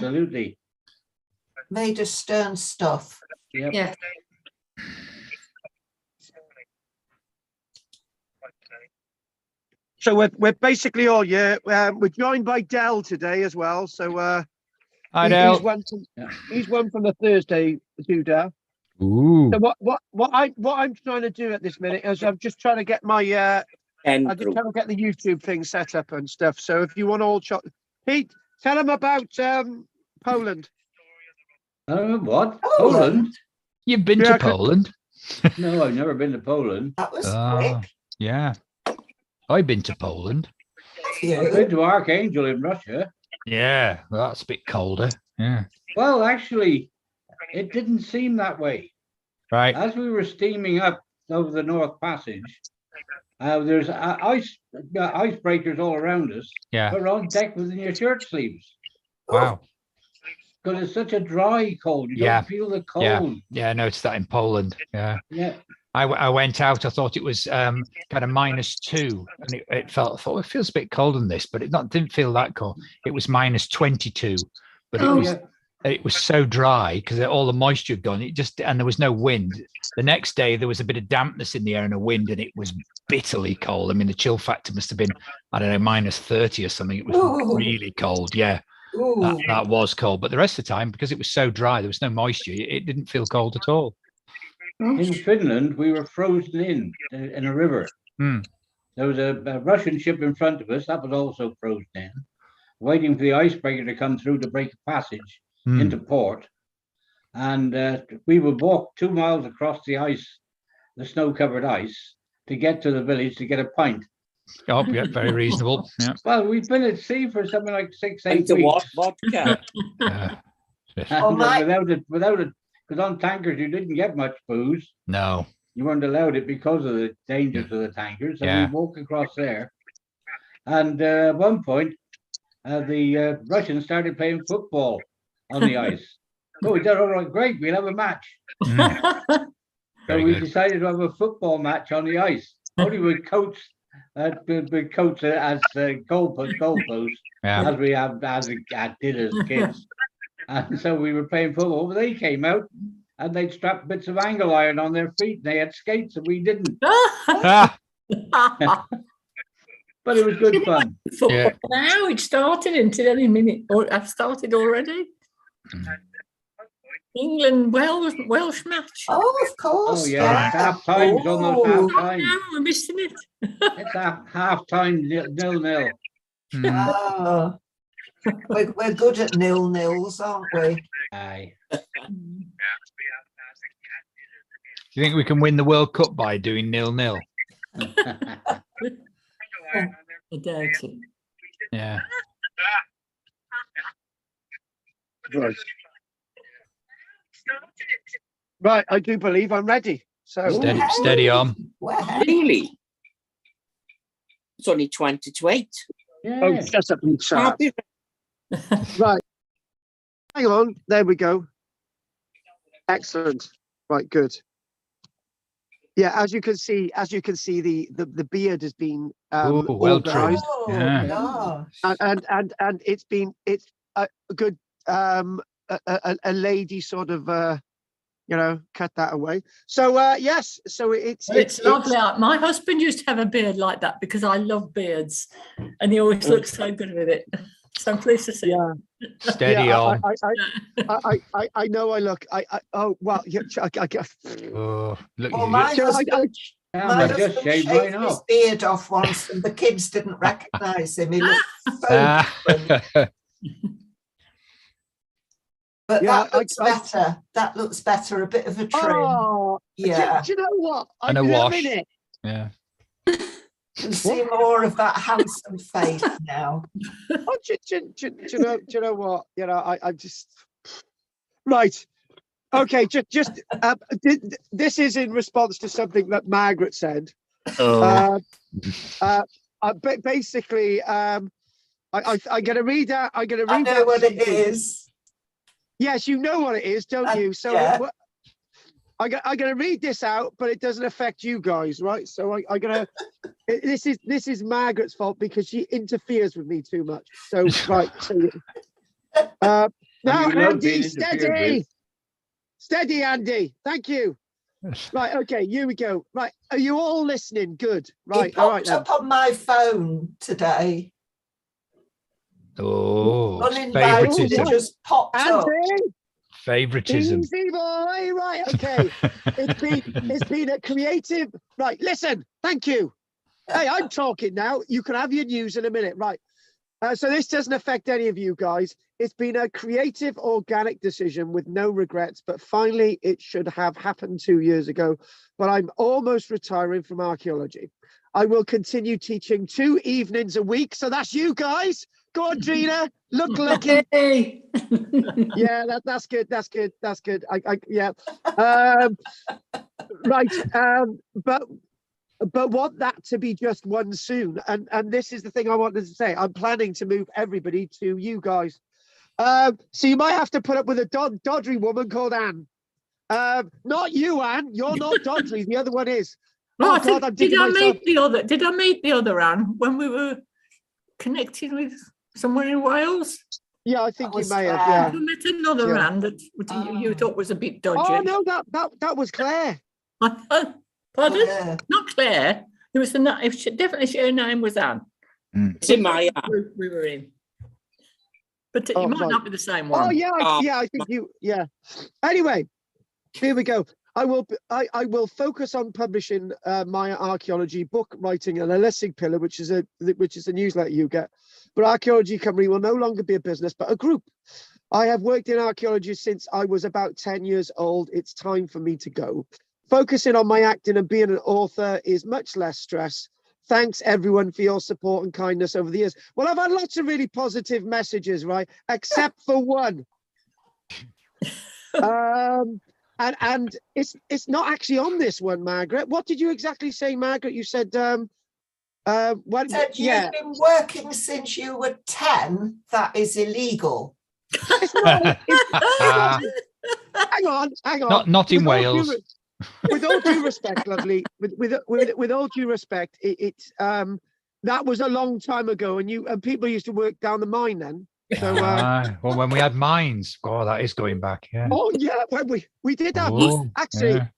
absolutely. Made of stern stuff. Yep. Yeah. So we're basically all we're joined by Del today as well. So Hi, Del. He's one from the Thursday Doodah. Ooh. So what I'm trying to do at this minute is I'm just trying to get my I'm just trying to get the YouTube thing set up and stuff. So if you want all Pete, tell them about Poland. What? Oh, Poland? You've been to Poland? No, I've never been to Poland. That was quick. Yeah. I've been to Poland. I've been to Archangel in Russia. Yeah, well, that's a bit colder. Yeah. Well, actually, it didn't seem that way. Right. As we were steaming up over the North Passage, there's icebreakers all around us. Yeah. We're on deck within your shirt sleeves. Wow. Because it's such a dry cold. You don't feel the cold. Yeah, I noticed that in Poland. Yeah. Yeah. I went out. I thought it was kind of -2, and I thought it feels a bit colder than this, but it didn't feel that cold. It was -22, but it was so dry because all the moisture had gone. And there was no wind. The next day there was a bit of dampness in the air and a wind, and it was bitterly cold. I mean, the chill factor must have been, I don't know, -30 or something. It was really cold. Yeah, that was cold. But the rest of the time, because it was so dry, there was no moisture. It didn't feel cold at all. In Finland, we were frozen in a river. There was a Russian ship in front of us that was also frozen in, waiting for the icebreaker to come through to break a passage into port. And we would walk 2 miles across the ice, the snow-covered ice, to get to the village to get a pint. Oh, yeah, very reasonable. Yeah. Well, we've been at sea for something like 6-8 weeks. Vodka. Without it, because on tankers you didn't get much booze. No. You weren't allowed it because of the dangers of the tankers. So we walked across there. And at one point, the Russians started playing football on the ice. So we said, all right, great, we'll have a match. So we decided to have a football match on the ice. Only with coats as goalposts, as we did as kids. And so we were playing football, but they came out and they'd strapped bits of angle iron on their feet. And they had skates and we didn't. But it was good fun. Yeah. Now it started in any minute. Or I've started already. England Welsh match. Oh, of course. Oh yeah, half times on those half times. No, I'm missing it. It's half time 0-0. Oh, we're good at 0-0s, aren't we? Aye. Do you think we can win the World Cup by doing 0-0? I doubt it. Yeah. Right. Right, I do believe I'm ready. So steady on. Really? It's only 20 to 8. Yeah. Oh, shut up and chat. Right. Hang on. There we go. Excellent. Right, good. Yeah, as you can see, the beard has been well trimmed. Oh, Yeah. gosh. And it's a good a lady sort of cut that away. So yes, so it's lovely. My husband used to have a beard like that because I love beards, and he always looks so good with it. So I'm pleased to see. Yeah. Steady on. I know I look. Oh well. Yeah. Look. Well, my husband just shaved mine his off. beard off once, and the kids didn't recognise him. He looked so different. But that looks better. That looks better. A bit of a trim. Oh, yeah. Do you know what? And a wash. Minute. Yeah. You see more of that handsome face now. Oh, do you know what? I just right. Okay, just this is in response to something that Margaret said. Basically, I'm going to read out. I'm going to read. I know what it is. Yes, you know what it is, don't you? So yeah. I'm going to read this out, but it doesn't affect you guys, right? So I'm going to. This is Margaret's fault because she interferes with me too much. So right. So, Now, you love Andy, being interfered steady. with. Steady, Andy. Thank you. Right, okay, here we go. Right, are you all listening? Good. Right, He all right popped then. up on my phone today. Oh, Running round, it favoritism. just popped up. Andy, Favoritism. easy boy. Right, okay. It's been a creative. Right, listen. Thank you. Hey, I'm talking now. You can have your news in a minute. Right. So this doesn't affect any of you guys. It's been a creative, organic decision with no regrets, but finally it should have happened 2 years ago. But I'm almost retiring from archaeology. I will continue teaching 2 evenings a week. So that's you guys. Go on, Gina. Look lucky. Hey. Yeah, that's good. That's good. That's good. Yeah. Right. But want that to be just one soon. And this is the thing I wanted to say. I'm planning to move everybody to you guys. So you might have to put up with a Dodry woman called Anne. Not you, Anne. You're not Dodry. The other one is. Well, Oh I think, God, I'm digging myself. Did I meet the other Anne when we were connected with somewhere in Wales? Yeah, I think That you was may have. Claire. Yeah. I met another Yeah. Anne that you thought was a bit dodgy. Oh no, that was Claire. Pardon? Yeah. Not Claire. It was definitely her name was Anne. It's in my app. We were in. But Oh, it might right. not be the same one. Oh yeah, I think you. Yeah. Anyway, here we go. I will focus on publishing my archaeology book writing and a listing pillar, which is a newsletter you get. But Archaeology Company will no longer be a business, but a group. I have worked in archaeology since I was about 10 years old. It's time for me to go. Focusing on my acting and being an author is much less stress. Thanks everyone for your support and kindness over the years. Well, I've had lots of really positive messages, right? Except for one. And it's not actually on this one, Margaret. What did you exactly say, Margaret? You said Said you've been working since you were 10. That is illegal. It's not, hang on. Not in Wales. With all due respect, lovely. With all due respect, it's that was a long time ago, and people used to work down the mine then. So well, when we had mines, oh, that is going back. Yeah. oh yeah, when we did have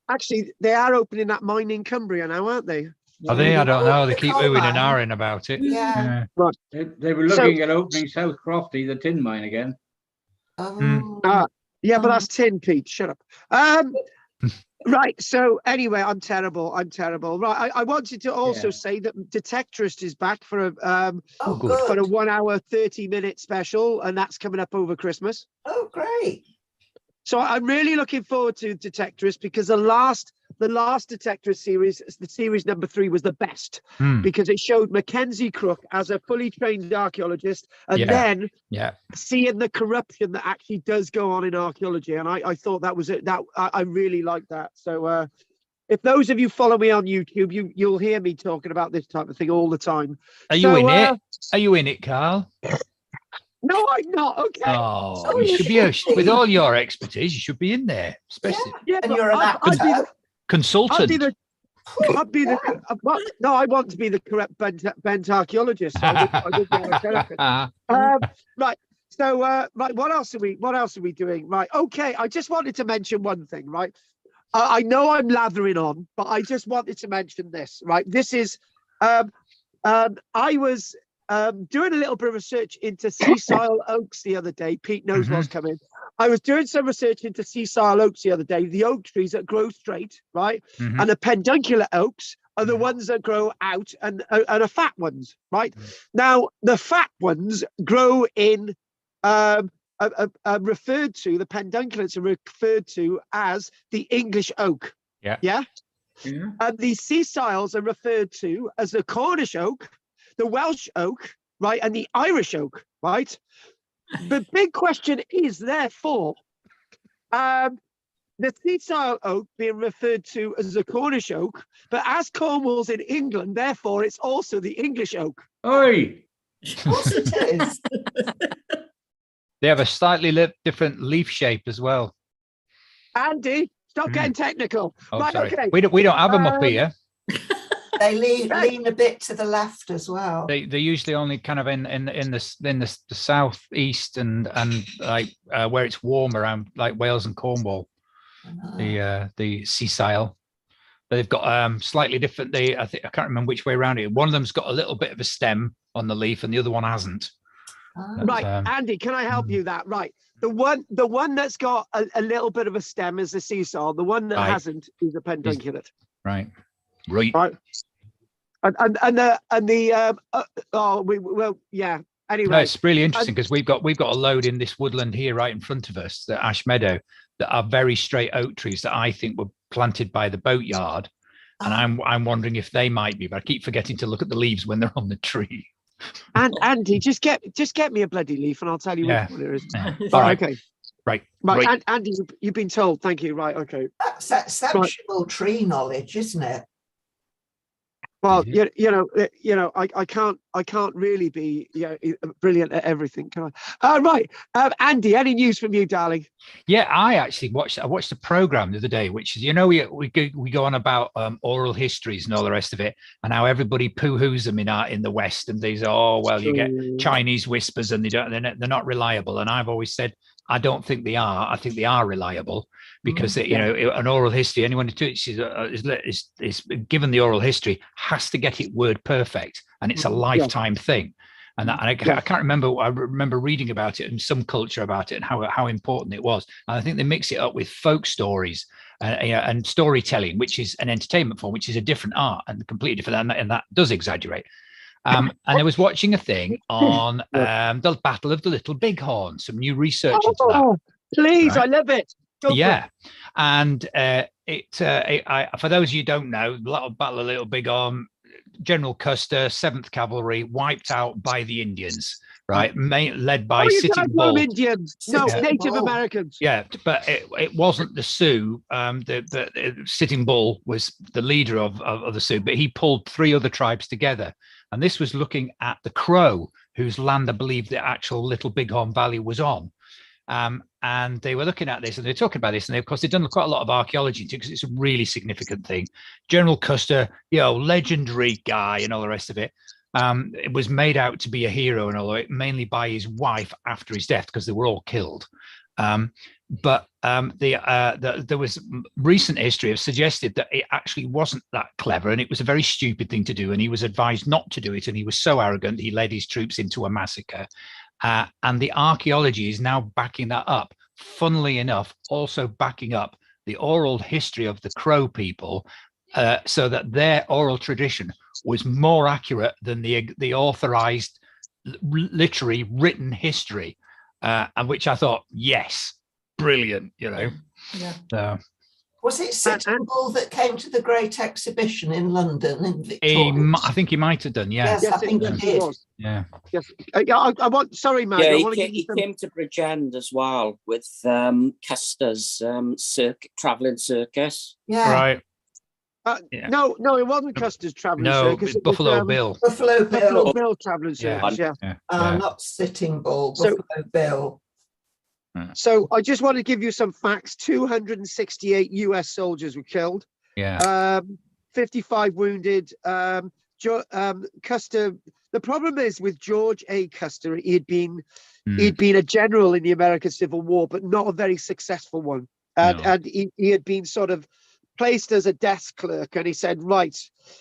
actually they are opening that mine in Cumbria now, aren't they? Are they? I don't know. They The keep coal oohing and mine. ahhing about it. Yeah. Right. They were looking at opening South Crofty, the tin mine again. Oh. Yeah, but that's tin, Pete. Shut up. Right. So anyway, I'm terrible. Right. I wanted to also say that Detectorist is back for a good. for a 1 hour, 30-minute special, and that's coming up over Christmas. Oh, great. So I'm really looking forward to Detectorist because the last Detectorist series, the series number 3, was the best because it showed Mackenzie Crook as a fully trained archaeologist, and then seeing the corruption that actually does go on in archaeology. And I thought that was it. That I really liked that. So if those of you follow me on YouTube, you'll hear me talking about this type of thing all the time. Are you in it? Are you in it, Carl? No, I'm not. Okay. Oh, you should be with all your expertise. You should be in there, especially. Yeah, And you're an actor. Consultant. I'd be the no, I want to be the correct bent archaeologist. So I would be a therapist. Right. So right, what else are we doing? Right. Okay. I just wanted to mention one thing, right? I know I'm lathering on, but I just wanted to mention this, right? This is I was doing a little bit of research into sessile oaks the other day. Pete knows what's coming. I was doing some research into sessile oaks the other day, the oak trees that grow straight, right? And the peduncular oaks are the ones that grow out and are fat ones, right? Now, the fat ones grow in, referred to, the pedunculates are referred to as the English oak. Yeah. And the sessiles are referred to as the Cornish oak, the Welsh oak, right? And the Irish oak, right? The big question is, therefore, the sessile oak being referred to as the Cornish oak, but as Cornwall's in England, therefore it's also the English oak. Oi! Of course it is. They have a slightly different leaf shape as well. Andy, stop getting technical. Oh, right, sorry. okay. We don't have them up here. They lean a bit to the left as well. They're usually only kind of in the southeast and like where it's warm around like Wales and Cornwall, the Seasile. They've got slightly different. I can't remember which way around it. One of them's got a little bit of a stem on the leaf, and the other one hasn't. Right, Andy, can I help you that? Right, the one that's got a little bit of a stem is the seesaw. The one that hasn't is a pedunculate. Right. Anyway, no, it's really interesting because we've got a load in this woodland here right in front of us, the Ash Meadow, that are very straight oak trees that I think were planted by the boatyard, and I'm wondering if they might be, but I keep forgetting to look at the leaves when they're on the tree. And Andy, just get me a bloody leaf, and I'll tell you which one it is. Yeah. All right, okay. Right. And Andy, you've been told. Thank you. Right. Okay. That's exceptional tree knowledge, isn't it? Well, I can't really be brilliant at everything, can I? Right, Andy, any news from you, darling? Yeah, I watched a program the other day, which is, we go on about oral histories and all the rest of it, and how everybody poo-hoos them in the West, and they say, oh well, you get Chinese whispers, and they're not reliable. And I've always said, I don't think they are. I think they are reliable because an oral history, anyone who is given the oral history has to get it word perfect, and it's a lifetime thing. And I can't remember. I remember reading about it in some culture about it and how important it was. And I think they mix it up with folk stories and storytelling, which is an entertainment form, which is a different art and completely different, and that does exaggerate. And I was watching a thing on the Battle of the Little Bighorn, some new research into that. Please, right? I love it. And for those of you who don't know, Battle of Little Bighorn, General Custer, 7th Cavalry, wiped out by the Indians, right? Led by Sitting Bull. Indians, no, Native Americans. Yeah, but it wasn't the Sioux. The Sitting Bull was the leader of the Sioux, but he pulled 3 other tribes together. And this was looking at the Crow, whose land I believe the actual Little Bighorn Valley was on. And they were looking at this, and they're talking about this, and of course they've done quite a lot of archaeology too, because it's a really significant thing. General Custer, legendary guy, and all the rest of it. It was made out to be a hero and all of it, mainly by his wife after his death, because they were all killed. But there was recent history have suggested that it actually wasn't that clever, and it was a very stupid thing to do, and he was advised not to do it, and he was so arrogant he led his troops into a massacre. And the archaeology is now backing that up. Funnily enough, also backing up the oral history of the Crow people, so that their oral tradition was more accurate than the authorized literary written history, and which I thought, yes, brilliant, Was it Sitting Bull that came to the Great Exhibition in London in Victoria? I think he might have done, yeah. Yes, I think he did. Yeah. Yes. I want. Sorry, Mag. Yeah, he came to Bridgend as well with Custer's travelling circus. Yeah. Right. No, it wasn't Custer's travelling circus. It was Buffalo Bill. Buffalo Bill travelling circus. Yeah. Not Sitting Bull. Buffalo Bill. So I just want to give you some facts. 268 US soldiers were killed. 55 wounded. Custer. The problem is with George A. Custer, he'd been a general in the American Civil War, but not a very successful one. And he had been sort of placed as a desk clerk, and he said, right.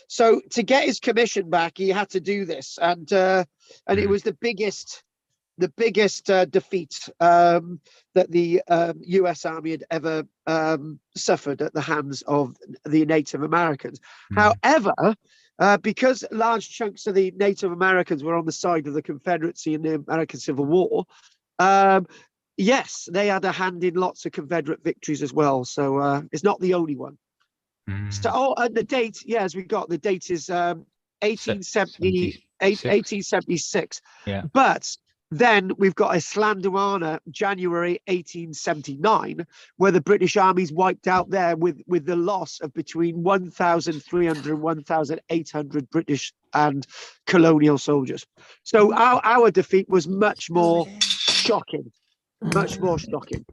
So to get his commission back, he had to do this, and it was the biggest defeat that the US Army had ever suffered at the hands of the Native Americans. However, because large chunks of the Native Americans were on the side of the Confederacy in the American Civil War, yes, they had a hand in lots of Confederate victories as well. So it's not the only one. So, and the date, as we got, the date is 1876. Yeah. But then we've got Islandwana, January 1879, where the British armies wiped out there with the loss of between 1,300 and 1,800 British and colonial soldiers. So our defeat was much more shocking, much more shocking.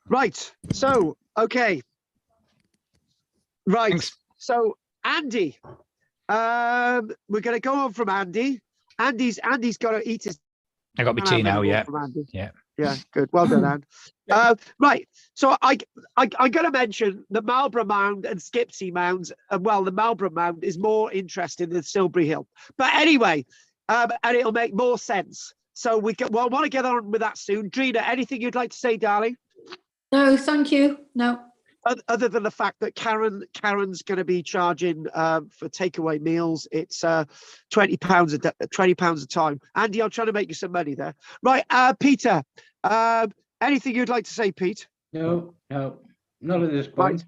Right. So, okay. Right. Thanks. So Andy. We're going to go on from Andy. Andy's got to eat his. I got my tea now. Yeah. Yeah, good. Well done, Anne. Right. So I got to mention the Marlborough Mound and Skipsea Mounds. Well, the Marlborough Mound is more interesting than Silbury Hill. But anyway, and it'll make more sense. So we'll want to get on with that soon. Drina, anything you'd like to say, darling? No, thank you. No. Other than the fact that Karen's going to be charging for takeaway meals, it's £20 a time. Andy, I'm trying to make you some money there. Right, Peter, anything you'd like to say, Pete? No, not at this point.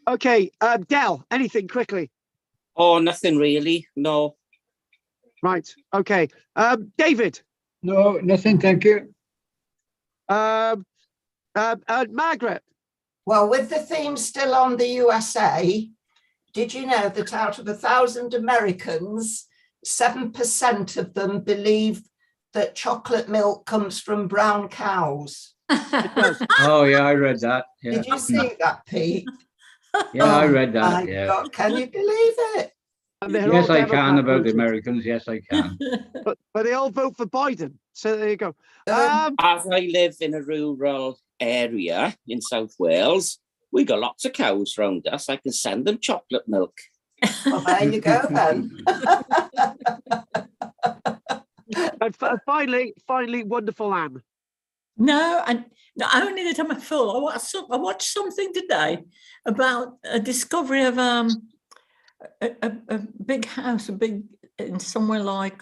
Right. Okay, Del, anything quickly? Oh, nothing really. No. Right. Okay, David. No, nothing. Thank you. Margaret. Well, with the theme still on the USA, did you know that out of 1,000 Americans, 7% of them believe that chocolate milk comes from brown cows? Oh, yeah, I read that. Yeah. Did you see that, Pete? Yeah, I read that. Yeah. God, can you believe it? Yes, I can about the Americans. Yes, I can. But they all vote for Biden. So there you go. As I live in a rural area in South Wales, we got lots of cows around us. I can send them chocolate milk. Well, there you go then. And finally, wonderful Anne. No, and not only that I'm a fool, I watched something today about a discovery of a big house, in somewhere like,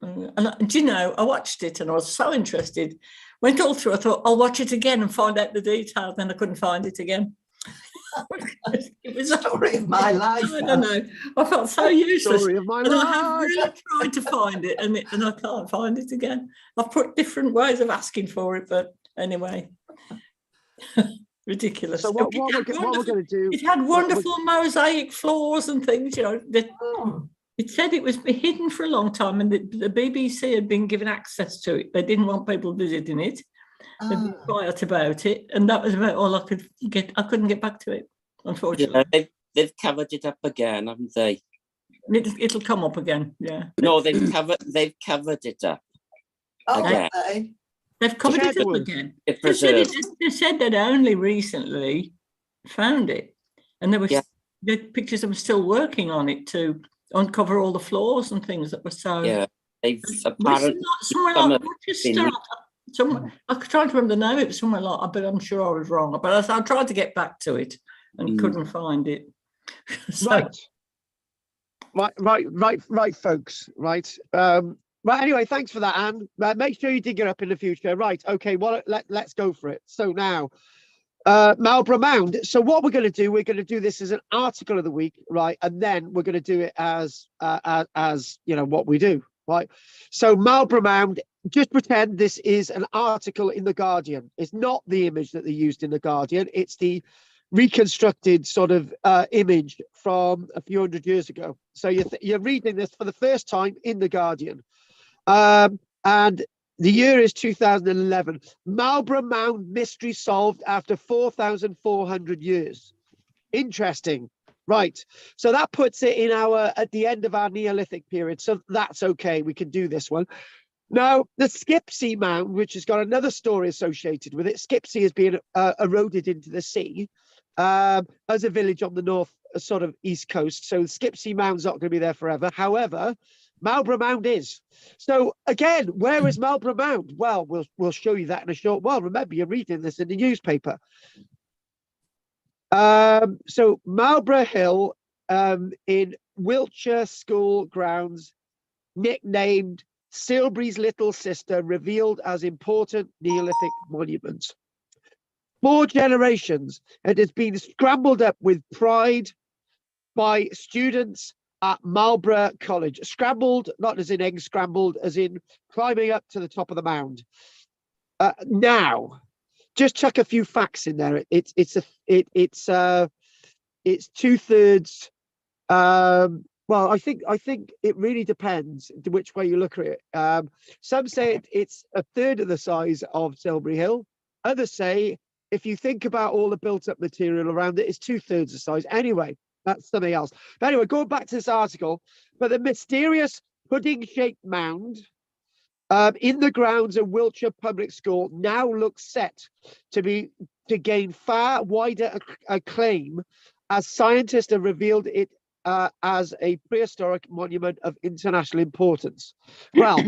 and do you know, I watched it and I was so interested. Went all through, I thought, I'll watch it again and find out the details, then I couldn't find it again. It was the story of my life. I don't know. I felt so useless. Story of my and life. I have really tried to find it, and I can't find it again. I've put different ways of asking for it, but anyway, ridiculous. So what we're going to do? It had wonderful mosaic floors and things. You know, it said it was hidden for a long time, and the BBC had been given access to it. They didn't want people visiting it. They'd been quiet about it, and that was about all I could get. I couldn't get back to it, unfortunately. Yeah, they've covered it up again, haven't they? It'll come up again. Yeah. No, they've covered it up. Okay. They've covered it up again. They said they'd only recently found it, and there were the pictures. I'm still working on it to uncover all the flaws and things that were so. Yeah, they've apparently. I tried to remember the name. It was somewhere like, but I'm sure I was wrong. But I tried to get back to it and couldn't find it. Right, folks. Right. Right. Anyway, thanks for that, Anne. Make sure you dig it up in the future. Right. Okay. Well, let's go for it. So now, Marlborough Mound. So what we're going to do, we're going to do this as an article of the week, right? And then we're going to do it as you know what we do, right? So Marlborough Mound. Just pretend this is an article in The Guardian. It's not the image that they used in The Guardian. It's the reconstructed sort of image from a few hundred years ago. So you're reading this for the first time in The Guardian. And the year is 2011. Marlborough Mound mystery solved after 4,400 years. Interesting. Right. So that puts it in at the end of our Neolithic period. So that's okay. We can do this one. Now, the Skipsea Mound, which has got another story associated with it, Skipsea has been eroded into the sea as a village on the north sort of east coast. So Skipsea Mound's not going to be there forever. However, Marlborough Mound is. So again, where is Marlborough Mound? Well, we'll show you that in a short while. Remember, you're reading this in the newspaper. So Marlborough Hill in Wiltshire School grounds, nicknamed Silbury's little sister, revealed as important Neolithic monument. 4 generations, it has been scrambled up with pride by students at Marlborough College. Scrambled, not as in egg scrambled, as in climbing up to the top of the mound. Now, just chuck a few facts in there. It's 2/3. Well, I think it really depends which way you look at it. Some say it's 1/3 of the size of Silbury Hill. Others say, if you think about all the built-up material around it, it's 2/3 the size. Anyway, That's something else. But anyway, going back to this article, but the mysterious pudding-shaped mound in the grounds of Wiltshire Public School now looks set to gain far wider acclaim as scientists have revealed it as a prehistoric monument of international importance. Well,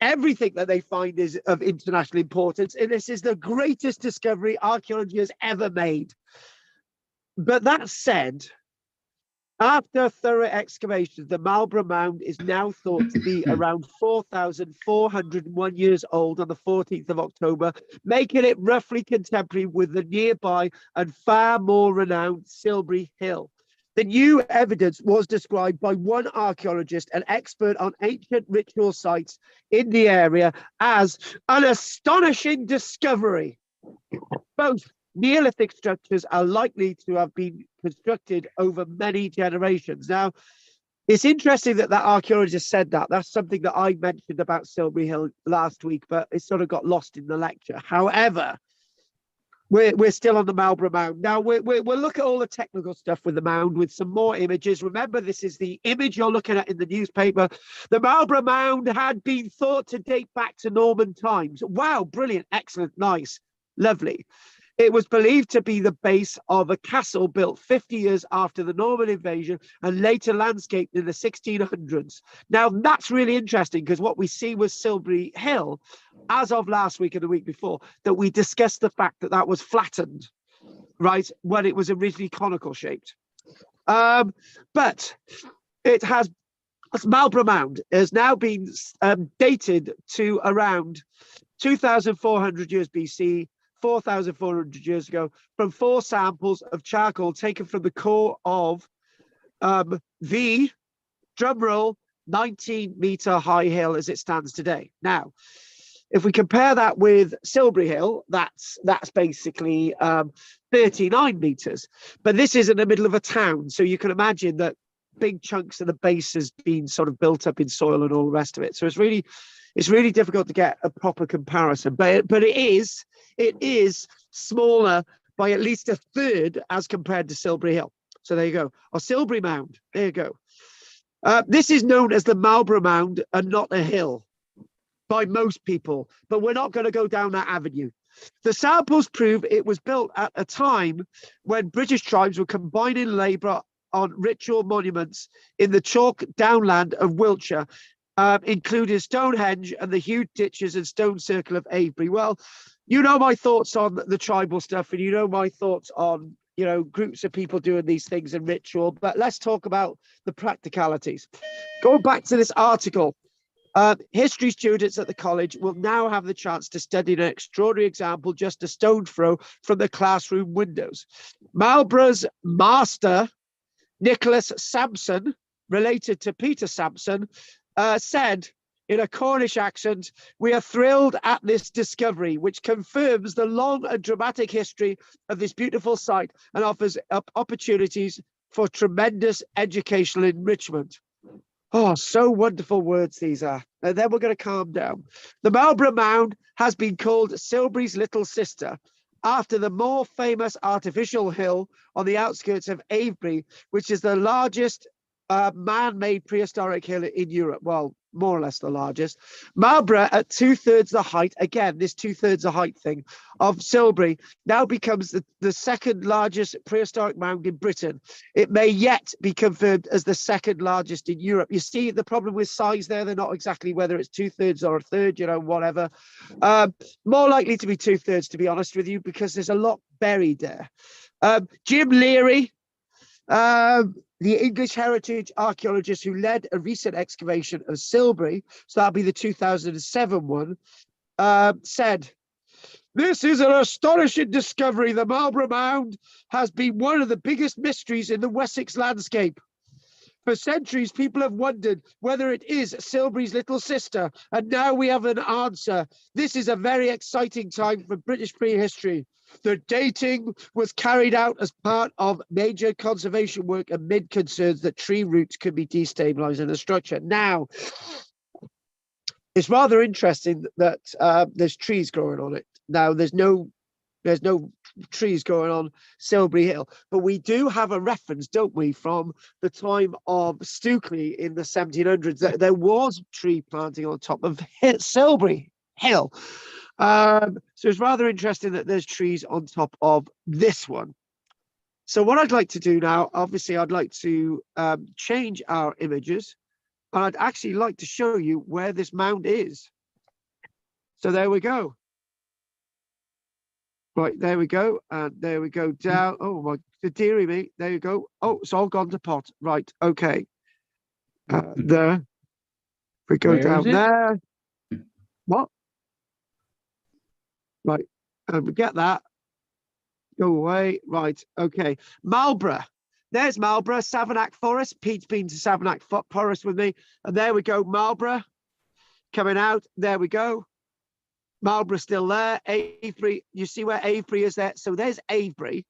everything that they find is of international importance, and this is the greatest discovery archaeology has ever made. But that said, after thorough excavations, the Marlborough Mound is now thought to be around 4,401 years old on the 14th of October, making it roughly contemporary with the nearby and far more renowned Silbury Hill. The new evidence was described by one archaeologist, an expert on ancient ritual sites in the area, as an astonishing discovery. Both Neolithic structures are likely to have been constructed over many generations. Now, it's interesting that that archaeologist said that. That's something that I mentioned about Silbury Hill last week, but it sort of got lost in the lecture. However, we're still on the Marlborough Mound. Now, we'll look at all the technical stuff with the mound with some more images. Remember, this is the image you're looking at in the newspaper. The Marlborough Mound had been thought to date back to Norman times. Wow, brilliant, excellent, nice, lovely. It was believed to be the base of a castle built 50 years after the Norman invasion and later landscaped in the 1600s. Now, that's really interesting because what we see with Silbury Hill, as of last week and the week before, that we discussed the fact that that was flattened, right, when it was originally conical shaped. But it has, Marlborough Mound has now been dated to around 2,400 years BC, 4,400 years ago, from 4 samples of charcoal taken from the core of the, drumroll, 19-meter high hill as it stands today. Now, if we compare that with Silbury Hill, that's basically 39 meters. But this is in the middle of a town, so you can imagine that big chunks of the base has been sort of built up in soil and all the rest of it. So it's really difficult to get a proper comparison. But it is smaller by at least a third as compared to Silbury Hill. So there you go. Or Silbury Mound. There you go. This is known as the Marlborough Mound and not a hill by most people, but we're not going to go down that avenue. The samples prove it was built at a time when British tribes were combining labour on ritual monuments in the chalk downland of Wiltshire, including Stonehenge and the huge ditches and stone circle of Avebury. Well, you know my thoughts on the tribal stuff, and you know my thoughts on, you know, groups of people doing these things in ritual, but let's talk about the practicalities. Going back to this article, history students at the college will now have the chance to study an extraordinary example just a stone's throw from the classroom windows. Marlborough's master, Nicholas Sampson, related to Peter Sampson, said in a Cornish accent, "We are thrilled at this discovery, which confirms the long and dramatic history of this beautiful site and offers opportunities for tremendous educational enrichment." Oh, so wonderful words these are. And then we're going to calm down. The Marlborough Mound has been called Silbury's little sister after the more famous artificial hill on the outskirts of Avebury, which is the largest man-made prehistoric hill in Europe. Well, more or less the largest. Marlborough at 2/3 the height, again, this 2/3 the height thing, of Silbury now becomes the second largest prehistoric mound in Britain. It may yet be confirmed as the second largest in Europe. You see the problem with size there, they're not exactly whether it's 2/3 or a third, you know, whatever. More likely to be 2/3, to be honest with you, because there's a lot buried there. Jim Leary, the English heritage archaeologist who led a recent excavation of Silbury, so that'll be the 2007 one, said, "This is an astonishing discovery. The Marlborough Mound has been one of the biggest mysteries in the Wessex landscape. For centuries, people have wondered whether it is Silbury's little sister, and now we have an answer. This is a very exciting time for British prehistory. The dating was carried out as part of major conservation work amid concerns that tree roots could be destabilizing the structure." Now, it's rather interesting that there's trees growing on it. Now, there's no There's no trees going on Silbury Hill, but we do have a reference, don't we, from the time of Stukely in the 1700s, that there was tree planting on top of Silbury Hill. So it's rather interesting that there's trees on top of this one. So what I'd like to do now, obviously, I'd like to change our images, and I'd actually like to show you where this mound is. So there we go. Right, there we go, and there we go down. Oh my, dearie me, there you go. Oh, it's all gone to pot. Right, okay. There. We go Where down is it? there. What? Right, and we get that. Go away. Right, okay. Marlborough. There's Marlborough, Savernake Forest. Pete's been to Savernake Forest with me. And there we go, Marlborough coming out. There we go. Marlborough still there. Avebury, you see where Avebury is there? So there's Avebury.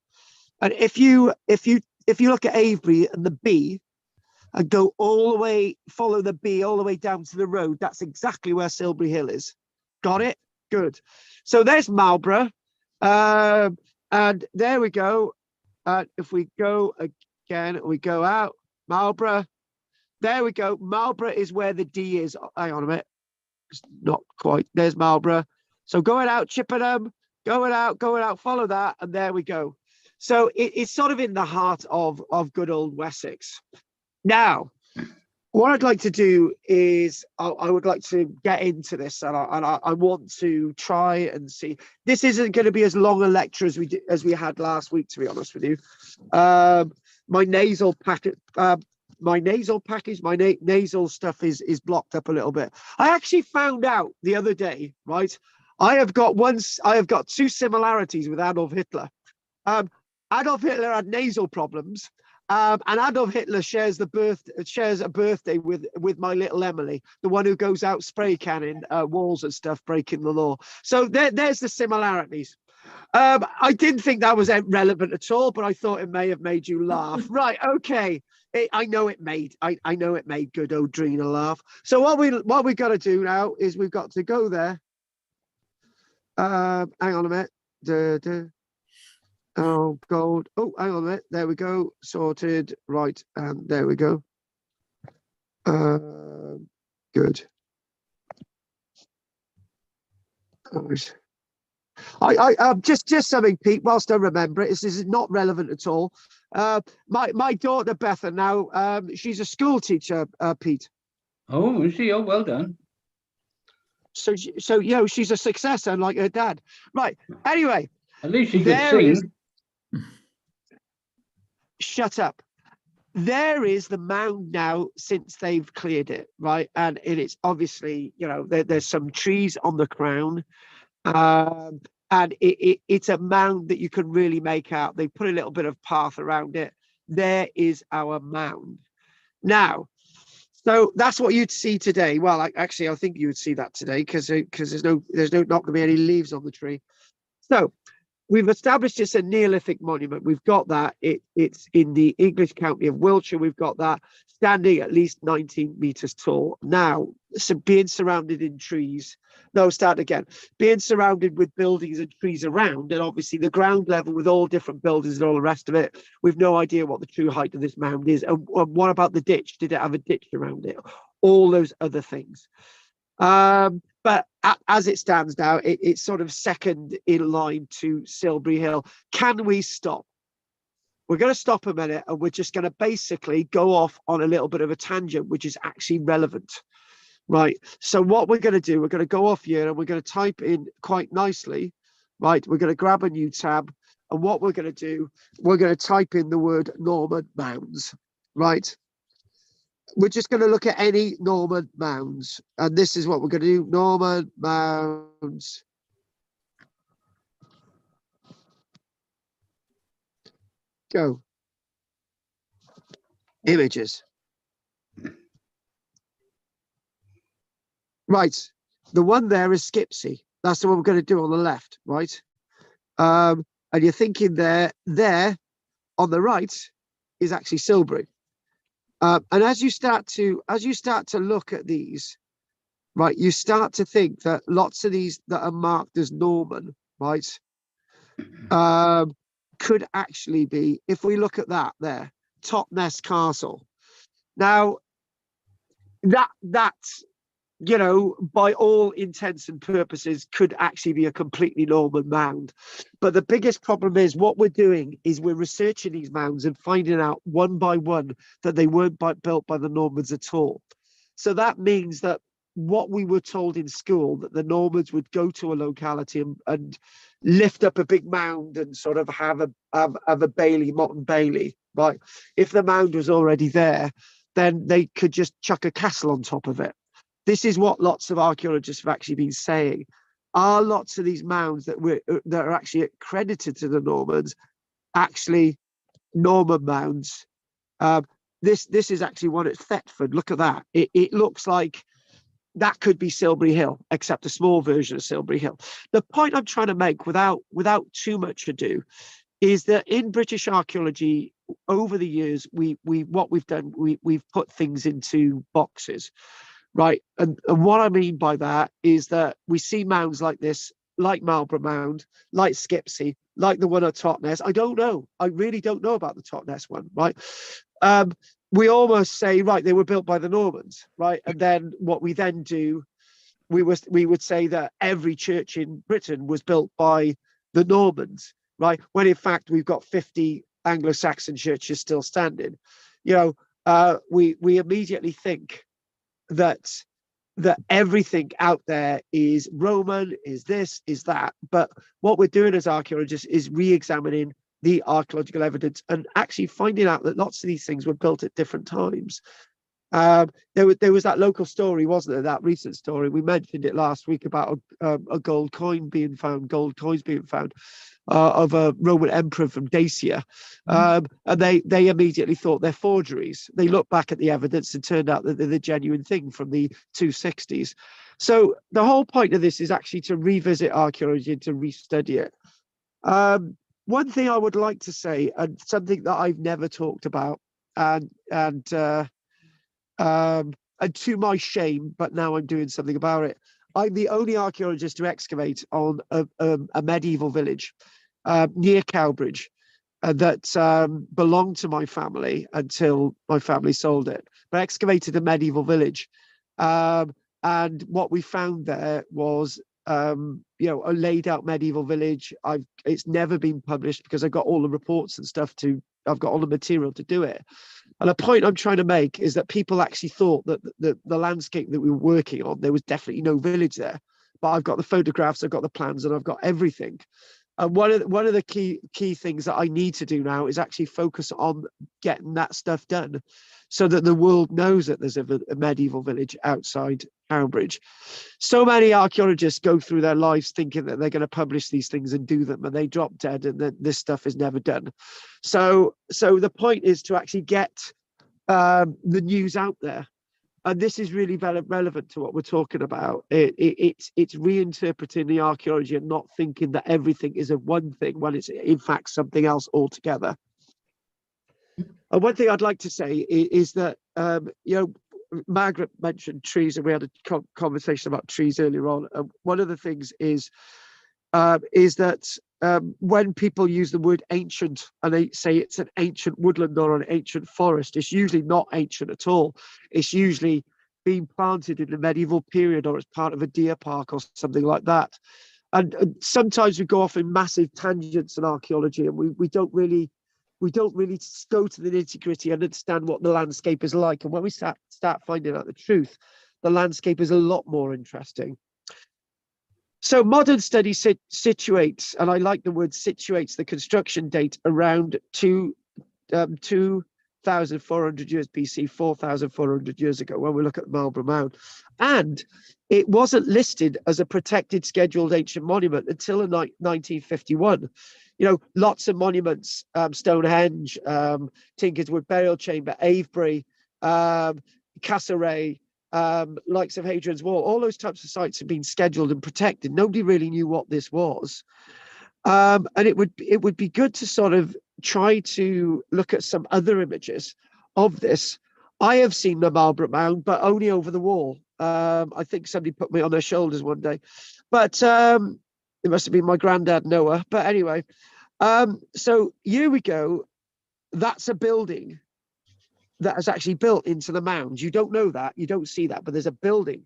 And if you look at Avebury and the B and go all the way, follow the B all the way down to the road, that's exactly where Silbury Hill is. Got it? Good. So there's Marlborough. And there we go. If we go again, we go out, Marlborough. There we go. Marlborough is where the D is. Hang on a minute. It's not quite. There's Marlborough. So going out, Chippenham, going out, follow that, and there we go. So it's sort of in the heart of good old Wessex. Now, what I'd like to do is I would like to get into this, and I want to try and see. This isn't going to be as long a lecture as we had last week, to be honest with you. My nasal stuff is blocked up a little bit. I actually found out the other day, right? I have got two similarities with Adolf Hitler. Adolf Hitler had nasal problems, and Adolf Hitler shares a birthday with my little Emily, the one who goes out spray canning walls and stuff, breaking the law. So there's the similarities. I didn't think that was relevant at all, but I thought it may have made you laugh. Right, okay. I know it made good old Drina laugh. So what we got to do now is we've got to go there. Hang on a minute. Oh, gold. Oh, hang on a minute. There we go. Sorted. Right, and there we go. Good. I just something, Pete, whilst I remember it, this is not relevant at all. My daughter Betha now, she's a school teacher, Pete. Oh, is she? Oh, well done. So you know, she's a success, unlike her dad. Right. Anyway, at least she could sing. Shut up. There is the mound now since they've cleared it, right? And it's obviously, you know, there's some trees on the crown. And it's a mound that you can really make out. They put a little bit of path around it. There is our mound. Now, so that's what you'd see today. Well, actually, I think you would see that today because there's not going to be any leaves on the tree. So we've established it's a Neolithic monument. We've got that. It's in the English county of Wiltshire. We've got that standing at least 19 meters tall. Now, so being surrounded in trees. No, start again. Being surrounded with buildings and trees around, and obviously the ground level with all different buildings and all the rest of it, we've no idea what the true height of this mound is. And what about the ditch? Did it have a ditch around it? All those other things. But as it stands now, it's sort of second in line to Silbury Hill. Can we stop? We're going to stop a minute, and we're just going to basically go off on a little bit of a tangent, which is actually relevant. Right, so what we're going to do, we're going to go off here and we're going to type in quite nicely, right? We're going to grab a new tab, and what we're going to do, we're going to type in the word Norman mounds, right? We're just going to look at any Norman mounds, and this is what we're going to do, Norman mounds. Go. Images. Right, the one there is Skipsea. That's the one we're going to do on the left, right? And you're thinking there on the right is actually Silbury. And as you start to look at these, right, you start to think that lots of these that are marked as Norman, right, could actually be, if we look at that there, Totnes Castle. Now, that's, you know, by all intents and purposes, could actually be a completely Norman mound. But the biggest problem is what we're doing is we're researching these mounds and finding out one by one that they weren't built by the Normans at all. So that means that what we were told in school, that the Normans would go to a locality and lift up a big mound and sort of have a Bailey, Motte Bailey, right? If the mound was already there, then they could just chuck a castle on top of it. This is what lots of archaeologists have actually been saying. Are lots of these mounds that are actually accredited to the Normans actually Norman mounds? This is actually one at Thetford. Look at that. It looks like that could be Silbury Hill, except a small version of Silbury Hill. The point I'm trying to make, without too much ado, is that in British archaeology over the years, what we've done, we've put things into boxes. Right, and what I mean by that is that we see mounds like this, like Marlborough Mound, like Skipsea, like the one at Totnes. I don't know. I really don't know about the Totnes one, right? We almost say, right, they were built by the Normans, right? And then what we then do, we would say that every church in Britain was built by the Normans, right? When in fact we've got 50 Anglo-Saxon churches still standing. You know, we immediately think that everything out there is Roman, is this, is that. But what we're doing as archaeologists is re-examining the archaeological evidence and actually finding out that lots of these things were built at different times. There was that local story, wasn't there? That recent story, we mentioned it last week, about a gold coins being found of a Roman emperor from Dacia. And they immediately thought they're forgeries. They looked back at the evidence and turned out that they're the genuine thing from the 260s. So the whole point of this is actually to revisit archaeology and to restudy it. One thing I would like to say, and something that I've never talked about, and to my shame, but now I'm doing something about it. I'm the only archaeologist to excavate on a medieval village near Cowbridge that belonged to my family until my family sold it. But I excavated a medieval village, and what we found there was you know, a laid out medieval village. It's never been published because I've got all the reports and stuff I've got all the material to do it. And a point I'm trying to make is that people actually thought that the landscape that we were working on, there was definitely no village there. But I've got the photographs, I've got the plans, and I've got everything. And one of the key things that I need to do now is actually focus on getting that stuff done, so that the world knows that there's a medieval village outside Cowbridge. So many archaeologists go through their lives thinking that they're going to publish these things and do them, and they drop dead, and then this stuff is never done. So the point is to actually get the news out there. And this is really relevant to what we're talking about. It's reinterpreting the archaeology and not thinking that everything is a one thing when it's in fact something else altogether. And one thing I'd like to say is that, you know, Margaret mentioned trees, and we had a conversation about trees earlier on. One of the things is that when people use the word ancient and they say it's an ancient woodland or an ancient forest, it's usually not ancient at all. It's usually being planted in the medieval period, or as part of a deer park or something like that. And sometimes we go off in massive tangents in archaeology, and we don't really go to the nitty-gritty and understand what the landscape is like. And when we start finding out the truth, the landscape is a lot more interesting. So modern study situates, and I like the word situates, the construction date around 2,400 years BC, 4,400 years ago, when we look at Marlborough Mound. And it wasn't listed as a protected scheduled ancient monument until 1951. You know, lots of monuments, Stonehenge, Tinkerswood Burial Chamber, Avebury, Castlereagh, likes of Hadrian's Wall, all those types of sites have been scheduled and protected. Nobody really knew what this was. And it would be good to sort of try to look at some other images of this. I have seen the Marlborough Mound, but only over the wall. I think somebody put me on their shoulders one day. But It must have been my granddad Noah. But anyway, so here we go. That's a building that is actually built into the mound. You don't know that, you don't see that, but there's a building,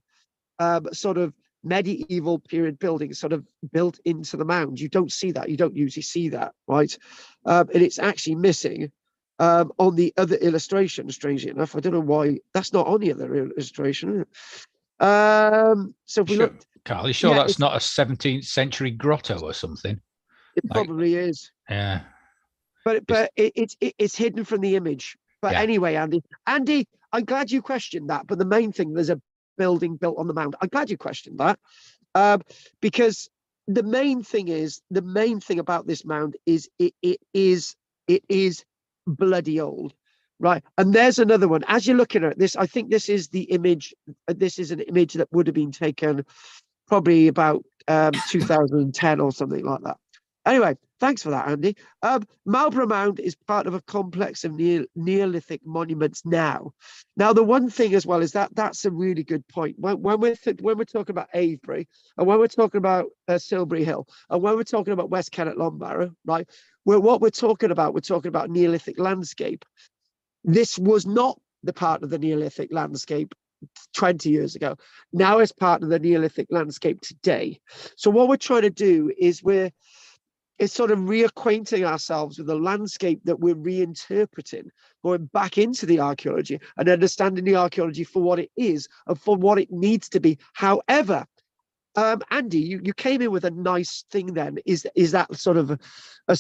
sort of medieval period building, sort of built into the mound. You don't see that. You don't usually see that, right? And it's actually missing on the other illustration. Strangely enough, I don't know why that's not on the other illustration. So if we look, Carl, you sure that's not a 17th century grotto or something? It probably is. Yeah. But it's hidden from the image. But anyway, Andy, I'm glad you questioned that. But the main thing, there's a building built on the mound. I'm glad you questioned that, because the main thing about this mound is it is bloody old, right? And there's another one. As you're looking at this, I think this is the image. This is an image that would have been taken probably about 2010 or something like that. Anyway, thanks for that, Andy. Marlborough Mound is part of a complex of Neolithic monuments now. Now, the one thing as well is that's a really good point. When we're talking about Avebury, and when we're talking about Silbury Hill, and when we're talking about West Kennet Marlborough, right? What we're talking about Neolithic landscape. This was not the part of the Neolithic landscape 20 years ago. Now it's part of the Neolithic landscape today. So what we're trying to do is it's sort of reacquainting ourselves with the landscape that we're reinterpreting, going back into the archaeology and understanding the archaeology for what it is and for what it needs to be. However, Andy, you came in with a nice thing then. Is that sort of a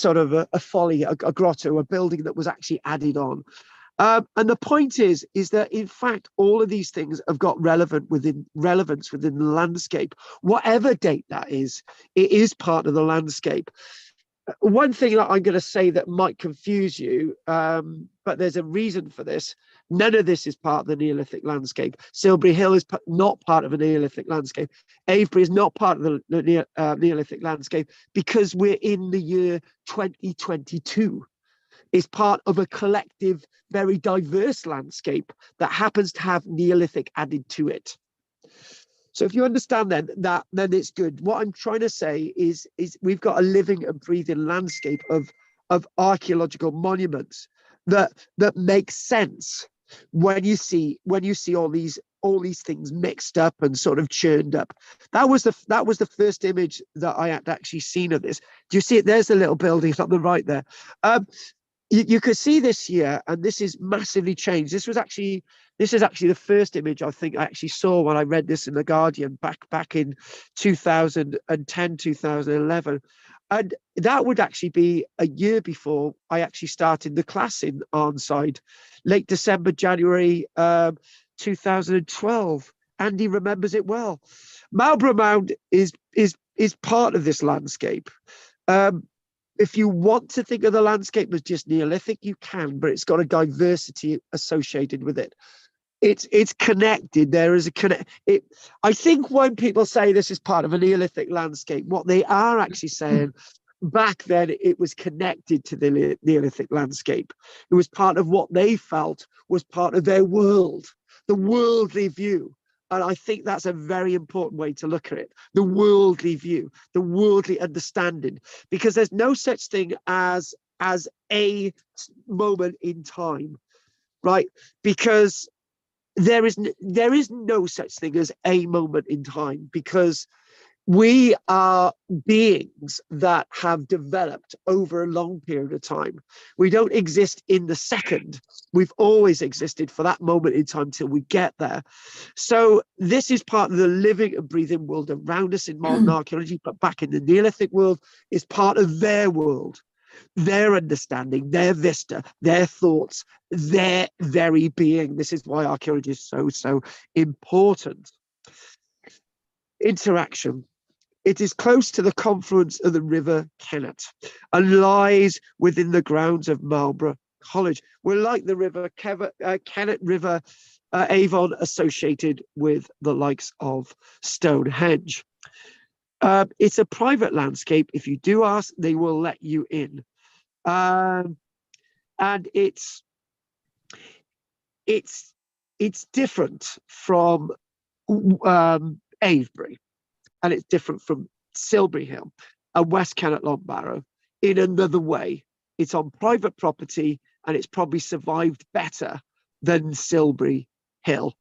folly, a grotto, a building that was actually added on? And the point is that in fact all of these things have got relevance within the landscape. Whatever date that is, it is part of the landscape. One thing that I'm going to say that might confuse you, but there's a reason for this. None of this is part of the Neolithic landscape. Silbury Hill is not part of a Neolithic landscape. Avebury is not part of the Neolithic landscape because we're in the year 2022. It's part of a collective, very diverse landscape that happens to have Neolithic added to it. So if you understand then it's good. What I'm trying to say is we've got a living and breathing landscape of archaeological monuments that makes sense when you see all these things mixed up and sort of churned up. That was the first image that I had actually seen of this. Do you see it? There's a little building on the right there. You could see this here, and this is massively changed. This is actually the first image I think I actually saw when I read this in The Guardian back in 2010, 2011. And that would actually be a year before I actually started the class in Arnside, late December, January 2012. Andy remembers it well. Marlborough Mound is part of this landscape. If you want to think of the landscape as just Neolithic, you can, but it's got a diversity associated with it. It's connected. There is a connect. I think when people say this is part of a Neolithic landscape, what they are actually saying, back then it was connected to the Neolithic landscape. It was part of what they felt was part of their world, the worldly view. And I think that's a very important way to look at it. The worldly view, the worldly understanding, because there's no such thing as a moment in time, right? Because there is no such thing as a moment in time, because we are beings that have developed over a long period of time. We don't exist in the second. We've always existed for that moment in time till we get there. So this is part of the living and breathing world around us in modern archaeology, but back in the Neolithic world is part of their world, their understanding, their vista, their thoughts, their very being. This is why archaeology is so important. Interaction. It is close to the confluence of the River Kennet and lies within the grounds of Marlborough College. We're like the River Kennet River Avon, associated with the likes of Stonehenge. It's a private landscape. If you do ask, they will let you in. And it's different from Avebury. And it's different from Silbury Hill and West Kennet Longbarrow in another way. It's on private property, and it's probably survived better than Silbury Hill.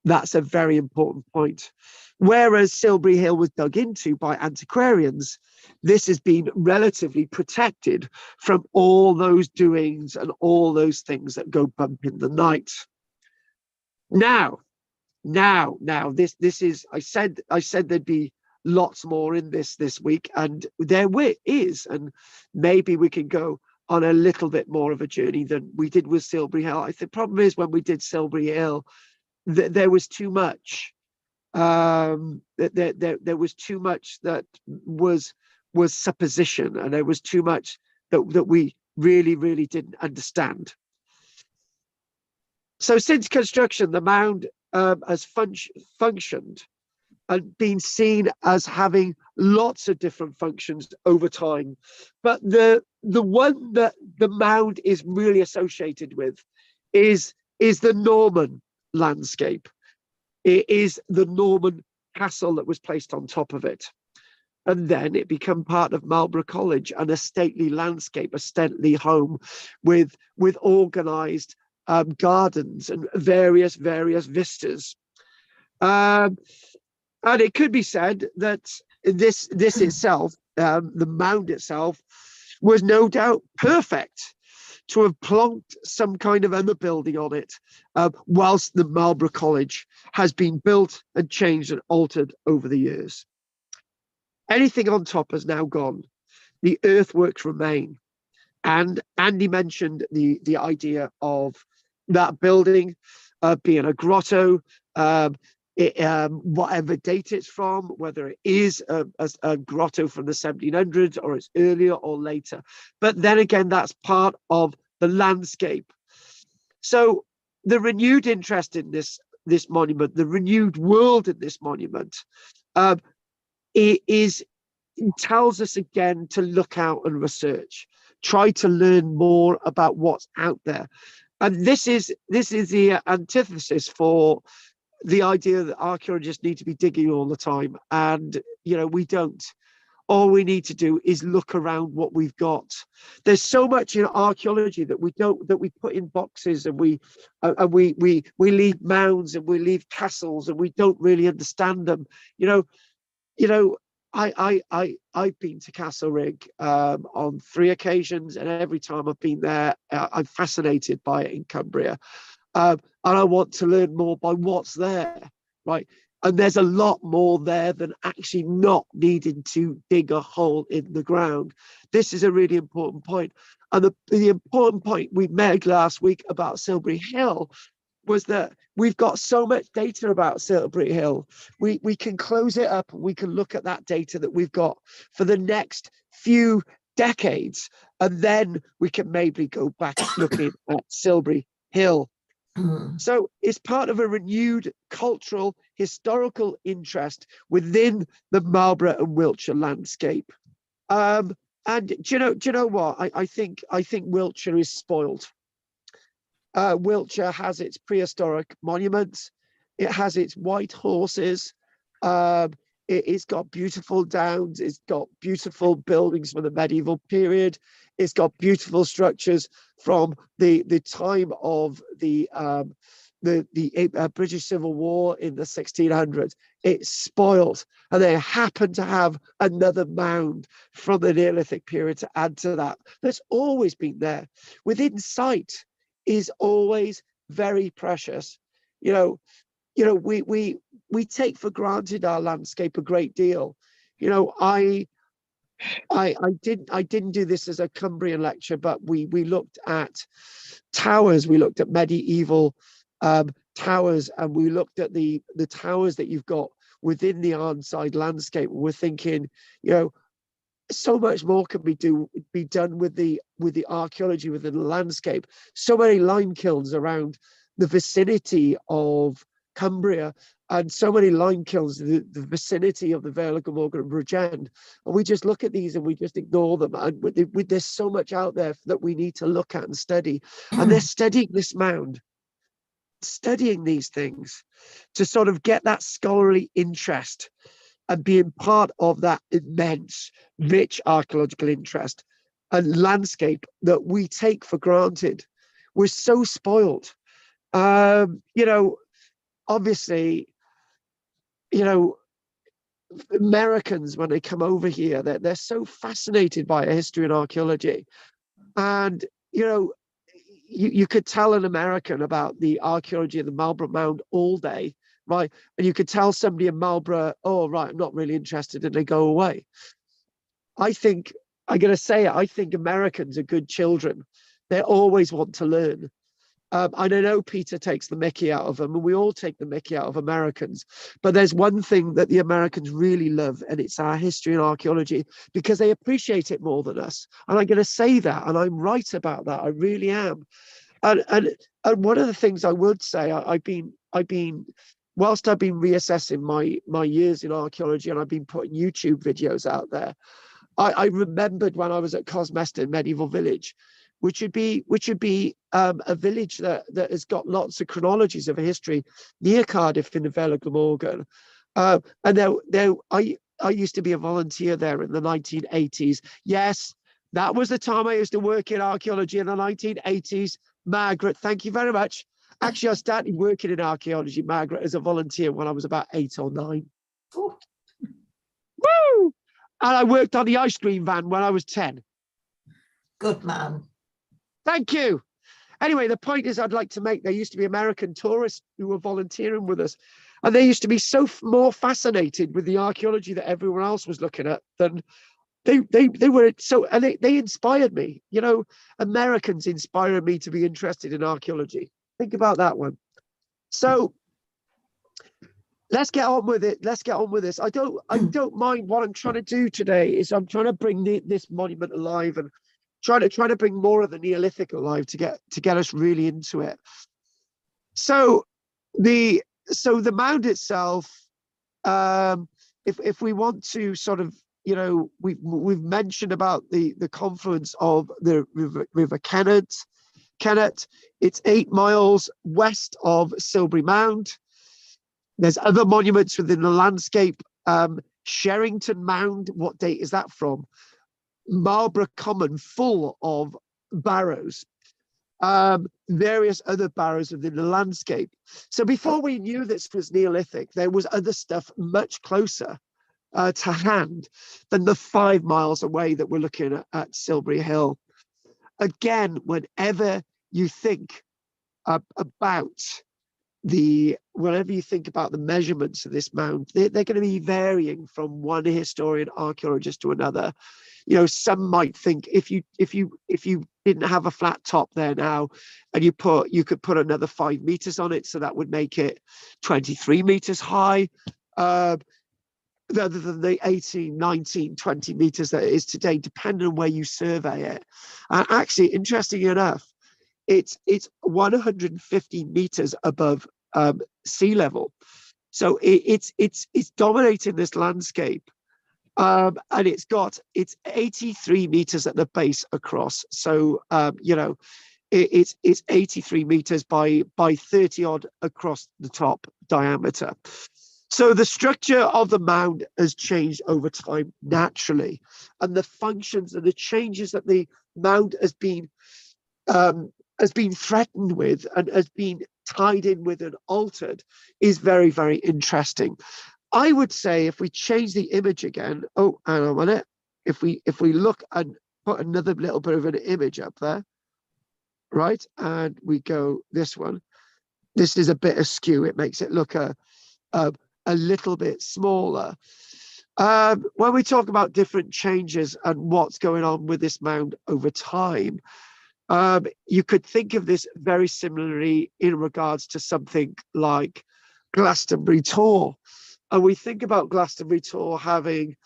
That's a very important point. Whereas Silbury Hill was dug into by antiquarians, this has been relatively protected from all those doings and all those things that go bump in the night. Now, this is, I said there'd be lots more in this week, and there is, and maybe we can go on a little bit more of a journey than we did with Silbury Hill. I think the problem is when we did Silbury Hill, there was too much. There was too much that was supposition, and there was too much that we really didn't understand. So since construction, the mound has functioned and been seen as having lots of different functions over time. But the one that the mound is really associated with is the Norman landscape. It is the Norman castle that was placed on top of it. And then it became part of Marlborough College, and a stately landscape, a stately home with organized gardens and various vistas. And it could be said that this itself, the mound itself, was no doubt perfect to have plonked some kind of other building on it, whilst the Marlborough College has been built and changed and altered over the years. Anything on top has now gone. The earthworks remain. And Andy mentioned the idea of that building being a grotto, whatever date it's from, whether it is a grotto from the 1700s or it's earlier or later. But then again, that's part of the landscape. So the renewed interest in this monument, the renewed world in this monument, it tells us again to look out and research, try to learn more about what's out there. And this is the antithesis for the idea that archaeologists need to be digging all the time. And, we don't. All we need to do is look around what we've got. There's so much in archaeology that we put in boxes, and we leave mounds and we leave castles, and we don't really understand them. I've been to Castlereagh on 3 occasions, and every time I've been there, I'm fascinated by it in Cumbria. And I want to learn more by what's there, right? And there's a lot more there than actually not needing to dig a hole in the ground. This is a really important point. And the important point we made last week about Silbury Hill was that we've got so much data about Silbury Hill. We can close it up and we can look at that data that we've got for the next few decades. And then we can maybe go back looking at Silbury Hill. So it's part of a renewed cultural, historical interest within the Marlborough and Wiltshire landscape. And do you know what? I think Wiltshire is spoiled. Wiltshire has its prehistoric monuments. It has its white horses. It's got beautiful downs. It's got beautiful buildings from the medieval period. It's got beautiful structures from the time of the British Civil War in the 1600s. It's spoiled, and they happen to have another mound from the Neolithic period to add to that. That's always been there. Within sight is always very precious. We take for granted our landscape a great deal. I didn't do this as a Cumbrian lecture, but we looked at towers, we looked at medieval towers, and we looked at the towers that you've got within the Arnside landscape. We're thinking, so much more can be done with the archaeology within the landscape. So many lime kilns around the vicinity of Cumbria, and so many lime kilns in the vicinity of the Vale of Glamorgan and Bridgend, and we just look at these and we just ignore them. And there's so much out there that we need to look at and study. And they're studying this mound, studying these things to sort of get that scholarly interest and being part of that immense, rich archaeological interest and landscape that we take for granted. We're so spoiled. You know, obviously, you know, Americans, when they come over here, they're so fascinated by history and archaeology. And, you know, you could tell an American about the archaeology of the Marlborough Mound all day, right? And you could tell somebody in Marlborough, oh, right, I'm not really interested, and they go away. I think, I'm going to say it, I think Americans are good children. They always want to learn. And I know Peter takes the mickey out of them, and we all take the mickey out of Americans. But there's one thing that the Americans really love, and it's our history and archaeology, because they appreciate it more than us. And I'm going to say that, and I'm right about that. I really am. And one of the things I would say, I've been whilst I've been reassessing my years in archaeology, and I've been putting YouTube videos out there, I remembered when I was at Cosmeston Medieval Village, which would be a village that has got lots of chronologies of history near Cardiff in the Vale of Glamorgan. And I used to be a volunteer there in the 1980s. Yes, that was the time I used to work in archaeology in the 1980s. Margaret, thank you very much. Actually, I started working in archaeology, Margaret, as a volunteer when I was about 8 or 9. Ooh. Woo! And I worked on the ice cream van when I was 10. Good man. Thank you. Anyway, the point is I'd like to make, there used to be American tourists who were volunteering with us, and they used to be so more fascinated with the archaeology that everyone else was looking at than they were. So, and they inspired me. You know, Americans inspired me to be interested in archaeology. Think about that one. So let's get on with it. Let's get on with this. I don't mind. What I'm trying to do today is I'm trying to bring this monument alive, and trying to bring more of the Neolithic alive to get us really into it. So the mound itself, if we want to sort of, you know, we've mentioned about the confluence of the river Kennet. It's 8 miles west of Silbury Mound. There's other monuments within the landscape. Sherrington Mound, what date is that from? Marlborough Common, full of barrows. Various other barrows within the landscape. So before we knew this was Neolithic, there was other stuff much closer to hand than the 5 miles away that we're looking at Silbury Hill. Again, whenever you think about whenever you think about the measurements of this mound, they're going to be varying from one historian archaeologist to another. You know, some might think if you didn't have a flat top there now, and you could put another 5 meters on it, so that would make it 23 meters high, rather than the 18, 19, 20 meters that it is today, depending on where you survey it. And actually, interestingly enough, it's 150 meters above sea level, so it's dominating this landscape. And it's 83 meters at the base across. So, you know, it's 83 meters by 30 odd across the top diameter. So the structure of the mound has changed over time naturally, and the functions and the changes that the mound has been threatened with and has been tied in with and altered is very, very interesting. I would say if we change the image again, oh, hang on a minute. If we look and put another little bit of an image up there, right? And we go this one. This is a bit askew. It makes it look a little bit smaller. When we talk about different changes and what's going on with this mound over time, you could think of this very similarly in regards to something like Glastonbury Tor. And we think about Glastonbury Tor having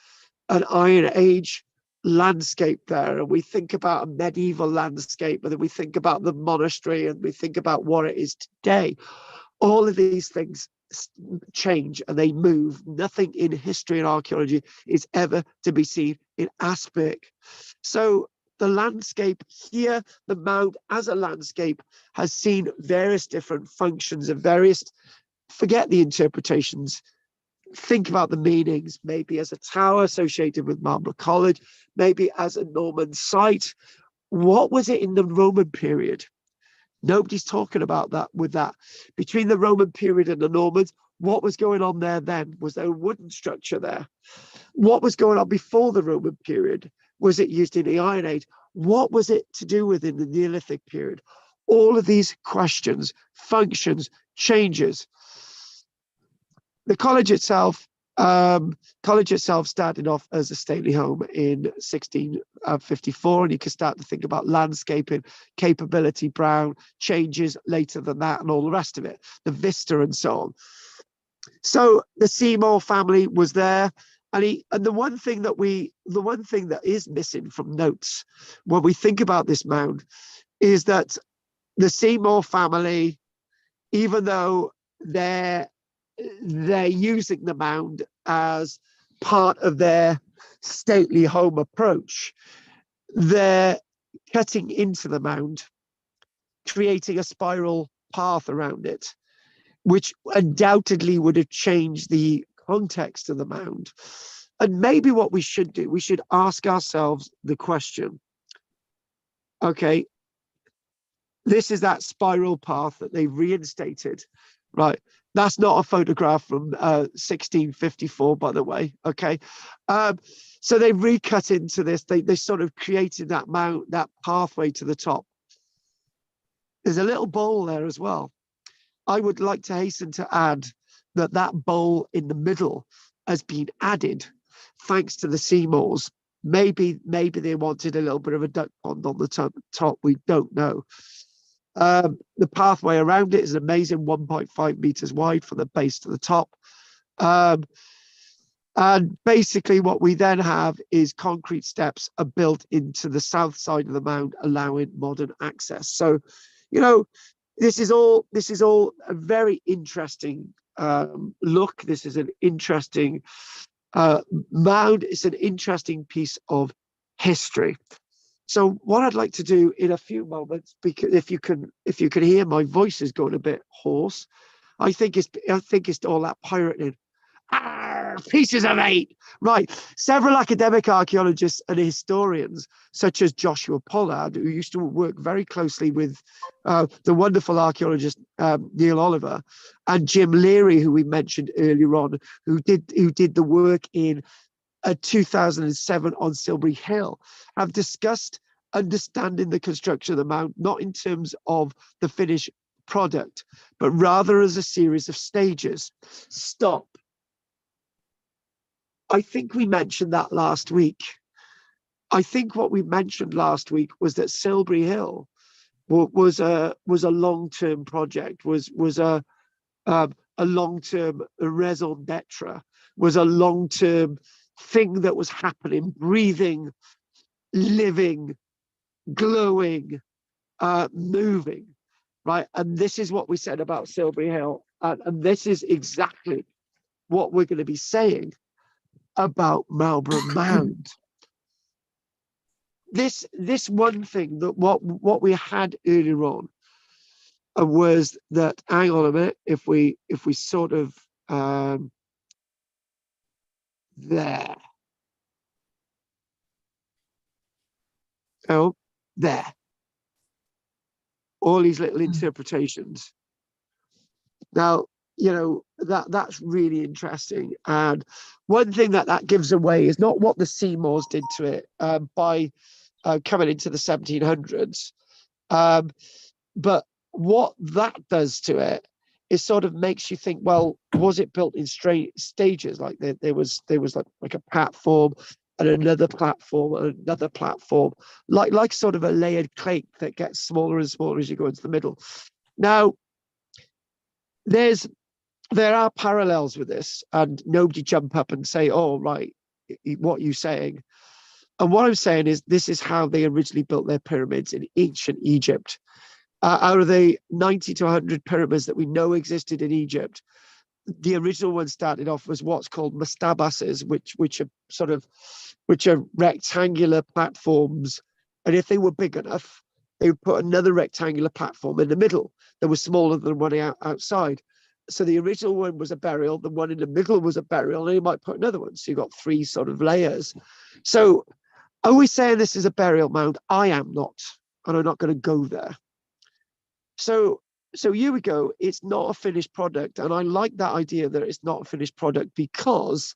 an Iron Age landscape there, and we think about a medieval landscape, and then we think about the monastery, and we think about what it is today. All of these things change and they move. Nothing in history and archaeology is ever to be seen in aspic. So the landscape here, the mound as a landscape, has seen various different functions and various, forget the interpretations, think about the meanings, maybe as a tower associated with Marlborough College, maybe as a Norman site. What was it in the Roman period? Nobody's talking about that with that. Between the Roman period and the Normans, what was going on there then? Was there a wooden structure there? What was going on before the Roman period? Was it used in the Iron Age? What was it to do with in the Neolithic period? All of these questions, functions, changes. The college itself started off as a stately home in 1654, and you can start to think about landscaping, capability, brown, changes later than that, and all the rest of it, the vista and so on. So the Seymour family was there, and the one thing that is missing from notes when we think about this mound is that the Seymour family, even though they're using the mound as part of their stately home approach, they're cutting into the mound, creating a spiral path around it, which undoubtedly would have changed the context of the mound. And maybe what we should do, we should ask ourselves the question, okay, this is that spiral path that they've reinstated, right? That's not a photograph from 1654, by the way, okay? So they recut into this, they sort of created that mount, that pathway to the top. There's a little bowl there as well. I would like to hasten to add that that bowl in the middle has been added thanks to the Seymours. Maybe they wanted a little bit of a duck pond on the top. We don't know. The pathway around it is amazing, 1.5 meters wide from the base to the top. And basically what we then have is concrete steps are built into the south side of the mound, allowing modern access. So, you know, this is all a very interesting look. This is an interesting mound. It's an interesting piece of history. So what I'd like to do in a few moments, because if you can hear my voice is going a bit hoarse, I think it's all that pirating. Pieces of 8. Right. Several academic archaeologists and historians, such as Joshua Pollard, who used to work very closely with the wonderful archaeologist Neil Oliver, and Jim Leary, who we mentioned earlier on, who did the work in 2007 on Silbury Hill, have discussed understanding the construction of the mound, not in terms of the finished product, but rather as a series of stages. Stop. I think we mentioned that last week. I think what we mentioned last week was that Silbury Hill was a long-term project, was a long-term raison d'etre, was a long-term thing that was happening, breathing, living, glowing, moving, right? And this is what we said about Silbury Hill, and this is exactly what we're going to be saying about Marlborough Mound. This one thing that what we had earlier on was that, hang on a minute, if we sort of there. Oh, there. All these little interpretations. Now, you know, that's really interesting. And one thing that gives away is not what the Seymours did to it by coming into the 1700s, but what that does to it is sort of makes you think, well, was it built in stages? Like there was like a platform and another platform and another platform, like sort of a layered cake that gets smaller and smaller as you go into the middle. Now, there are parallels with this, and nobody jump up and say, oh, right, what are you saying? And what I'm saying is this is how they originally built their pyramids in ancient Egypt. Out of the 90 to 100 pyramids that we know existed in Egypt, the original one started off as what's called mastabases, which are rectangular platforms. And if they were big enough, they would put another rectangular platform in the middle that was smaller than one outside. So the original one was a burial, the one in the middle was a burial, and you might put another one. So you've got 3 sort of layers. So are we saying this is a burial mound? I am not, and I'm not going to go there. So here we go. It's not a finished product. And I like that idea that it's not a finished product because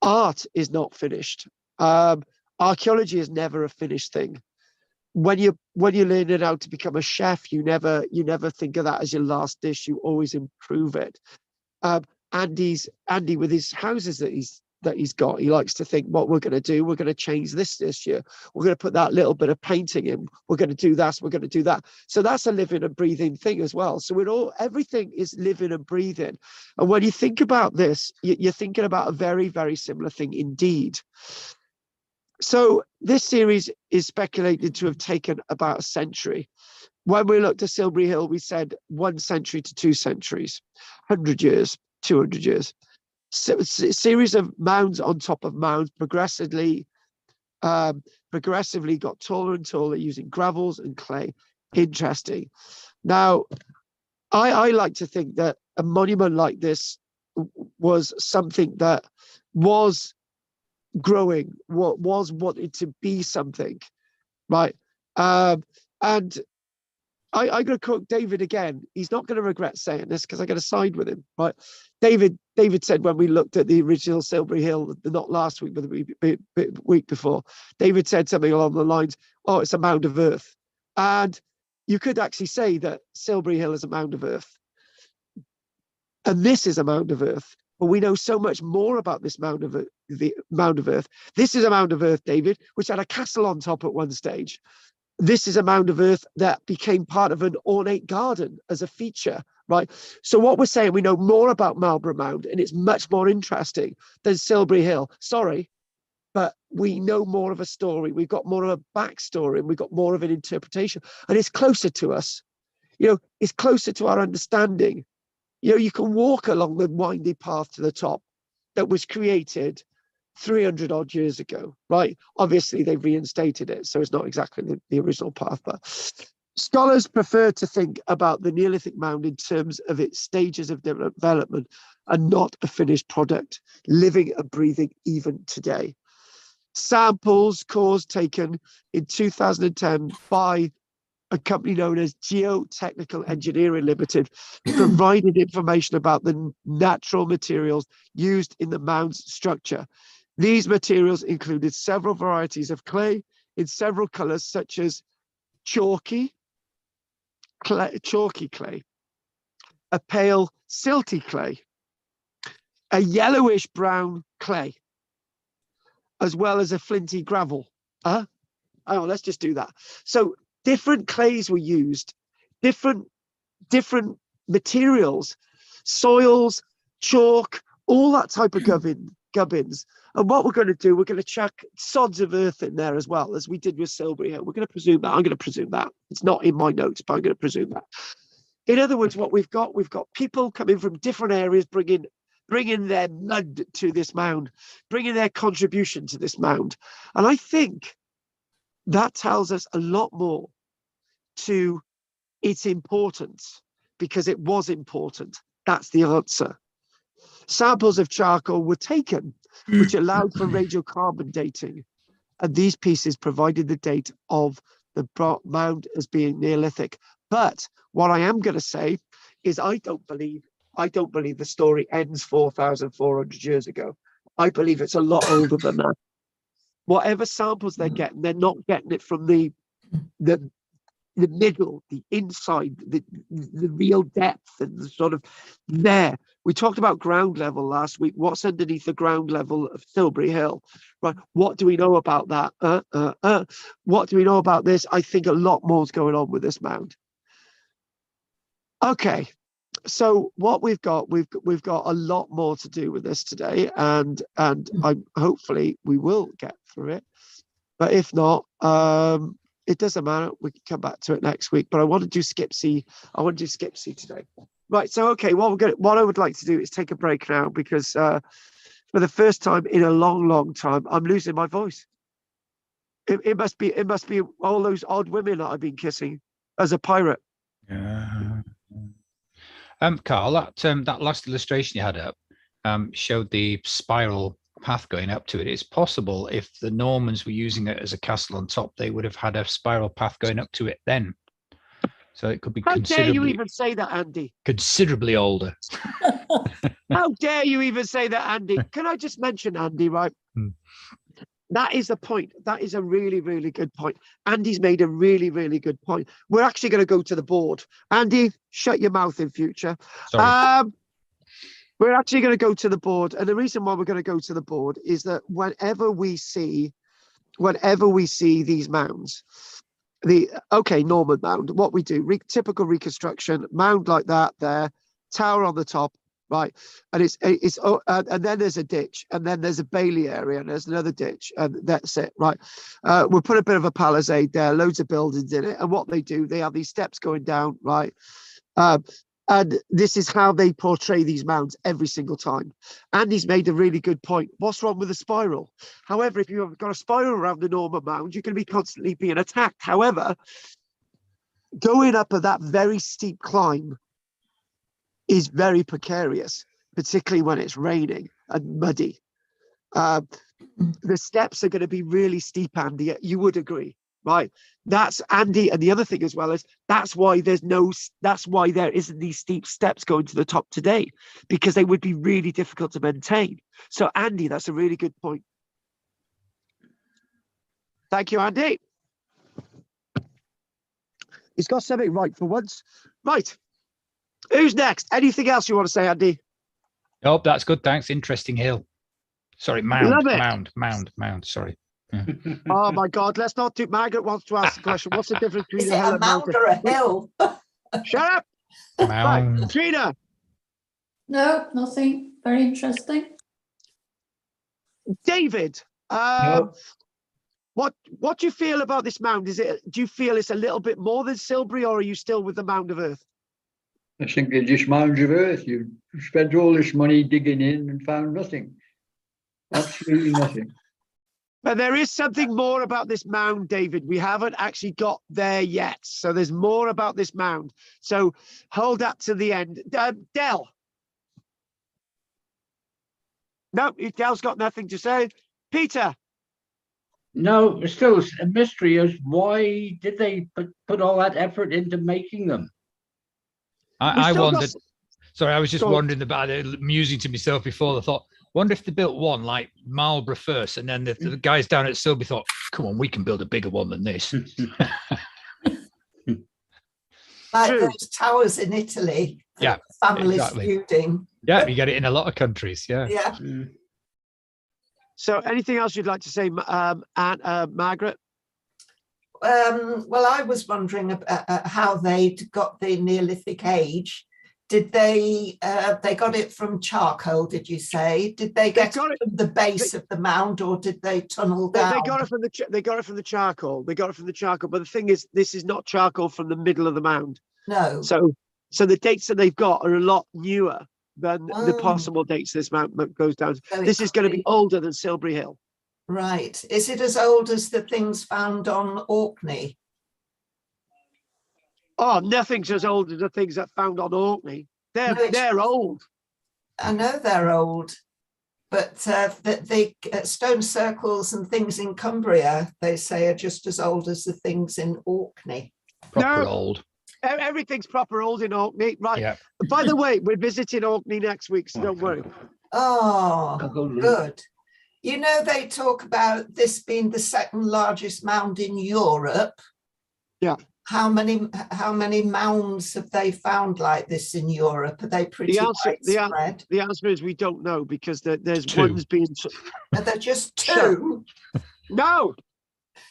art is not finished. Archaeology is never a finished thing. When you're learning how to become a chef, you never think of that as your last dish. You always improve it. Andy with his houses that he's got, he likes to think, what we're going to do, we're going to change this year. We're going to put that little bit of painting in. We're going to do this. We're going to do that. So that's a living and breathing thing as well. So everything is living and breathing. And when you think about this, you're thinking about a very, very similar thing indeed. So this series is speculated to have taken about a century. When we looked at Silbury Hill, we said 1 century to 2 centuries, 100 years, 200 years. So it's a series of mounds on top of mounds, progressively got taller and taller using gravels and clay. Interesting. Now, I like to think that a monument like this was something that was growing, what was wanted to be something, right? And I'm going to quote David again. He's not going to regret saying this because I'm going to side with him, right? David said when we looked at the original Silbury Hill, not last week, but the week before, David said something along the lines, oh, it's a mound of earth. And you could actually say that Silbury Hill is a mound of earth. And this is a mound of earth. But we know so much more about this mound of earth. This is a mound of earth, David, which had a castle on top at one stage. This is a mound of earth that became part of an ornate garden as a feature, right? So what we're saying, we know more about Marlborough Mound, and it's much more interesting than Silbury Hill. Sorry, but we know more of a story. We've got more of a backstory, and we've got more of an interpretation, and it's closer to us. It's closer to our understanding. You can walk along the windy path to the top that was created 300 odd years ago, right? Obviously, they've reinstated it, so it's not exactly the original path, but scholars prefer to think about the Neolithic mound in terms of its stages of development and not a finished product, living and breathing even today. Samples, cores taken in 2010 by a company known as Geotechnical Engineering Limited, provided information about the natural materials used in the mound's structure. These materials included several varieties of clay in several colors, such as chalky clay, a pale silty clay, a yellowish brown clay, as well as a flinty gravel. Let's just do that. So different clays were used, different materials, soils, chalk, all that type of gubbins. And what we're going to do, we're going to chuck sods of earth in there as well, as we did with Silbury Hill. We're going to presume that. I'm going to presume that. It's not in my notes, but I'm going to presume that. In other words, what we've got people coming from different areas, bringing their mud to this mound, bringing their contribution to this mound. And I think that tells us a lot more to its importance, because it was important. That's the answer. Samples of charcoal were taken, which allowed for radiocarbon dating, and these pieces provided the date of the mound as being Neolithic. But what I am going to say is I don't believe the story ends 4,400 years ago. I believe it's a lot older than that. Whatever samples they're getting, they're not getting it from the middle, the inside, the real depth, and the sort of there. We talked about ground level last week. What's underneath the ground level of Silbury Hill, right? What do we know about that? What do we know about this? I think a lot more is going on with this mound. Okay, so what we've got a lot more to do with this today, and hopefully we will get through it. But if not, it doesn't matter. We can come back to it next week. But I want to do skipsea. I want to do skipsea today. Right. So okay. What I would like to do is take a break now, because for the first time in a long time, I'm losing my voice. It must be all those odd women that I've been kissing as a pirate. Yeah. Carl, that last illustration you had up showed the spiral path going up to it. It's possible if the Normans were using it as a castle on top, they would have had a spiral path going up to it then. So it could be How dare you even say that, Andy? Considerably older. How dare you even say that, Andy? Can I just mention, Andy, right? That is the point. That is a really, really good point. Andy's made a really, really good point. We're actually going to go to the board. Andy, shut your mouth in future. Sorry. We're actually going to go to the board. And the reason why we're going to go to the board is that whenever we see these mounds, Norman mound, what we do, typical reconstruction, mound like that there, tower on the top, right? And and then there's a ditch, and then there's a bailey area, and there's another ditch, and that's it, right? We'll put a bit of a palisade there, loads of buildings in it, and what they do, they have these steps going down, right? And this is how they portray these mounds every single time. Andy's made a really good point. What's wrong with a spiral? However, if you've got a spiral around the Norman mound, you can be constantly being attacked. However, going up that very steep climb is very precarious, particularly when it's raining and muddy. The steps are going to be really steep, Andy. You would agree, right? That's Andy. And the other thing as well is that's why there isn't these steep steps going to the top today, because they would be really difficult to maintain. So Andy, that's a really good point. Thank you, Andy. He's got something right for once. Right. Who's next? Anything else you want to say, Andy? Nope, that's good. Thanks. Interesting hill. Sorry, mound. Love it. Mound. Sorry. Oh my God! Let's not do. Margaret wants to ask the question. What's the difference between Is it a mound or a hill? Shut up. Mound. Right, Trina. No, nothing. Very interesting. David. What do you feel about this mound? Do you feel it's a little bit more than Silbury, or are you still with the mound of earth? I think they're just mounds of earth. You spent all this money digging in and found nothing. Absolutely nothing. But there is something more about this mound, David. We haven't actually got there yet. So there's more about this mound. So hold that to the end. Del. No, Del's got nothing to say. Peter. No, it's still a mystery as why did they put all that effort into making them? I wondered. Sorry, I was just wondering about it, musing to myself before. I thought, wonder if they built one like Marlborough first, and then the guys down at Silbury thought, come on, we can build a bigger one than this. Like those towers in Italy. Yeah, families exactly. feuding. Yeah, you get it in a lot of countries. Yeah. Yeah. So anything else you'd like to say, Margaret? Well, I was wondering about how they got the Neolithic age. Did they got it from charcoal, did you say? Did they get it from the base of the mound, or did they tunnel down? They got it from the charcoal. They got it from the charcoal. But the thing is, this is not charcoal from the middle of the mound. No. So the dates that they've got are a lot newer than the possible dates this mountain goes down. So this is going to be older than Silbury Hill. Right. Is it as old as the things found on Orkney? Oh, nothing's as old as the things that found on Orkney. They're old. I know they're old, but the stone circles and things in Cumbria, they say, are just as old as the things in Orkney. Proper old. Everything's proper old in Orkney. Right. Yeah. By the way, we're visiting Orkney next week, so don't worry. Oh, good. You know, they talk about this being the second largest mound in Europe. Yeah. How many mounds have they found like this in Europe? Are they pretty widespread? The answer is we don't know, because there's ones being. Are there just two? No.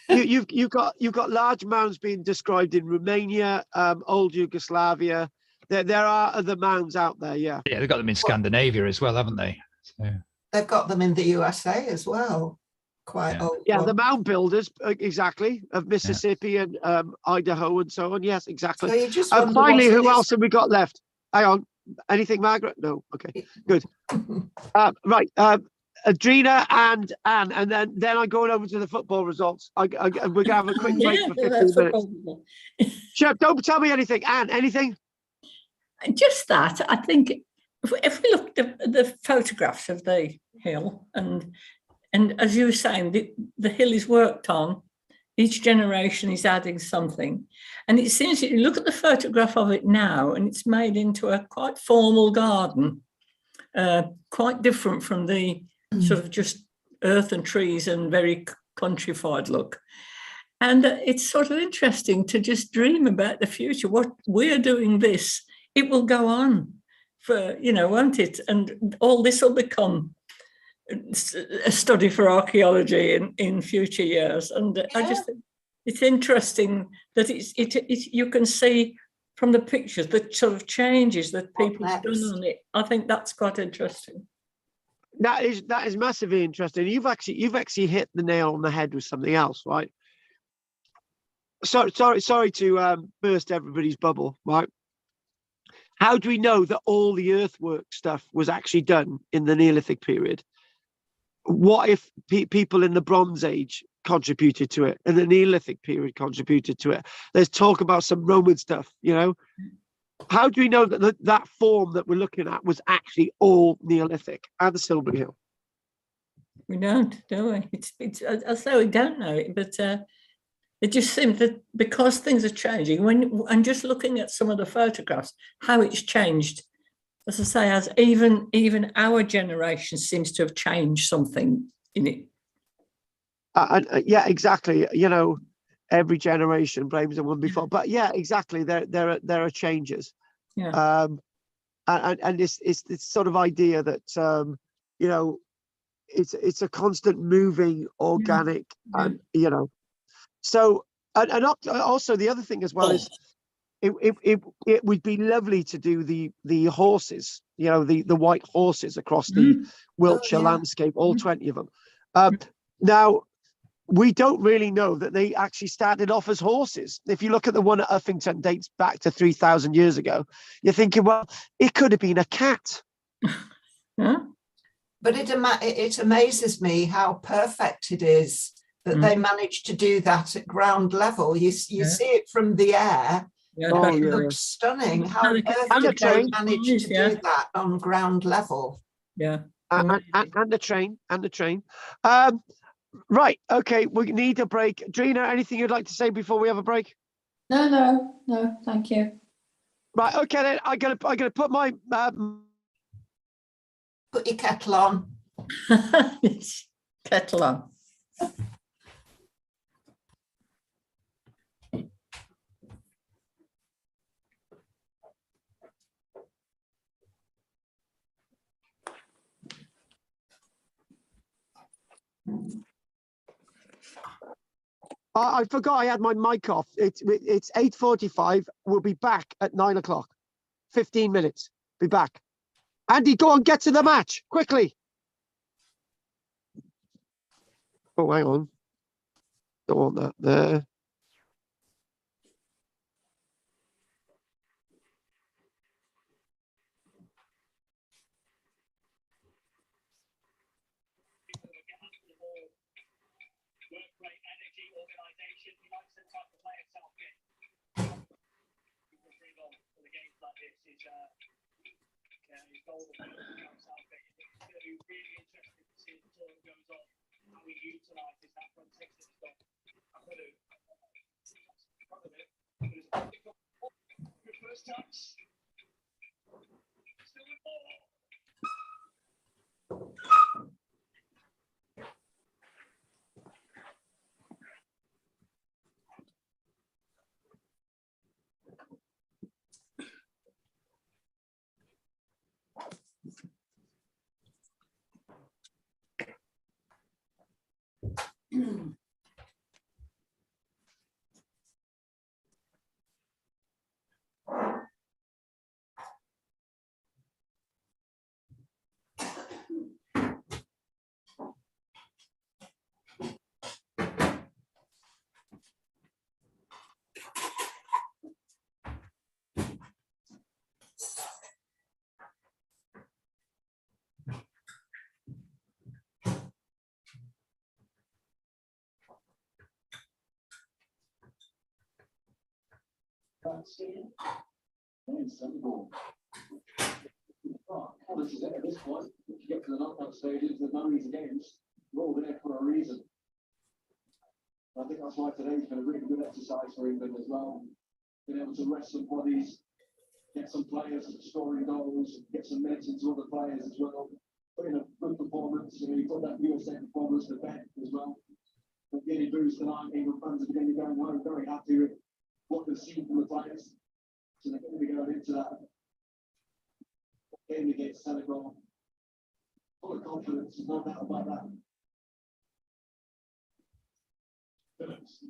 You've got large mounds being described in Romania, old Yugoslavia. There are other mounds out there. Yeah. Yeah, they've got them in Scandinavia as well, haven't they? So. They've got them in the USA as well. Quite old. Yeah, the mound builders, exactly, of Mississippi and Idaho and so on. Yes, exactly. So you just finally, who else have we got left? Hang on. Anything, Margaret? No. Okay, good. Right. Adrina and Anne, and then I'm going over to the football results. We're going to have a quick break for 15 minutes. Chef, don't tell me anything. Anne, anything? just that, I think if we look at the photographs of the hill, and as you were saying, the hill is worked on, each generation is adding something. And it seems that you look at the photograph of it now, and it's made into a quite formal garden, quite different from the sort of just earth and trees and very countrified look. And it's sort of interesting to just dream about the future. What we're doing this, it will go on for, won't it? And all this will become a study for archaeology in future years. And I just think it's interesting that you can see from the pictures the sort of changes that people have done on it. I think that's quite interesting. That is massively interesting. You've actually hit the nail on the head with something else, right? Sorry to burst everybody's bubble, right? How do we know that all the earthwork stuff was actually done in the Neolithic period? What if people in the Bronze Age contributed to it, and the Neolithic period contributed to it? There's talk about some Roman stuff, How do we know that that form that we're looking at was actually all Neolithic and the Silbury Hill? We don't, do we? It's as though we don't know it, but it just seems that because things are changing, when I'm just looking at some of the photographs, how it's changed. As I say, as even our generation seems to have changed something in it. Yeah, exactly. Every generation blames the one before, but yeah, exactly. There are changes. Yeah. And it's this sort of idea that it's a constant moving organic, and So and also the other thing as well is it would be lovely to do the horses, the white horses across the Wiltshire landscape, all 20 of them. Now, we don't really know that they actually started off as horses. If you look at the one at Uffington, dates back to 3,000 years ago, you're thinking, well, it could have been a cat. But it amazes me how perfect it is that they managed to do that at ground level. You see it from the air. It looks stunning. How perfect they managed to do that on ground level. Yeah. And the train. Right. Okay. We need a break. Drina, anything you'd like to say before we have a break? No, thank you. Right. Okay. Then I'm gonna put my put your kettle on. Kettle on. I forgot I had my mic off. It's 8:45. We'll be back at 9 o'clock. 15 minutes. Be back. Andy, go on, get to the match quickly. Oh, hang on. Don't want that there. This is it at this point. If you get to the knockout stages, the Murray's games, we're all there for a reason. I think that's why today's been a really good exercise for England as well. Being able to rest some bodies, get some players scoring goals, get some minutes into other players as well. Put in a good performance. You know, you put that USA performance to bed as well. But getting boost tonight, England fans are going to be going home very happy with what they've seen from the players. So they're going to be going into that game against Senegal full of confidence, no doubt about that. Phillips.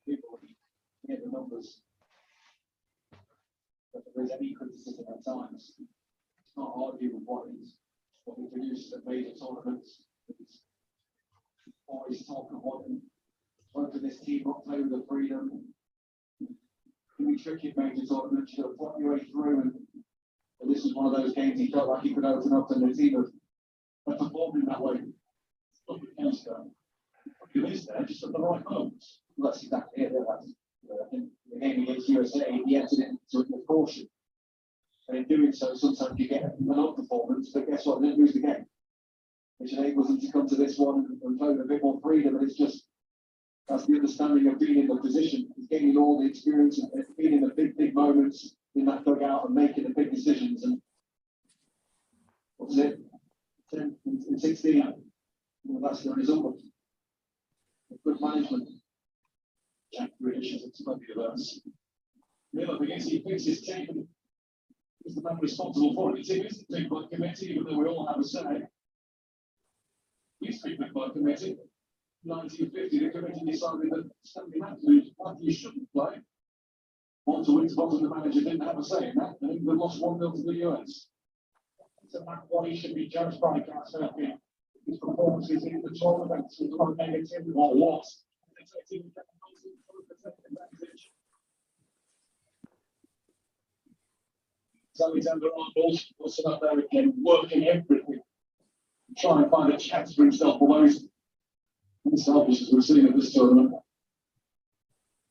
People get the numbers. But if there's any criticism at times, it's not argue with what we produce at major tournaments. It's always talk of what this team not play with the freedom. Can be tricky at major tournaments, you'll plot your way through, and this is one of those games he felt like he could open up, and the team have performed in that way. It's not the case though. It is there, just at the right moments. Well, that's exactly it. I think the game against USA, he entered it with caution. And in doing so, sometimes you get an odd performance, but guess what? They didn't lose the game. Which enables them to come to this one and play with a bit more freedom. And it's just, that's the understanding of being in the position, gaining all the experience and being in the big moments in that dugout and making the big decisions. And what's it? 10 and 16. Well, that's the result. Good management. Jack Grealish is a plenty of us. Miller begins, he thinks his team is the man responsible for it. His team is the big club committee, even though we all have a say. Used to be big club committee. 1950, the committee decided that Stanley Matthews shouldn't play. On to win, bottom, the manager didn't have a say in that, and England lost 1-0 to the US. So that's what he should be judged by, Gareth. His performances in the tournaments was not negative or lost. Alexander-Arnold also up there again, working everything, trying to find a chance for himself, although he's unselfish as we've seen at this tournament.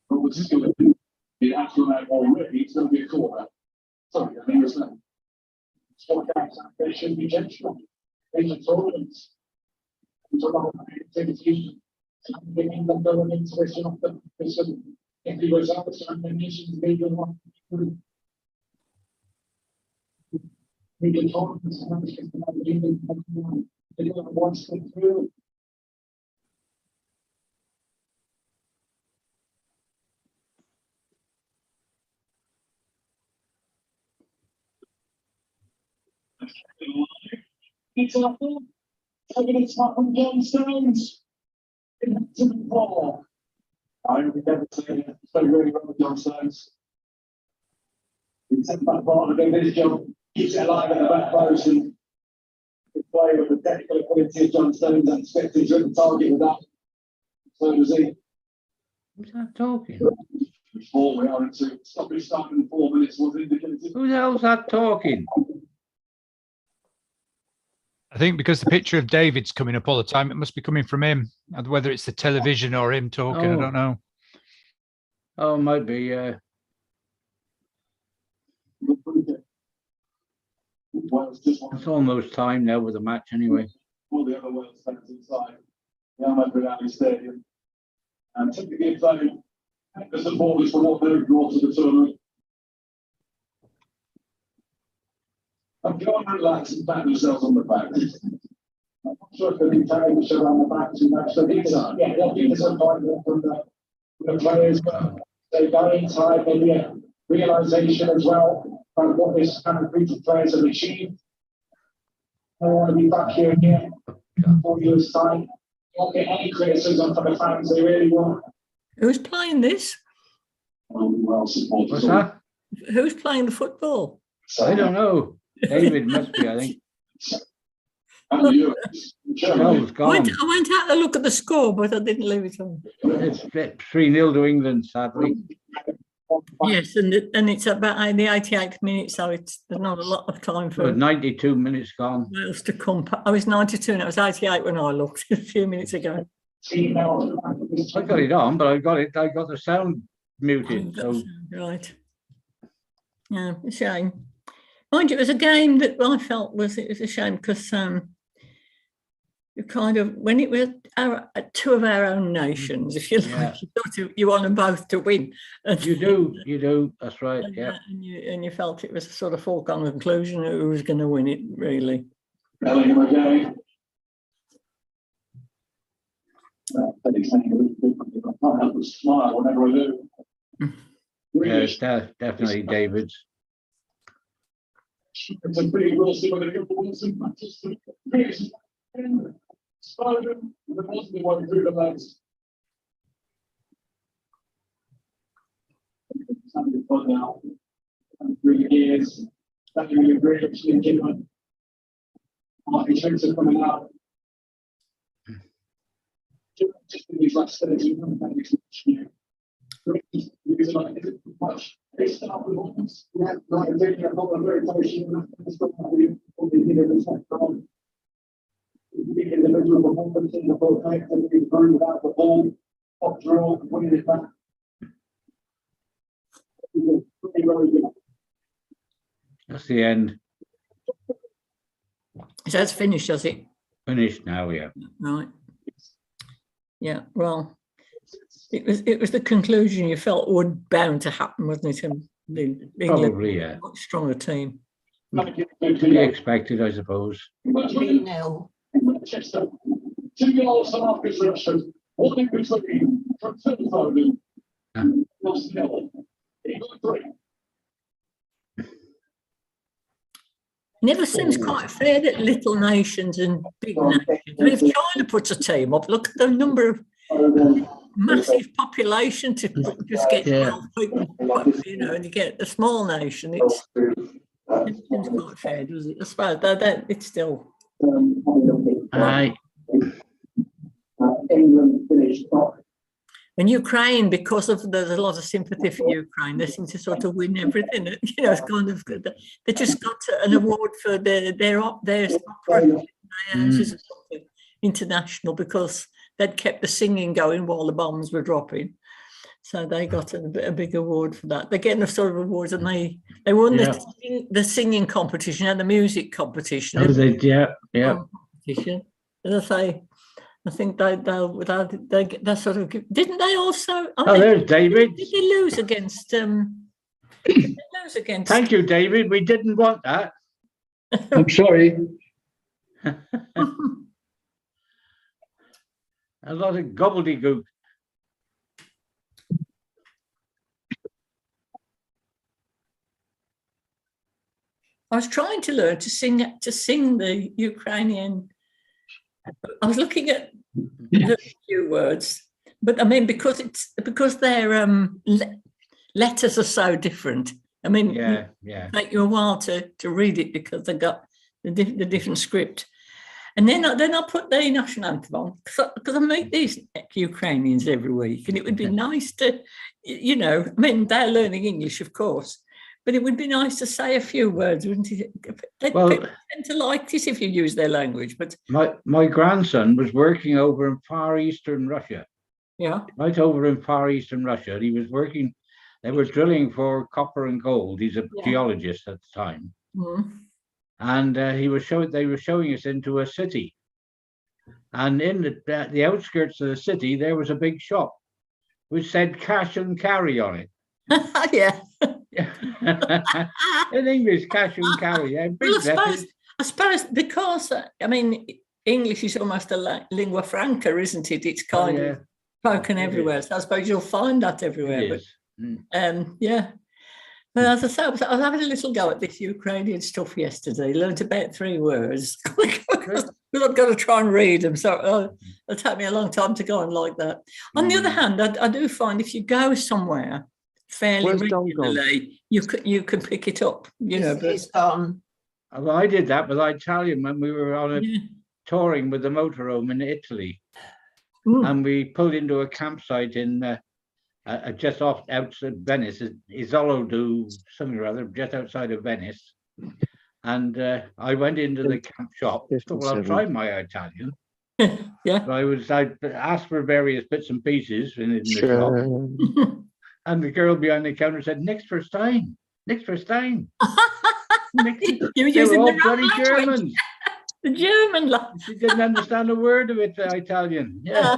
But what's just going to be an actual out already, it's going to be a corner. Sorry, I mean, it's not. Sport games, they should be gentle. In the tournaments, there's a lot of activity. England going into this, if he was outside the nations league and what we can talk to some of the wants to through. It's up there. Taking it up from John Stones. To the ball. I would never say it. It's very, very well with John Stones. He sent that ball to do this job, keeps it alive at the back post, and the play with the technical ability of John Stones and expected to hit the target with that. So does he. Who's that talking? Before we are into stoppage starting in 4 minutes was indicated. Who the hell's that talking? I think because the picture of David's coming up all the time, it must be coming from him. Whether it's the television or him talking, I don't know. Oh, it might be. It's almost time now with the match anyway. All the other Wales fans inside the Marlborough Stadium. And typically playing the supporters for what they've brought to the tournament. And go and relax and pat themselves on the back. I'm not sure if they've been carrying the show on the back too much. So these are, yeah, they'll be disappointed from the players, but they go inside, maybe a realization as well about what this kind of group of players have achieved. I want to be back here again 4 years' time. Not get any criticism from the fans. They really won't. Who's playing this? What's that? Who's playing the football? I don't know. David must be, I think. Charles gone. I went out to look at the score, but I didn't leave it on. It's 3-0 to England, sadly. Yes, and it's about the 88th minute, so there's not a lot of time for 92 minutes gone. Wales to come. I was 92 and it was 88 when I looked a few minutes ago. I got it on, but I got the sound muted. So. Right. Yeah, a shame. Mind you, it was a game that I felt was a shame because you kind of, when it was two of our own nations, if you like, you want them both to win. And, you do. That's right. Yeah. And you felt it was a sort of foregone conclusion who was going to win it, really. Yeah, it's definitely David's. It's a pretty well see what the people want to Manchester. Spider, the positive one through the legs. Something fun now. 3 years. That you agree actually given. Martin Spencer coming out. Just in these last 13 months, much. They start with ones. Yeah, like I'm taking a lot of very patient and big individual performance in the full time and we learn about the whole top draw, winning it back. That's the end. So that's finished, has it? Finished now, yeah. Right. Yeah, well, it was the conclusion you felt would bound to happen, wasn't it? England, probably, yeah. Much stronger team. To be expected, I suppose. 3-0. Manchester. 2 goals from disruption. 1 in between from Phil Foden. Lost nil. England 3. It never seems quite fair that little nations and big nations. I mean, if China puts a team up, look at the number of massive population to just get 12 people, and you get a small nation. It seems quite fair, does it? I suppose that it's still. Aye. England finished top. And Ukraine, because of there's a lot of sympathy for Ukraine, they seem to sort of win everything. It's kind of good. They just got an award for their international because they'd kept the singing going while the bombs were dropping. So they got a big award for that. They're getting a sort of awards, and they won the singing competition and the music competition. Oh, they competition. And I think they sort of didn't they also? There's David. Did they lose against? Thank you, David. We didn't want that. I'm sorry. A lot of gobbledygook. I was trying to learn to sing the Ukrainian. I was looking at a few words, but I mean because their letters are so different. I mean, it take you a while to read it because they got the different script. And then I put the national anthem on because I meet these Ukrainians every week, and it would be nice to, I mean, they're learning English, of course, but it would be nice to say a few words, wouldn't it? People tend to like this if you use their language. But my grandson was working over in Far Eastern Russia. Yeah. Right over in Far Eastern Russia. He was working, they were drilling for copper and gold. He's a geologist at the time. Mm-hmm. And they were showing us into a city, and in the outskirts of the city there was a big shop which said cash and carry on it. Yeah. In English, cash and carry. Yeah, I suppose because I mean English is almost a lingua franca, isn't it? It's kind of spoken everywhere. So I suppose you'll find that everywhere. But Well, as I said, I was having a little go at this Ukrainian stuff yesterday. Learned about 3 words. I've got to try and read them, so it'll take me a long time to go on like that. On the other hand, I do find if you go somewhere fairly regularly, you can pick it up. You know, but It's gone. Well, I did that with Italian when we were on a touring with the motorhome in Italy, and we pulled into a campsite in just outside Venice, Isolo do something or other, just outside of Venice. And I went into the camp shop. Thought, well, I'll try my Italian. Yeah. So I asked for various bits and pieces in the shop, and the girl behind the counter said, "Next for Stein, next for Stein." You were using the bloody Germans. The German language. She didn't understand a word of it, Italian. Yeah.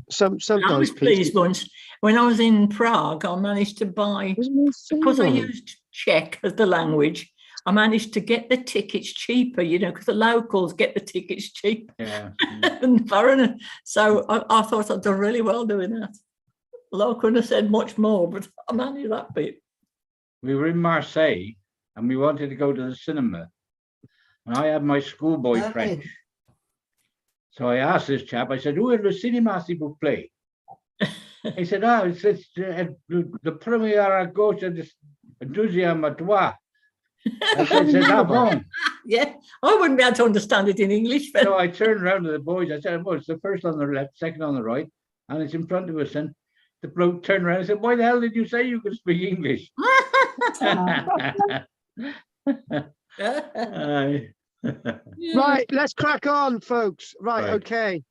Sometimes I was pleased once when I was in Prague. I managed to buy, because I used Czech as the language, I managed to get the tickets cheaper, you know, because the locals get the tickets cheaper than the foreigners. So I thought I'd done really well doing that. Although I couldn't have said much more, but I managed that bit. We were in Marseille and we wanted to go to the cinema. And I had my schoolboy French. So I asked this chap, I said, "Où est le cinéma, s'il vous plaît?" He said, it's the premier à gauche and the deuxième à droite. I said, "C'est ça bon." Yeah, I wouldn't be able to understand it in English. But... So I turned around to the boys. I said, "Well, it's the first on the left, second on the right, and it's in front of us." And the bloke turned around and said, "Why the hell did you say you could speak English?" Right, let's crack on, folks. Right, okay.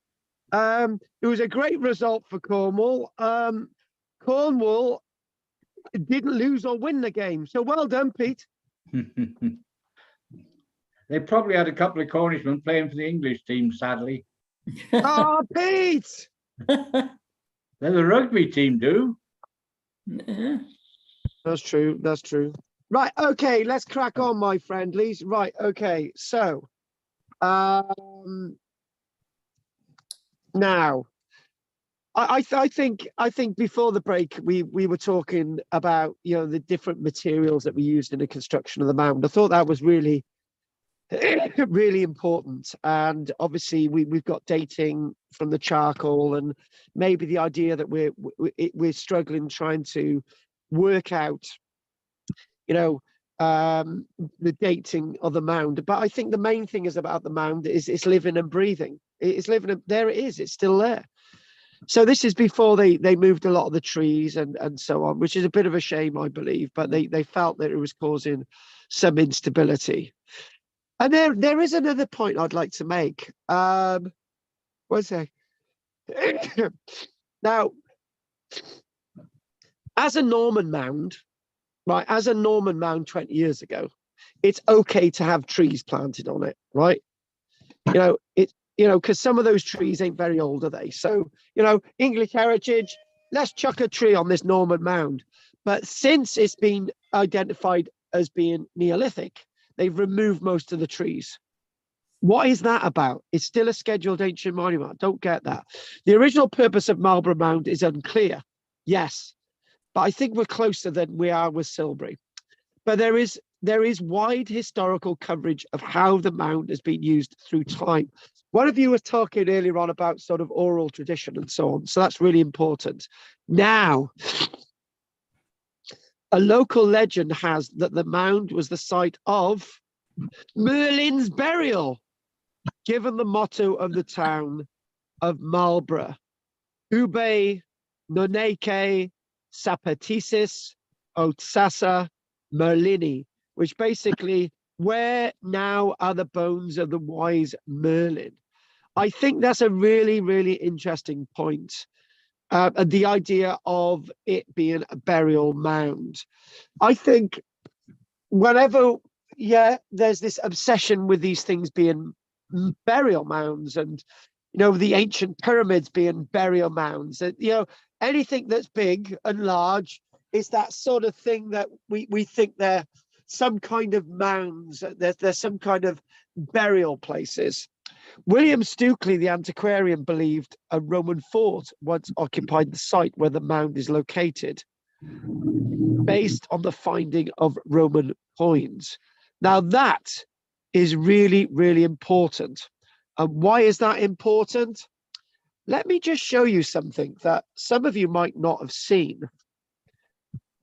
It was a great result for Cornwall. Cornwall didn't lose or win the game, so well done, Pete. They probably had a couple of Cornishmen playing for the English team, sadly. Oh, Pete! They're the rugby team, do. That's true. That's true. Right. Okay. Let's crack on, my friendlies. Right. Okay. So, now, I think before the break we were talking about, you know, the different materials that we used in the construction of the mound. I thought that was really really important, and obviously we've got dating from the charcoal, and maybe the idea that we're struggling trying to work out, you know, the dating of the mound. But I think the main thing is about the mound is it's living and breathing. It's living. There it is. It's still there. So this is before they moved a lot of the trees and so on, which is a bit of a shame, I believe. But they felt that it was causing some instability. And there is another point I'd like to make. One sec. Now, as a Norman mound, right? As a Norman mound 20 years ago, it's okay to have trees planted on it, right? Because some of those trees ain't very old, are they? So, English heritage, let's chuck a tree on this Norman mound. But since it's been identified as being Neolithic, they've removed most of the trees. What is that about? It's still a scheduled ancient monument. I don't get that. The original purpose of Marlborough Mound is unclear. Yes, but I think we're closer than we are with Silbury. But there is wide historical coverage of how the mound has been used through time. One of you was talking earlier on about sort of oral tradition and so on. So that's really important. Now, a local legend has that the mound was the site of Merlin's burial, given the motto of the town of Marlborough, Ube noneke sapetisis otsasa Merlini, which basically, where now are the bones of the wise Merlin? I think that's a really, really interesting point. The idea of it being a burial mound. I think whenever, there's this obsession with these things being burial mounds, and, the ancient pyramids being burial mounds, and, anything that's big and large is that sort of thing that we think they're some kind of mounds, there's some kind of burial places. William Stukeley, the antiquarian, believed a Roman fort once occupied the site where the mound is located, based on the finding of Roman coins. Now that is really, really important. And why is that important? Let me just show you something that some of you might not have seen.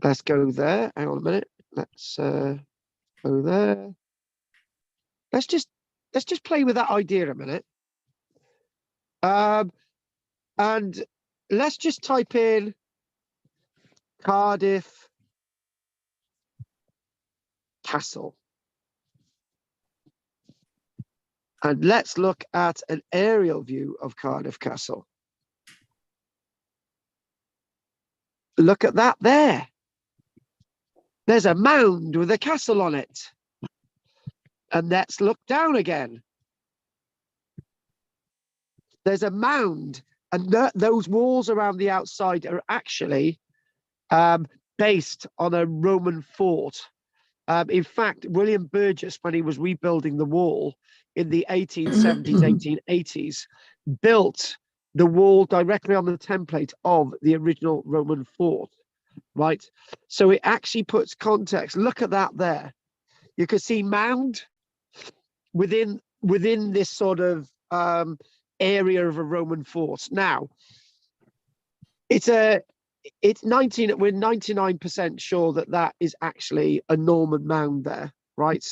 Let's go there. Hang on a minute. Let's go there. Let's just play with that idea a minute. And let's just type in Cardiff Castle. And let's look at an aerial view of Cardiff Castle. Look at that there. There's a mound with a castle on it. And let's look down again. There's a mound, and those walls around the outside are actually based on a Roman fort. In fact, William Burgess, when he was rebuilding the wall in the 1870s, 1880s, built the wall directly on the template of the original Roman fort, right? So it actually puts context. Look at that there. You can see mound within this sort of area of a Roman fort. Now, we're 99% sure that is actually a Norman mound there, right?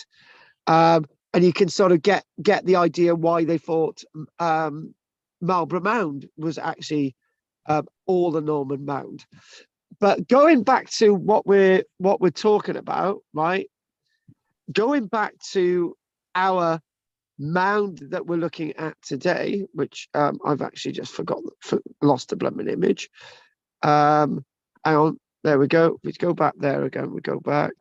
And you can sort of get the idea why they thought Marlborough Mound was actually all a Norman mound. But going back to what we're talking about, right? Going back to our mound that we're looking at today, which I've actually just lost the blooming image. Hang on, there we go. We go back there again. We go back.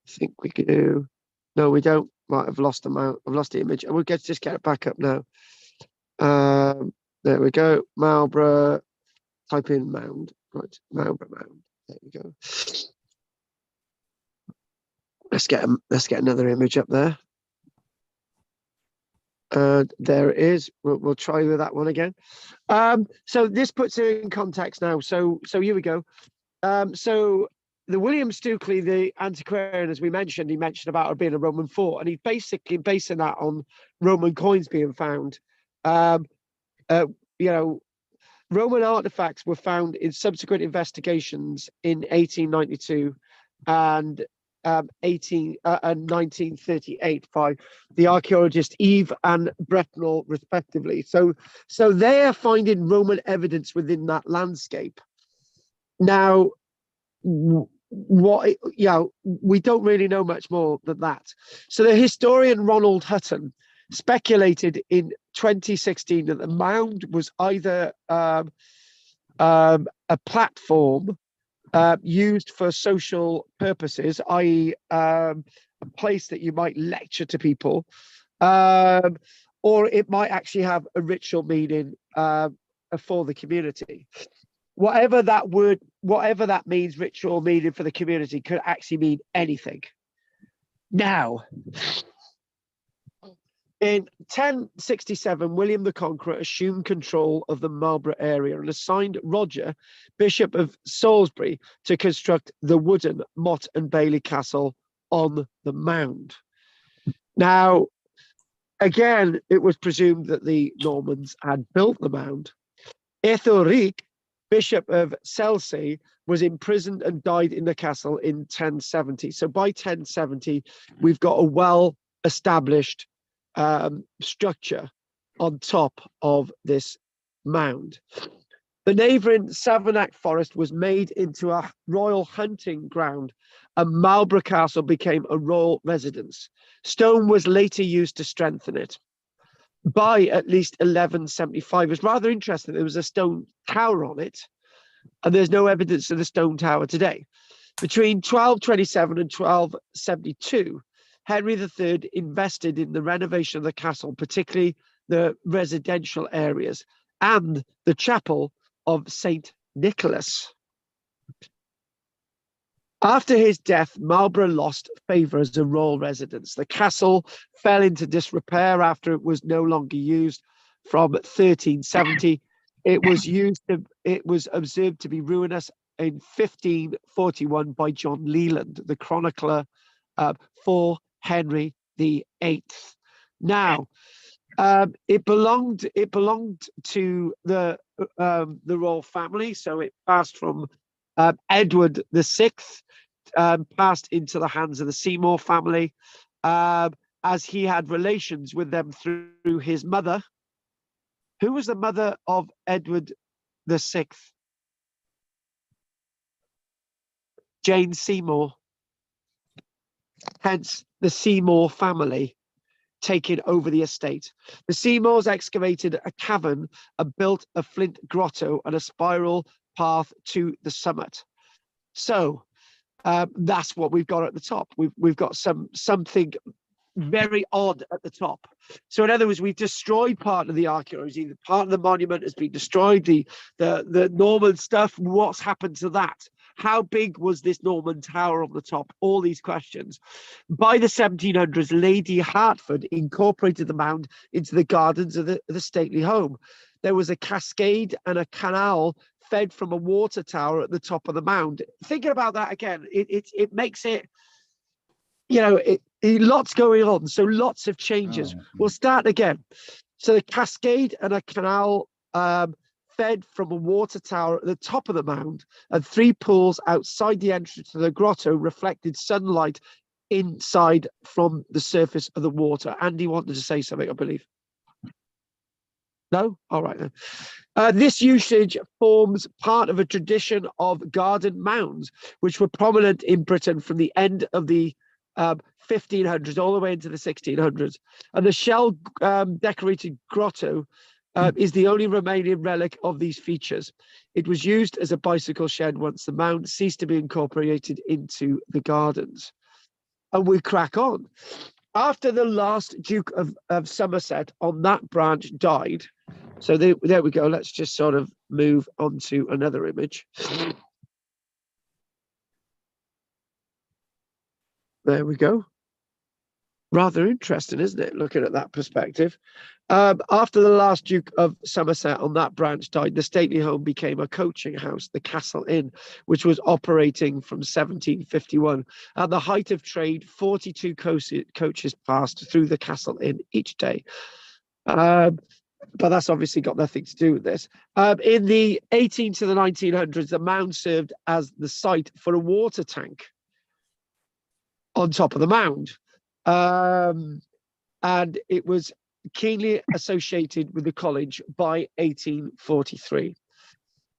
I think we do. No, we don't. Right, I've lost the mount. I've lost the image. And we'll just get it back up now. There we go. Marlborough. Type in mound. Right, Marlborough mound. There we go. Let's get another image up there. There it is. We'll try with that one again. So this puts it in context now. So here we go. So the William Stukeley, the antiquarian, as we mentioned, he mentioned about it being a Roman fort, and he's basically basing that on Roman coins being found. Roman artifacts were found in subsequent investigations in 1892 and 1938 by the archaeologist Eve and Bretnall, respectively. So they're finding Roman evidence within that landscape. Now, we don't really know much more than that. So the historian Ronald Hutton speculated in 2016 that the mound was either a platform used for social purposes, i.e. a place that you might lecture to people, or it might actually have a ritual meaning for the community. Whatever that means, ritual meaning for the community, could actually mean anything. Now, in 1067, William the Conqueror assumed control of the Marlborough area and assigned Roger, Bishop of Salisbury, to construct the wooden Mott and Bailey Castle on the mound. Now, again, it was presumed that the Normans had built the mound. Ethelric, Bishop of Selsey, was imprisoned and died in the castle in 1070. So by 1070, we've got a well-established structure on top of this mound. The neighbouring Savernake Forest was made into a royal hunting ground, and Marlborough Castle became a royal residence. Stone was later used to strengthen it. By at least 1175, it's rather interesting. There was a stone tower on it, and there's no evidence of the stone tower today. Between 1227 and 1272, Henry III invested in the renovation of the castle, particularly the residential areas and the chapel of St. Nicholas. After his death, Marlborough lost favour as a royal residence. The castle fell into disrepair after it was no longer used from 1370. It was observed to be ruinous in 1541 by John Leland, the chronicler for Henry VIII. Now, it belonged to the royal family, so it passed from Edward VI, passed into the hands of the Seymour family, as he had relations with them through his mother. Who was the mother of Edward VI? Jane Seymour. Hence the Seymour family taking over the estate. The Seymours excavated a cavern and built a flint grotto and a spiral path to the summit. So that's what we've got at the top. We've got something very odd at the top. So in other words, we've destroyed part of the archaeology. The part of the monument has been destroyed. The Norman stuff, what's happened to that? How big was this Norman tower on the top? All these questions. By the 1700s, Lady Hertford incorporated the mound into the gardens of the stately home. There was a cascade and a canal fed from a water tower at the top of the mound. Thinking about that again, it makes it, lots going on. So lots of changes. We'll start again. So the cascade and a canal fed from a water tower at the top of the mound, and 3 pools outside the entrance to the grotto reflected sunlight inside from the surface of the water. Andy wanted to say something, I believe. No? All right then. This usage forms part of a tradition of garden mounds, which were prominent in Britain from the end of the 1500s all the way into the 1600s. And the shell decorated grotto is the only remaining relic of these features. It was used as a bicycle shed once the mound ceased to be incorporated into the gardens. And we crack on. After the last Duke of Somerset on that branch died, so there we go. Let's just sort of move on to another image. There we go. Rather interesting, isn't it, looking at that perspective? After the last Duke of Somerset on that branch died, the stately home became a coaching house, the Castle Inn, which was operating from 1751. At the height of trade, 42 coaches passed through the Castle Inn each day. But that's obviously got nothing to do with this. In the 18 to the 1900s, the mound served as the site for a water tank on top of the mound. And it was keenly associated with the college by 1843.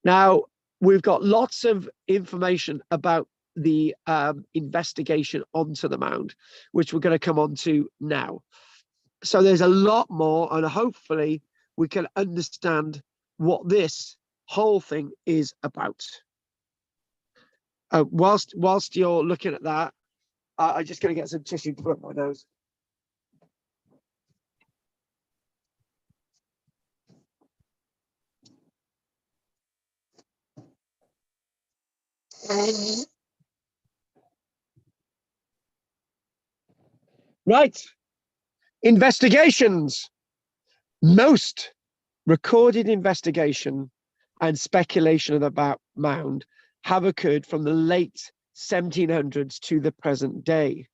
Now, we've got lots of information about the investigation onto the mound, which we're going to come on to now. So there's a lot more, and hopefully we can understand what this whole thing is about. Whilst you're looking at that, I'm just going to get some tissue to put up my nose. Right. Investigations. Most recorded investigation and speculation about mound have occurred from the late 1700s to the present day.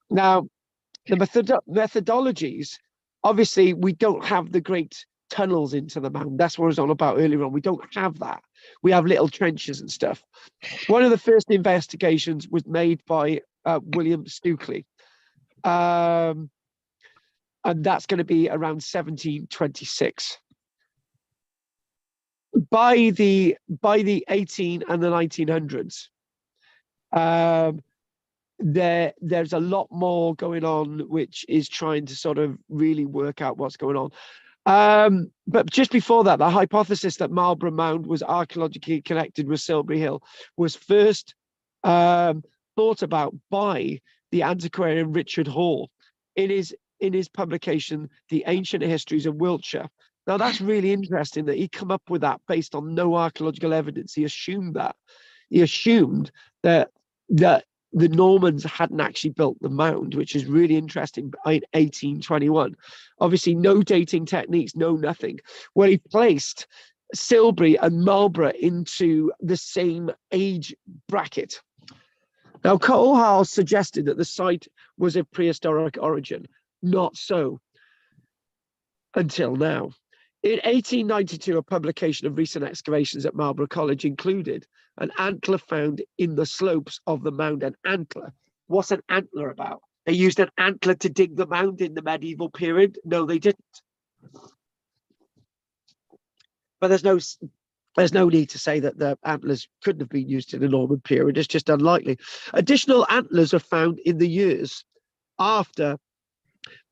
Now, the methodologies, obviously, we don't have the great tunnels into the mound. That's what I was on about earlier on. We don't have that. We have little trenches and stuff. One of the first investigations was made by William Stukeley. And that's going to be around 1726. By the 18 and the 1900s, there's a lot more going on, which is trying to sort of really work out what's going on. But just before that, the hypothesis that Marlborough Mound was archaeologically connected with Silbury Hill was first thought about by the antiquarian Richard Hall in his publication, The Ancient Histories of Wiltshire. Now, that's really interesting that he come up with that based on no archaeological evidence. He assumed that that the Normans hadn't actually built the mound, which is really interesting, in 1821. Obviously, no dating techniques, no nothing. Well, he placed Silbury and Marlborough into the same age bracket. Now, Karl suggested that the site was of prehistoric origin. Not so until now. In 1892, a publication of recent excavations at Marlborough College included an antler found in the slopes of the mound. An antler. What's an antler about? They used an antler to dig the mound in the medieval period? No, they didn't. But there's no need to say that the antlers couldn't have been used in the Norman period. It's just unlikely. Additional antlers are found in the years after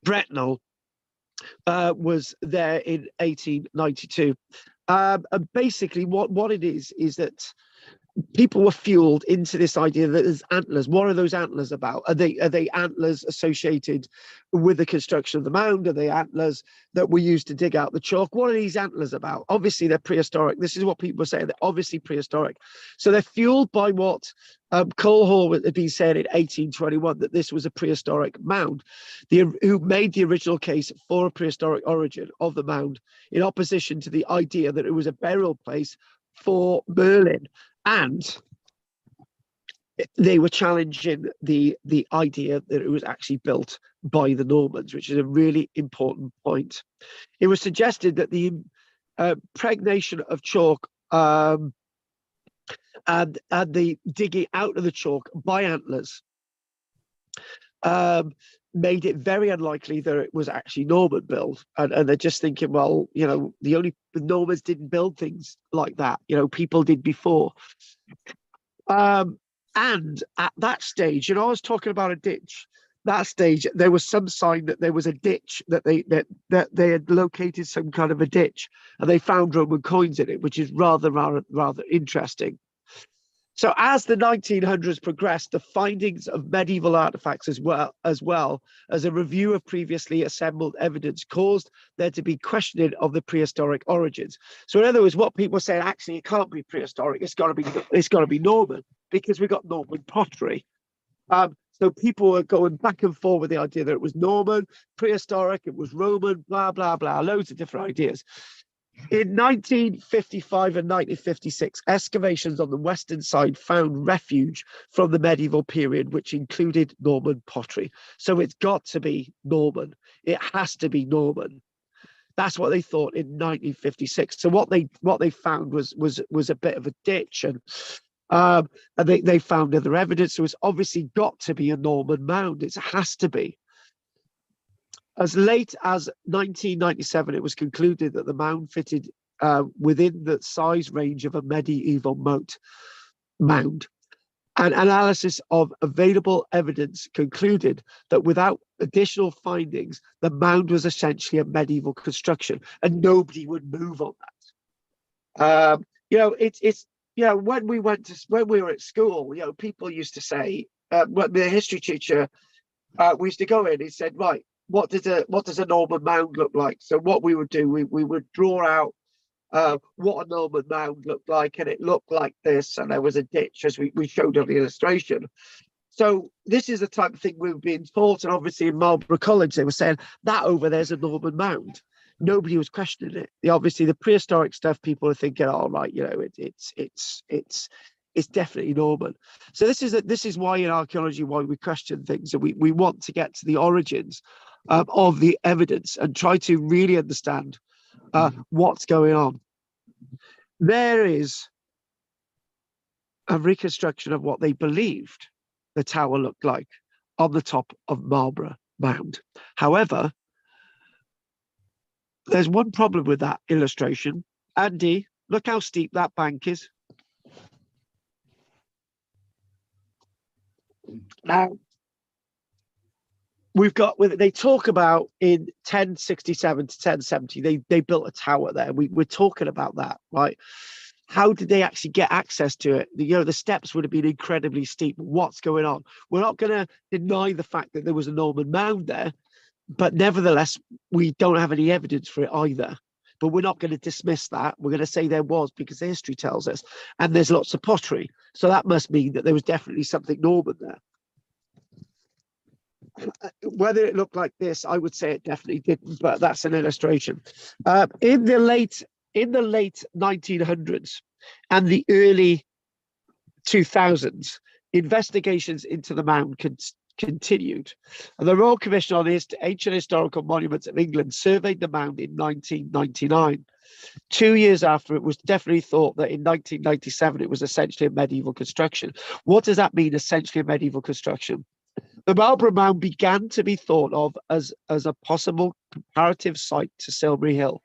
Bretnall was there in 1892. And basically what it is that people were fueled into this idea that there's antlers. What are those antlers about? Are they antlers associated with the construction of the mound? Are they antlers that were used to dig out the chalk? What are these antlers about? Obviously, they're prehistoric. This is what people are saying. They're obviously prehistoric. So they're fueled by what Karl had been saying in 1821, that this was a prehistoric mound. Who made the original case for a prehistoric origin of the mound in opposition to the idea that it was a burial place for Merlin. And they were challenging the idea that it was actually built by the Normans, which is a really important point. It was suggested that the impregnation of chalk and the digging out of the chalk by antlers made it very unlikely that it was actually Norman built. And they're just thinking, well, the Normans didn't build things like that. People did before. And at that stage, I was talking about a ditch. That stage, there was some sign that there was a ditch, that they had located some kind of a ditch, and they found Roman coins in it, which is rather interesting. So as the 1900s progressed, the findings of medieval artifacts as well as a review of previously assembled evidence caused there to be questioning of the prehistoric origins. So in other words, what people say, actually, it can't be prehistoric. It's got to be Norman, because we got Norman pottery. So people were going back and forth with the idea that it was Norman, prehistoric, it was Roman, blah, blah, blah, loads of different ideas. In 1955 and 1956, excavations on the western side found refuge from the medieval period, which included Norman pottery. So it's got to be Norman. It has to be Norman. That's what they thought in 1956. So what they found was a bit of a ditch, and they found other evidence. So it's obviously got to be a Norman mound. It has to be. As late as 1997, it was concluded that the mound fitted within the size range of a medieval mound. An analysis of available evidence concluded that without additional findings, the mound was essentially a medieval construction, and nobody would move on that. When we were at school, people used to say, when the history teacher, we used to go in, he said, right, what does a Norman mound look like? So what we would do, we would draw out what a Norman mound looked like, and it looked like this, and there was a ditch, as we showed on the illustration. So this is the type of thing we were being taught, and obviously in Marlborough College they were saying that over there's a Norman mound. Nobody was questioning it. Obviously the prehistoric stuff, people are thinking, oh right, it's definitely Norman. So this is why in archaeology, why we question things, and we want to get to the origins of the evidence and try to really understand what's going on. There is a reconstruction of what they believed the tower looked like on the top of Marlborough Mound. However, there's one problem with that illustration. Andy, look how steep that bank is. Now, they talk about in 1067 to 1070, they built a tower there. We're talking about that, right? How did they actually get access to it? The steps would have been incredibly steep. What's going on? We're not going to deny the fact that there was a Norman mound there, but nevertheless, we don't have any evidence for it either. but we're not going to dismiss that. We're going to say there was, because the history tells us, and there's lots of pottery. So that must mean that there was definitely something Norman there. Whether it looked like this, I would say it definitely didn't, but that's an illustration. In the late 1900s and the early 2000s, investigations into the mound continued. And the Royal Commission on Ancient Historical Monuments of England surveyed the mound in 1999. 2 years after, it was definitely thought that in 1997 it was essentially a medieval construction. What does that mean, essentially a medieval construction? The Marlborough Mound began to be thought of as a possible comparative site to Silbury Hill.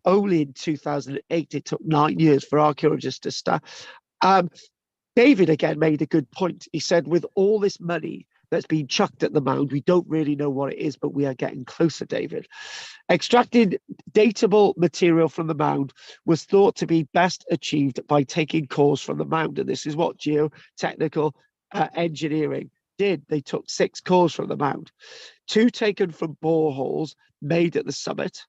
Only in 2008, it took 9 years for archaeologists to start. David again made a good point. He said, with all this money that's been chucked at the mound, we don't really know what it is, but we are getting closer, David. Extracting datable material from the mound was thought to be best achieved by taking cores from the mound. And this is what geotechnical engineering did. They took 6 cores from the mound, 2 taken from boreholes made at the summit.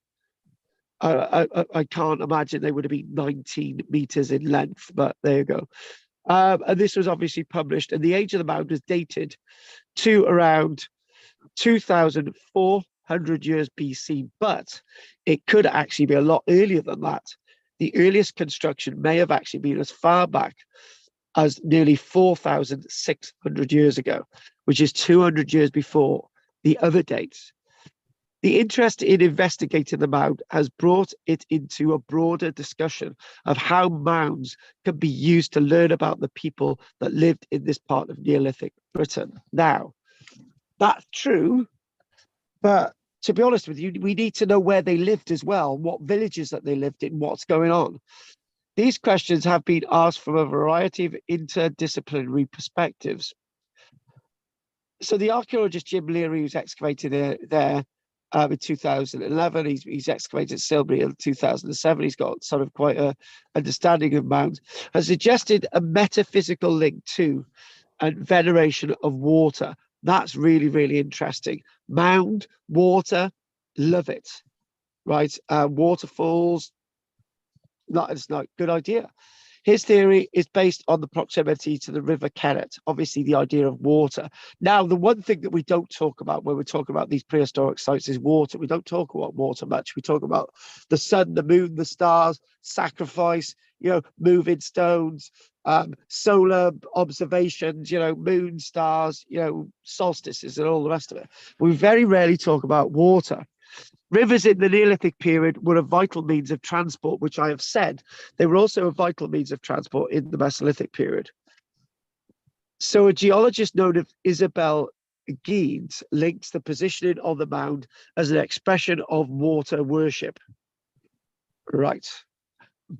I can't imagine they would have been 19 meters in length, but there you go. And this was obviously published, and the age of the mound was dated to around 2,400 years BC, but it could actually be a lot earlier than that. The earliest construction may have actually been as far back as nearly 4,600 years ago, which is 200 years before the other dates. The interest in investigating the mound has brought it into a broader discussion of how mounds can be used to learn about the people that lived in this part of Neolithic Britain. Now, that's true, but to be honest with you, we need to know where they lived as well, what villages that they lived in, what's going on. These questions have been asked from a variety of interdisciplinary perspectives. So the archaeologist Jim Leary, who's excavated there in 2011, he's excavated Silbury in 2007. He's got sort of quite a understanding of mounds, has suggested a metaphysical link to and veneration of water. That's really, really interesting. Mound, water, love it, right? Waterfalls, it's not a good idea. His theory is based on the proximity to the River Kennet, obviously the idea of water. Now, the one thing that we don't talk about when we're talking about these prehistoric sites is water. We don't talk about water much. We talk about the sun, the moon, the stars, sacrifice, moving stones, solar observations, moon, stars, solstices and all the rest of it. We very rarely talk about water. Rivers in the Neolithic period were a vital means of transport, which I have said. They were also a vital means of transport in the Mesolithic period. So a geologist known as Isabel Geens links the positioning of the mound as an expression of water worship. Right.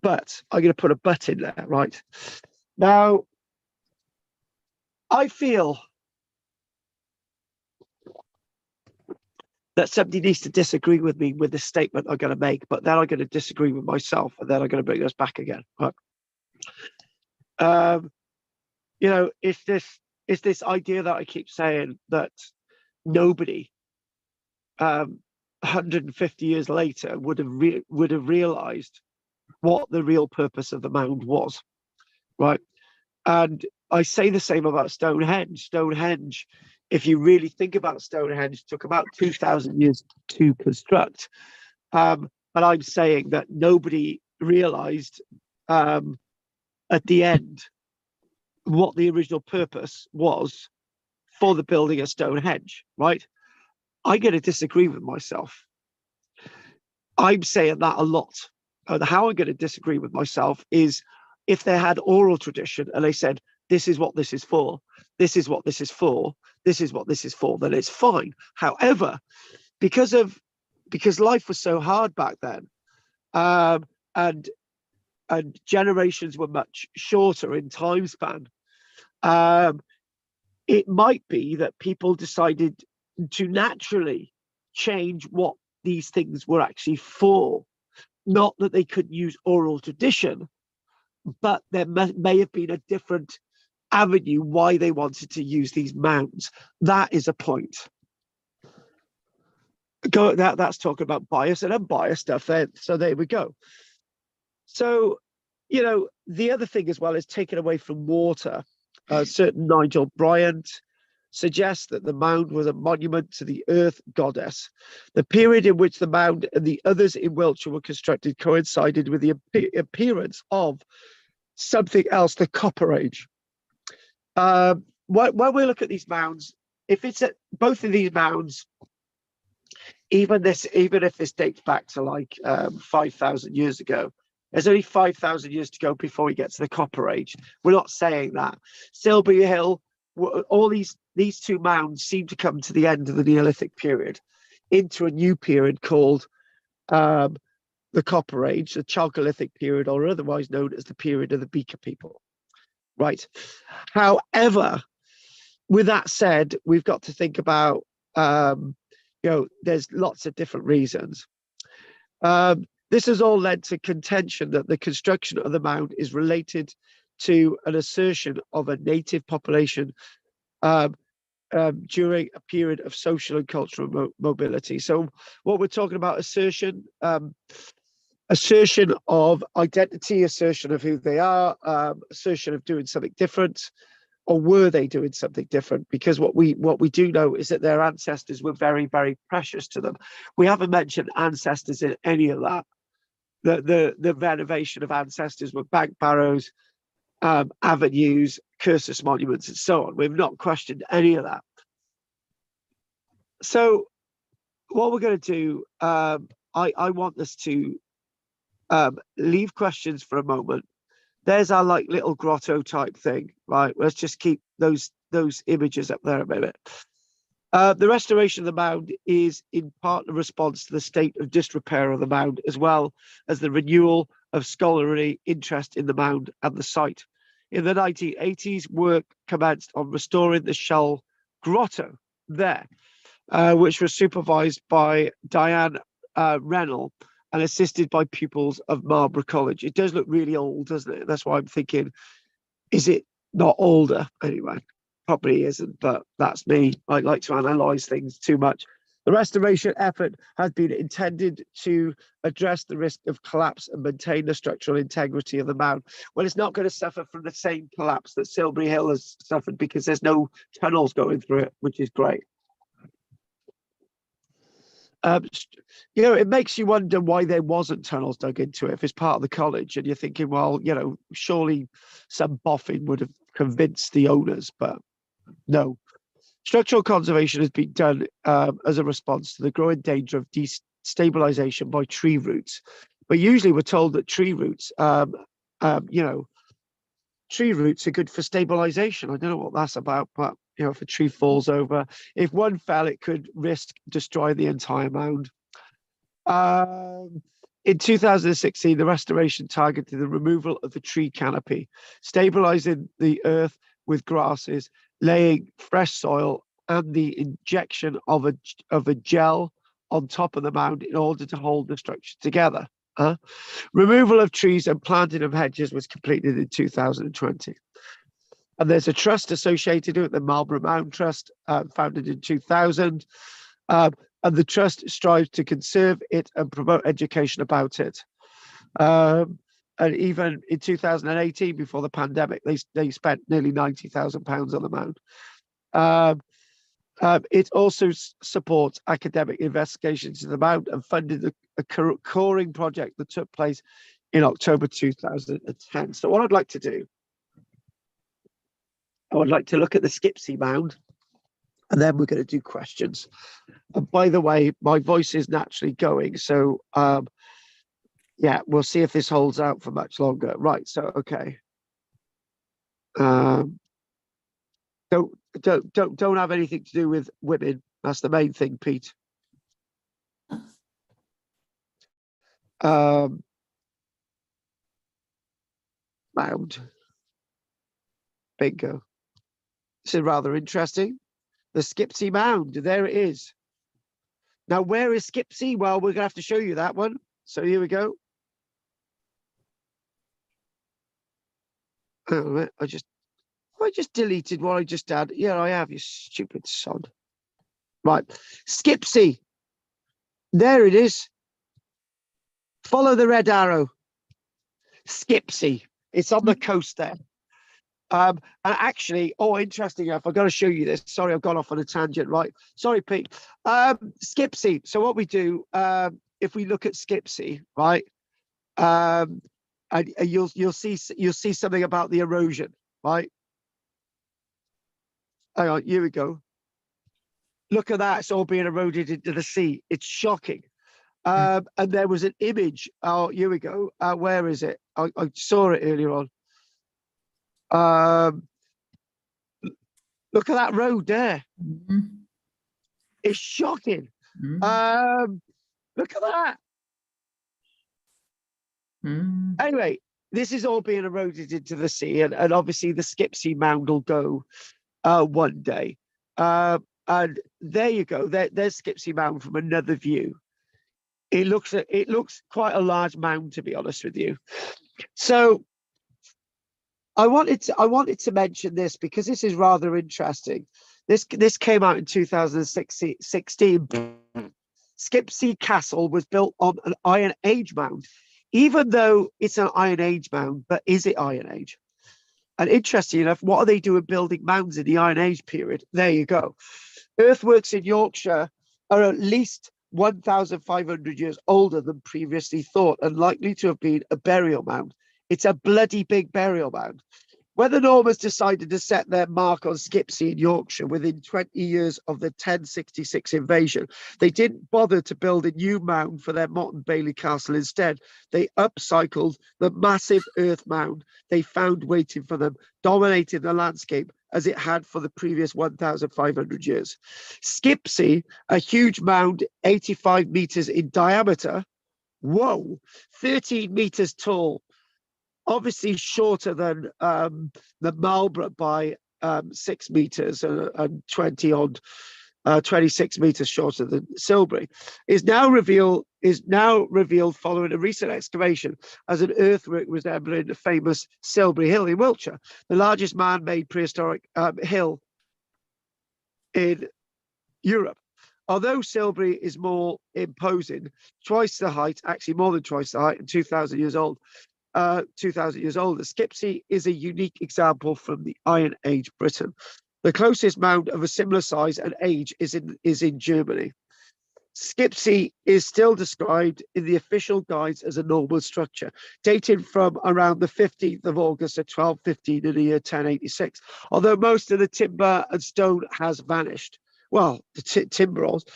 But I'm going to put a but in there, right? Now, I feel that somebody needs to disagree with me with the statement I'm going to make, but then I'm going to disagree with myself, and then I'm going to bring us back again. Right? It's this idea that I keep saying that nobody, 150 years later, would have realized what the real purpose of the mound was, right? And I say the same about Stonehenge. Stonehenge, if you really think about Stonehenge, took about 2,000 years to construct. And I'm saying that nobody realized at the end what the original purpose was for the building of Stonehenge, right? I'm going to disagree with myself. I'm saying that a lot. And how I'm going to disagree with myself is if they had oral tradition and they said, this is what this is for, this is what this is for, this is what this is for, then it's fine. However, because life was so hard back then, and generations were much shorter in time span, it might be that people decided to naturally change what these things were actually for. Not that they couldn't use oral tradition, but there may have been a different avenue why they wanted to use these mounds. That is a point. That's talking about bias and unbiased stuff there. So there we go. So, the other thing as well is taken away from water. Certain Nigel Bryant suggests that the mound was a monument to the earth goddess. The period in which the mound and the others in Wiltshire were constructed coincided with the appearance of something else, the Copper Age. When we look at these mounds, if it's at both of these mounds, even if this dates back to like 5,000 years ago, there's only 5,000 years to go before we get to the Copper Age. We're not saying that. Silbury Hill, all these two mounds seem to come to the end of the Neolithic period into a new period called the Copper Age, the Chalcolithic period, or otherwise known as the period of the Beaker people. Right. However, with that said, we've got to think about, there's lots of different reasons. This has all led to contention that the construction of the mound is related to an assertion of a native population during a period of social and cultural mobility. So what we're talking about, assertion of identity, assertion of who they are, assertion of doing something different, or were they doing something different? Because what we do know is that their ancestors were very, very precious to them. We haven't mentioned ancestors in any of that. The renovation of ancestors with bank barrows, avenues, cursus monuments, and so on. We've not questioned any of that. So what we're going to do, I want us to leave questions for a moment. There's our like little grotto type thing, right? Let's just keep those images up there a minute. The restoration of the mound is in part a response to the state of disrepair of the mound, as well as the renewal of scholarly interest in the mound and the site. In the 1980s, work commenced on restoring the shell grotto there, which was supervised by Diane Rennell and assisted by pupils of Marlborough College. It does look really old, doesn't it? That's why I'm thinking, is it not older? Anyway, probably isn't, but that's me. I like to analyse things too much. The restoration effort has been intended to address the risk of collapse and maintain the structural integrity of the mound. Well, it's not going to suffer from the same collapse that Silbury Hill has suffered because there's no tunnels going through it, which is great. It makes you wonder why there wasn't tunnels dug into it if it's part of the college, and you're thinking, well, surely some boffin would have convinced the owners, but no. Structural conservation has been done as a response to the growing danger of destabilization by tree roots. But usually we're told that tree roots, tree roots are good for stabilization. I don't know what that's about, but if a tree falls over, if one fell, it could risk destroying the entire mound. In 2016, the restoration targeted the removal of the tree canopy, stabilizing the earth with grasses, laying fresh soil, and the injection of a gel on top of the mound in order to hold the structure together. Removal of trees and planting of hedges was completed in 2020. And there's a trust associated with it, the Marlborough Mound Trust, founded in 2000. And the trust strives to conserve it and promote education about it. And even in 2018, before the pandemic, they spent nearly £90,000 on the mound. It also supports academic investigations into the mound and funded a coring project that took place in October 2010. So what I'd like to do, I would like to look at the Skipsea mound, and then we're going to do questions. And by the way, my voice is naturally going, so yeah, we'll see if this holds out for much longer. Right, so okay. Don't have anything to do with women. That's the main thing, Pete. Mound. Bingo. This is rather interesting. The Skipsea Mound. There it is. Now, where is Skipsea? Well, we're going to have to show you that one. So here we go. Oh, I just deleted what I just had. Yeah, I have, you stupid sod. Right. Skipsea. There it is. Follow the red arrow. Skipsea. It's on the coast there. And actually, interesting enough, I've got to show you this. Sorry, I've gone off on a tangent, right? Sorry, Pete. Skipsea. So what we do, if we look at Skipsea, right, and you'll see something about the erosion, right? Hang on, here we go. Look at that, it's all being eroded into the sea. It's shocking. And there was an image. Oh, here we go. Where is it? I saw it earlier on. Look at that road there. It's shocking. Look at that. Anyway, this is all being eroded into the sea, and obviously the Skipsea Mound will go one day. And there you go. There's Skipsea Mound from another view. It looks quite a large mound, to be honest with you. So I wanted to mention this because this is rather interesting. This came out in 2016. Skipsea Castle was built on an Iron Age mound, even though it's an Iron Age mound. But is it Iron Age? And interesting enough, what are they doing building mounds in the Iron Age period? There you go. Earthworks in Yorkshire are at least 1,500 years older than previously thought and likely to have been a burial mound. It's a bloody big burial mound. When the Normans decided to set their mark on Skipsea in Yorkshire within 20 years of the 1066 invasion, they didn't bother to build a new mound for their Motte and Bailey castle. Instead, they upcycled the massive earth mound they found waiting for them, dominating the landscape as it had for the previous 1,500 years. Skipsea, a huge mound 85 meters in diameter, 13 meters tall, obviously shorter than the Marlborough by 6 meters and 26 meters shorter than Silbury, is now revealed following a recent excavation as an earthwork resembling the famous Silbury Hill in Wiltshire, the largest man-made prehistoric hill in Europe. Although Silbury is more imposing, twice the height, actually more than twice the height, and 2,000 years old. 2,000 years old. The Skipsea is a unique example from the Iron Age Britain. The closest mound of a similar size and age is in Germany. Skipsea is still described in the official guides as a normal structure, dating from around the 15th of August of 1215 in the year 1086, although most of the timber and stone has vanished. Well, the timber also,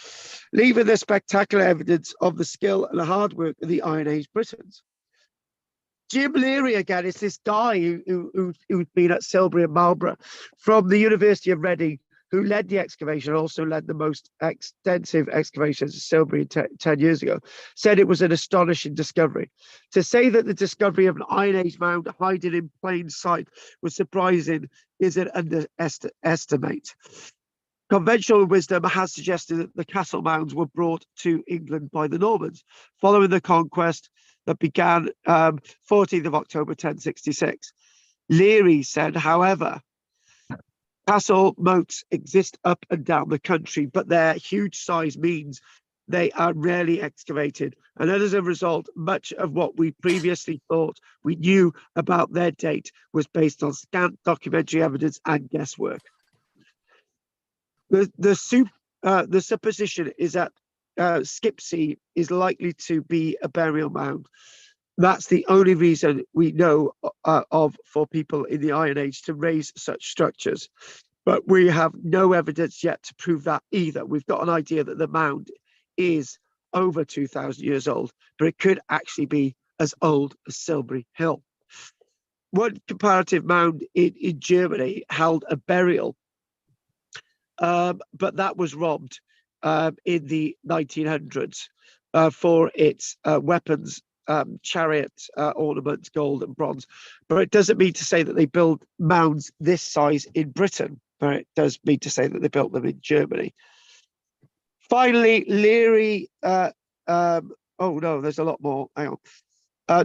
leaving the spectacular evidence of the skill and the hard work of the Iron Age Britons. Jim Leary, again, is this guy who's been at Silbury and Marlborough from the University of Reading, who led the excavation, also led the most extensive excavations at Silbury 10 years ago, said it was an astonishing discovery. To say that the discovery of an Iron Age mound hiding in plain sight was surprising is an underestimate. Conventional wisdom has suggested that the castle mounds were brought to England by the Normans following the conquest that began 14th of October 1066. Leary said, however, castle moats exist up and down the country, but their huge size means they are rarely excavated. And as a result, much of what we previously thought we knew about their date was based on scant documentary evidence and guesswork. The supposition is that Skipsea is likely to be a burial mound. That's the only reason we know of for people in the Iron Age to raise such structures. But we have no evidence yet to prove that either. We've got an idea that the mound is over 2,000 years old, but it could actually be as old as Silbury Hill. One comparative mound in Germany held a burial, but that was robbed in the 1900s for its weapons, chariot ornaments, gold and bronze. But it doesn't mean to say that they build mounds this size in Britain, but it does mean to say that they built them in Germany. Finally, Leary, oh no, there's a lot more, hang on.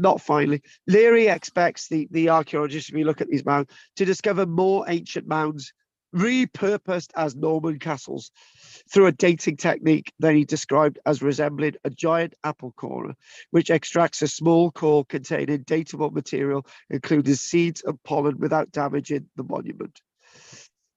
Not finally. Leary expects the archaeologists, if we look at these mounds, to discover more ancient mounds repurposed as Norman castles through a dating technique that he described as resembling a giant apple corer, which extracts a small core containing dateable material, including seeds and pollen, without damaging the monument.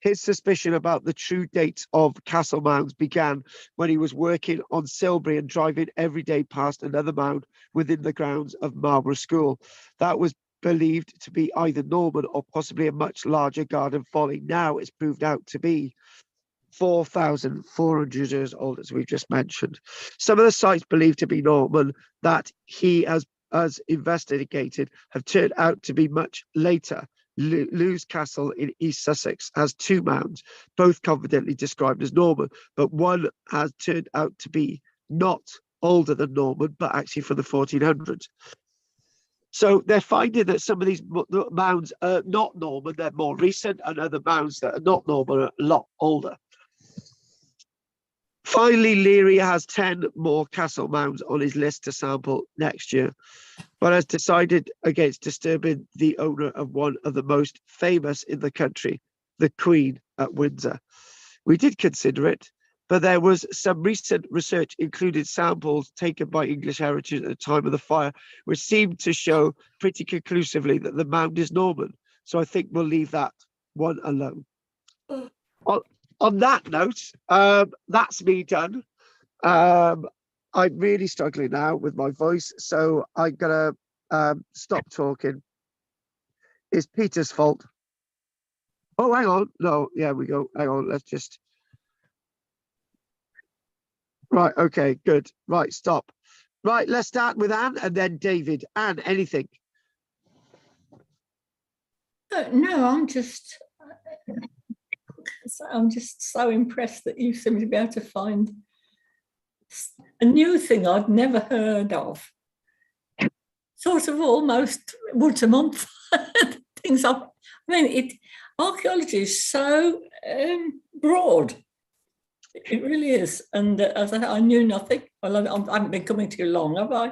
His suspicion about the true date of castle mounds began when he was working on Silbury and driving every day past another mound within the grounds of Marlborough School. That was believed to be either Norman or possibly a much larger garden folly. Now it's proved out to be 4,400 years old, as we've just mentioned. Some of the sites believed to be Norman that he has investigated have turned out to be much later. Lewes Castle in East Sussex has 2 mounds, both confidently described as Norman, but one has turned out to be not older than Norman, but actually from the 1400s. So they're finding that some of these mounds are not Norman, they're more recent, and other mounds that are not Norman are a lot older. Finally, Leary has 10 more castle mounds on his list to sample next year, but has decided against disturbing the owner of one of the most famous in the country, the Queen at Windsor. We did consider it, but there was some recent research, including samples taken by English Heritage at the time of the fire, which seemed to show pretty conclusively that the mound is Norman. So I think we'll leave that one alone. On that note, that's me done. I'm really struggling now with my voice, so I'm gonna stop talking. It's Peter's fault. Oh, hang on. No, yeah, we go. Hang on, let's just. Right, okay, good. Right, stop. Right, let's start with Anne and then David. Anne, anything? No, I'm just so impressed that you seem to be able to find a new thing I'd never heard of. Sort of almost once a month. Archaeology is so broad. It really is. And as I knew nothing. Well, I haven't been coming too long, have I?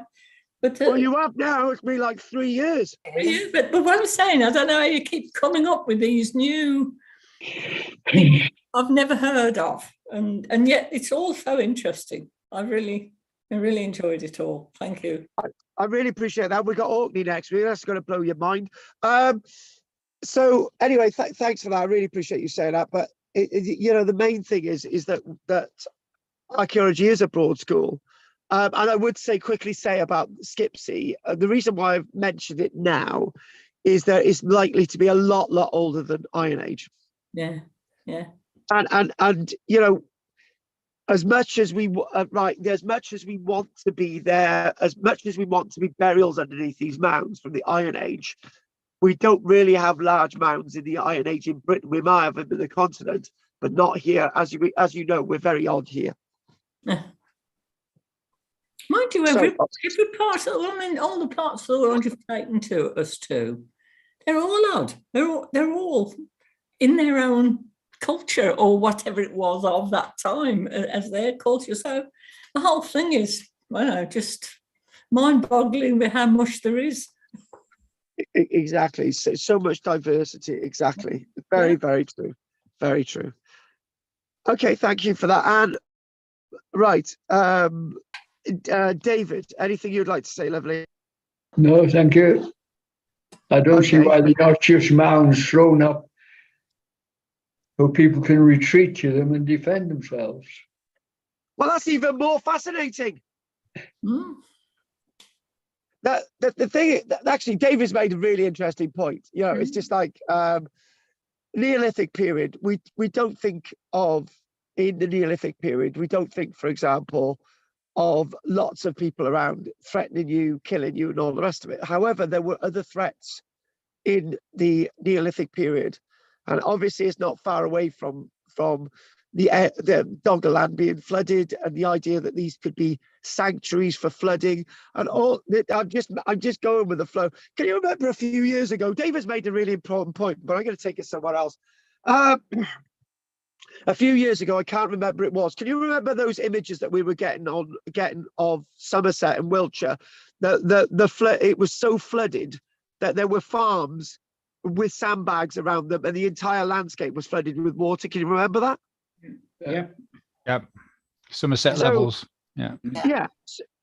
But well, you have now. It's been like 3 years. Yeah, but what I'm saying, I don't know how you keep coming up with these new things I've never heard of, and yet it's all so interesting. I really enjoyed it all. Thank you. I really appreciate that. We got Orkney next week. That's going to blow your mind. So anyway, thanks for that. I really appreciate you saying that. But the main thing is that archaeology is a broad school. And I would quickly say about skipsea, the reason why I've mentioned it now is that it's likely to be a lot older than Iron Age. Yeah. And as much as we as much as we want to be there, as much as we want to be burials underneath these mounds from the Iron Age, we don't really have large mounds in the Iron Age in Britain. We might have them in the continent, but not here. As you know, we're very odd here. Mind you, every part of all the parts of the world you've taken to us to, they're all odd. They're all in their own culture or whatever it was of that time as their culture. So the whole thing is, just mind-boggling with how much there is. Exactly. So much diversity. Exactly. Very true. Very true. Okay, thank you for that. And right. David, anything you'd like to say, lovely? No, thank you. I don't see why they're not just mounds thrown up so people can retreat to them and defend themselves. Well, that's even more fascinating. The thing, actually, David's made a really interesting point. It's just like Neolithic period. We don't think of, in the Neolithic period, we don't think, for example, of lots of people around threatening you, killing you, and all the rest of it. However, there were other threats in the Neolithic period, and obviously it's not far away from the Doggerland being flooded, and the idea that these could be sanctuaries for flooding, and all. I'm just going with the flow. Can you remember a few years ago? David's made a really important point, but I'm going to take it somewhere else. A few years ago, I can't remember it was. Can you remember those images that we were getting of Somerset and Wiltshire? It was so flooded that there were farms with sandbags around them, and the entire landscape was flooded with water. Can you remember that? Yeah. Yep. Somerset So- levels. Yeah. Yeah.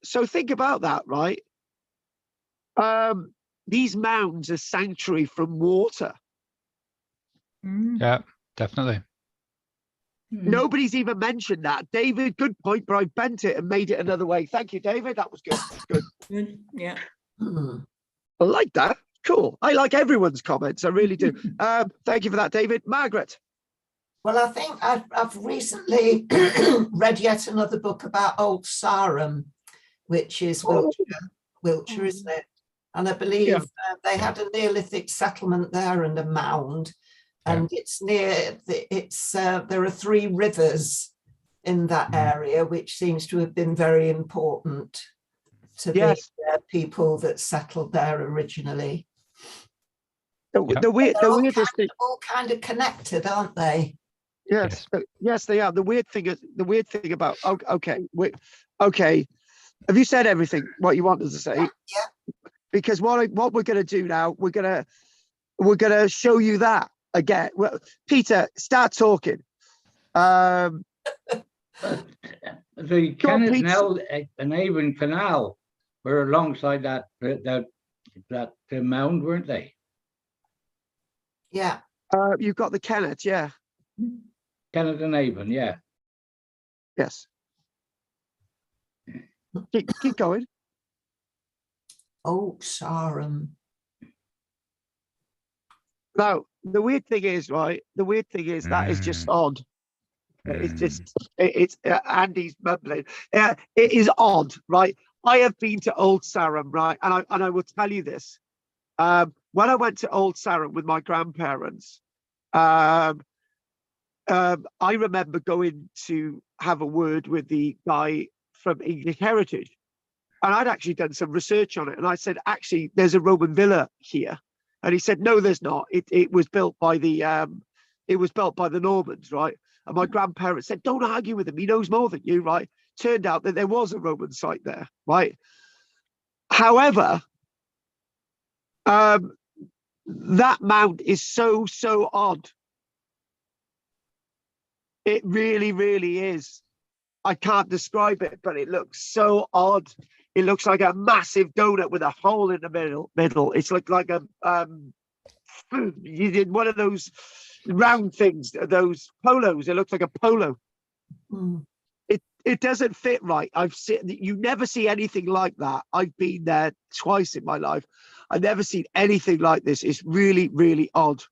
So think about that, right? These mounds are sanctuary from water. Yeah, definitely. Nobody's even mentioned that. David, good point, but I bent it and made it another way. Thank you, David. That was good. Good. Yeah. I like that. Cool. I like everyone's comments. I really do. Thank you for that, David. Margaret. Well, I think I've recently read yet another book about Old Sarum, which is Wiltshire, isn't it? And I believe they had a Neolithic settlement there and a mound. And it's near, there are 3 rivers in that area, which seems to have been very important to the people that settled there originally. The weirdest thing, all kind of connected, aren't they? Yes, they are. The weird thing about okay. Have you said everything what you wanted to say? Yeah. Because what we're going to do now, we're going to show you that again. Well, Peter, start talking. The Kenneth Pete. Nell and Avon Canal were alongside that mound, weren't they? Yeah. You've got the Kennet, yeah. Kenneth and Avon, yeah. Yes. Keep going. Old Sarum. Now, the weird thing is, right? The weird thing is that is just odd. It's Andy's mumbling. It is odd, right? I have been to Old Sarum, right? And I will tell you this. When I went to Old Sarum with my grandparents, I remember going to have a word with the guy from English Heritage, and I'd actually done some research on it. And I said, actually, there's a Roman villa here, and he said, no, there's not. It was built by the Normans, right? And my grandparents said, don't argue with him. He knows more than you, right? Turned out that there was a Roman site there, right? However, that mount is so odd. It really, really is. I can't describe it, but it looks so odd. It looks like a massive donut with a hole in the middle. It's like a you did one of those round things, those polos. It looks like a polo. It doesn't fit right. You never see anything like that. I've been there twice in my life. I've never seen anything like this. It's really, really odd.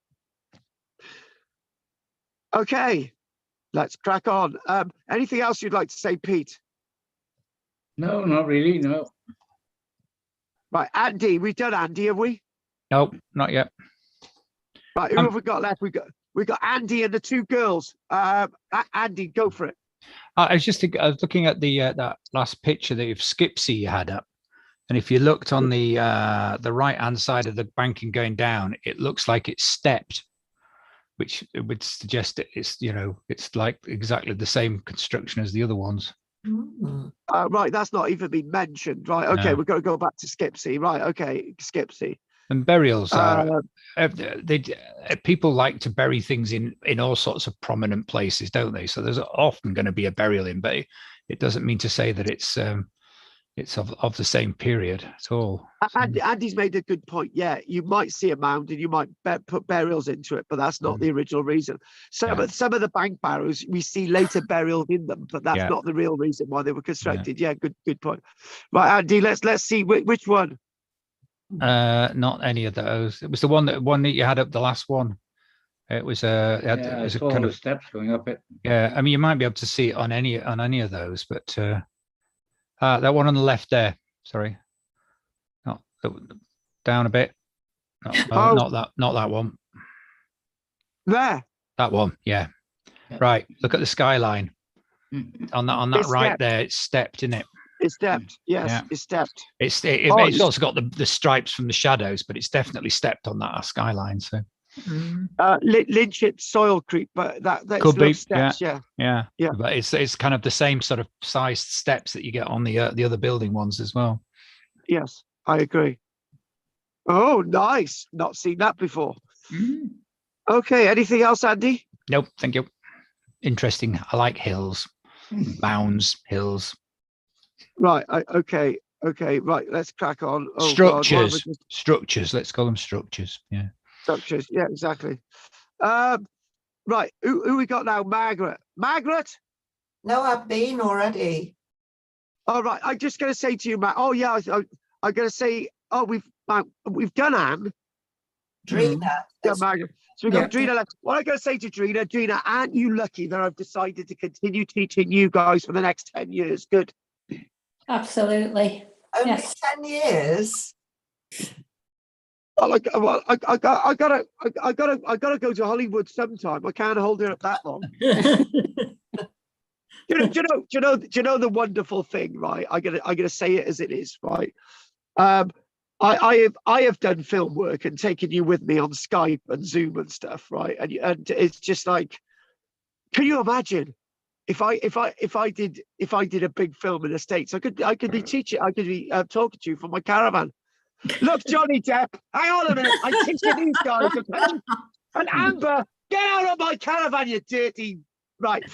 Okay, let's crack on. Anything else you'd like to say, Pete? No, not really, no. Right, Andy, we've done Andy, have we? Nope, not yet. Right, who have we got left? We got Andy and the 2 girls. Andy, go for it. I was looking at the that last picture that of skipsea you had up, and if you looked on the right hand side of the banking going down, it looks like it's stepped, which would suggest that it's like exactly the same construction as the other ones. Right, that's not even been mentioned. Right, okay, we're going to go back to skipsea. Right, okay, skipsea. And burials are people like to bury things in all sorts of prominent places, don't they? So there's often going to be a burial in, but it doesn't mean to say that it's of the same period at all. Andy's made a good point. Yeah, you might see a mound and you might put burials into it, but that's not the original reason. Some of the bank barrows, we see later burials in them, but that's not the real reason why they were constructed. Yeah, good point. Right, Andy, let's see which one. Not any of those. It was the one that you had up, the last one. It was I saw kind of steps going up it. Yeah, I mean you might be able to see it on any of those, but that one on the left there. Sorry, not down a bit. Not that one. There. That one. Yeah. Right. Look at the skyline. On that It's right stepped. there, it's stepped, isn't it? It's stepped. Yes, Yeah. it's stepped. It's also got the stripes from the shadows, but it's definitely stepped on that skyline. So Lynchett soil creep, but that's could be. steps. Yeah. But it's kind of the same sort of sized steps that you get on the other building ones as well. Yes, I agree. Oh, nice. Not seen that before. Okay, anything else, Andy? Nope, thank you. Interesting. I like hills, mounds, hills. Right. Okay. Right. Let's crack on. Oh, Structures. God, Structures. Let's call them structures. Yeah. structures. Yeah, exactly. Right. Who we got now? Margaret. Margaret. No, I've been already. All right. I'm just going to say to you, Matt. Oh yeah. I'm going to say. Oh, we've done Anne. Drina. Yeah, Margaret. So we got Drina left. What I'm going to say to Drina, aren't you lucky that I've decided to continue teaching you guys for the next 10 years? Good. Absolutely. Only Yes. 10 years. Well, I gotta go to Hollywood sometime. I can't hold it up that long. Do you know the wonderful thing, right? I'm gonna say it as it is, right? I have done film work and taken you with me on Skype and Zoom and stuff, right? And it's just like, can you imagine if I did a big film in the States? I could be teaching, I could be talking to you from my caravan. Look, Johnny Depp, hang on a minute. I'm teaching these guys, okay? And Amber, get out of my caravan, you dirty. Right.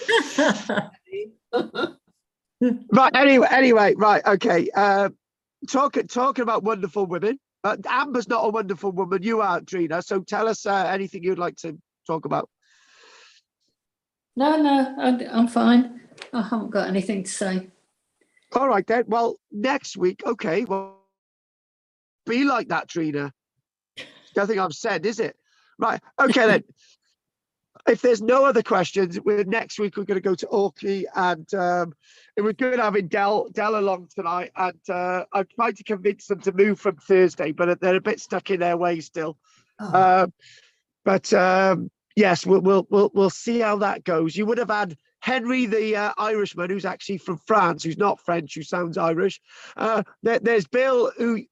Right. Anyway. Right. Okay. Talking about wonderful women. Amber's not a wonderful woman. You are, Drina. So tell us anything you'd like to talk about. No, I'm fine. I haven't got anything to say. All right then. Well, next week. Okay. Well, be like that, Drina. Nothing I've said, is it? Right. Okay then. If there's no other questions, next week we're going to go to Orkney, and it was good having Dell along tonight. And I've tried to convince them to move from Thursday, but they're a bit stuck in their way still. Oh. Yes, we'll see how that goes. You would have had Henry, the Irishman, who's actually from France, who's not French, who sounds Irish. There's Bill, who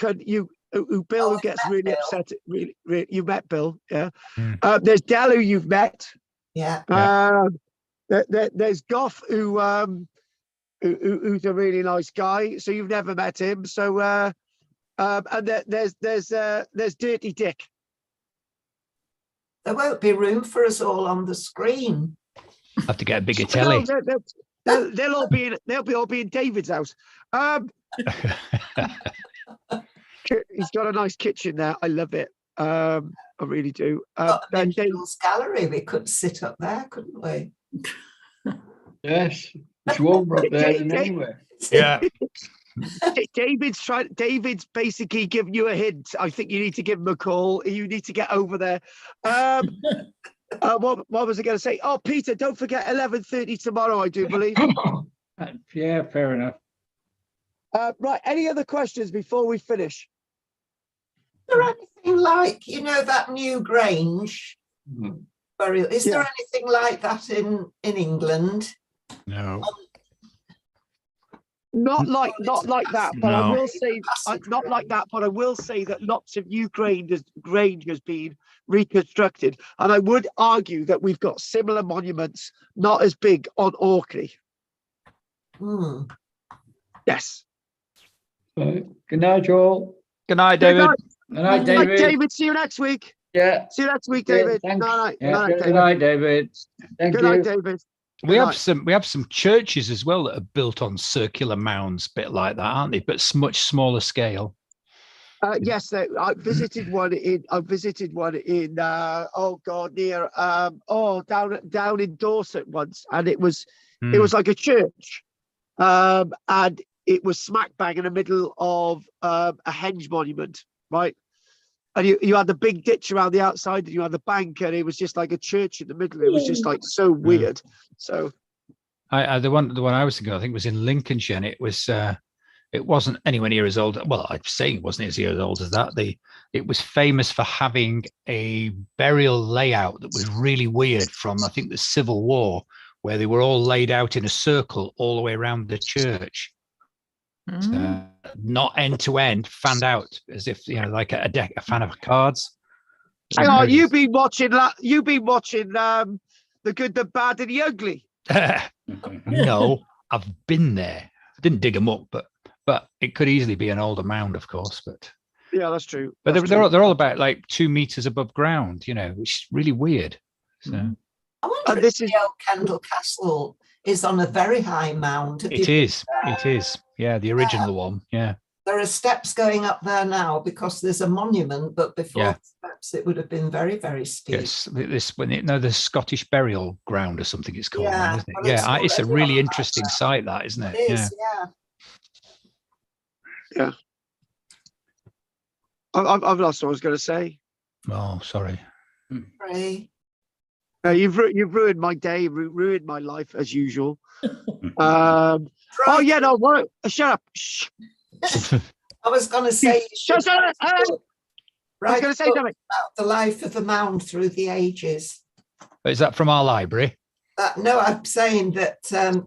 gets really Bill. upset. Really, you met Bill, yeah. Mm. There's Del, who you've met. Yeah. There's Goff, who's a really nice guy. So you've never met him. So and there's Dirty Dick. There won't be room for us all on the screen. Have to get a bigger telly. No, they'll all be in David's house. He's got a nice kitchen there. I love it. I really do. David's gallery. We could sit up there, couldn't we? Yes, it's warmer up there than anywhere. Yeah. David's basically giving you a hint. I think you need to give him a call. You need to get over there. What was I going to say? Oh, Peter, don't forget 11:30 tomorrow, I do believe. Yeah, fair enough. Right. Any other questions before we finish? Is there anything like, that new Grange burial? Is there anything like that in England? No. Not like that, but no. I will say not like that, but I will say that lots of new Grange has been reconstructed, and I would argue that we've got similar monuments, not as big, on Orkney. Yes. Good night, Joel. Good night, David. Good night, David. David, see you next week. Yeah. See you next week, David. Yeah, Good night, David. Thank Good you. night, David. We have some churches as well that are built on circular mounds, bit like that, aren't they? But much smaller scale. Yes, I visited one in near down in Dorset once, and it was like a church, and it was smack bang in the middle of a henge monument, right? And you had the big ditch around the outside, and you had the bank, and it was just like a church in the middle. It was just like so weird. So, the one I was thinking, I think, was in Lincolnshire, and it wasn't anywhere near as old. Well, I'm saying it wasn't as old as that. It was famous for having a burial layout that was really weird from, I think, the Civil War, where they were all laid out in a circle all the way around the church. Not end to end, fanned out as if like a fan of cards. Hang on, you've been watching The Good, the Bad, and the Ugly. No, I've been there. I didn't dig them up, but it could easily be an older mound, of course. But Yeah, that's true. But That's they're all about like 2 meters above ground, which is really weird. So I wonder if the old Kendal Castle is on a very high mound. it is. Yeah, the original one. Yeah. There are steps going up there now because there's a monument, but before the steps, it would have been very, very steep. Yes, the Scottish burial ground or something it's called, now, isn't it? Well, Yeah, it's a really interesting site, that, isn't it? It is, yeah. I've lost what I was going to say. Oh, sorry. Sorry. You've ruined my day, ruined my life as usual. Oh yeah, no, what? Shut up. Shh. I was going to say. Shut up. I was going to say something about the life of a mound through the ages. Is that from our library? No, I'm saying that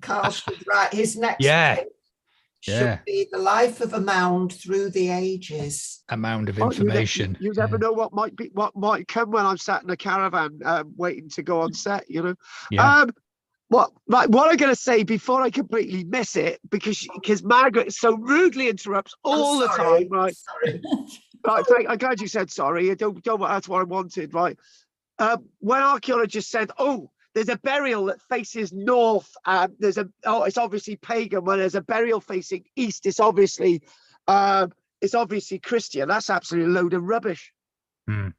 Karl should write his next. Yeah. Should be the life of a mound through the ages. A mound of information. You never know what might come when I'm sat in a caravan waiting to go on set. Yeah. What I'm going to say before I completely miss it, because Margaret so rudely interrupts all the time, right? Sorry. Right, I'm glad you said sorry. Don't. That's what I wanted, right? When archaeologists said, "Oh, there's a burial that faces north," it's obviously pagan. When there's a burial facing east, it's obviously Christian. That's absolutely a load of rubbish. Mm.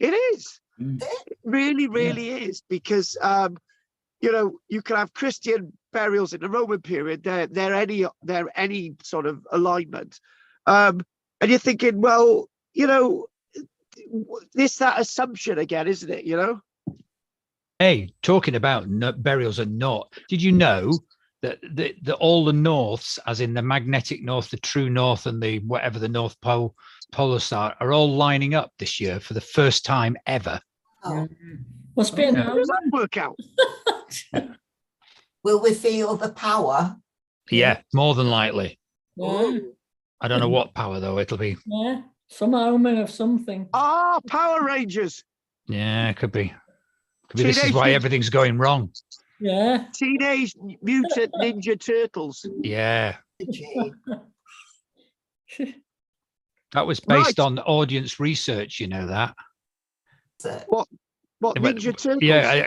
It is. Mm. It really is, because you can have Christian burials in the Roman period. They're any sort of alignment, and you're thinking, well, that assumption again, isn't it? Hey, talking about burials and north, did you know that all the norths, as in the magnetic north, the true north, and the whatever the North Pole, polar star, are all lining up this year for the first time ever? Oh. Must be How does that work out? Will we feel the power? Yeah, more than likely. Yeah. I don't know what power though. It'll be some omen of something. Power Rangers. Yeah, it could be. This is why everything's going wrong. Yeah. Teenage Mutant Ninja Turtles. Yeah. That was based on audience research, that. What Ninja Turtles? Yeah,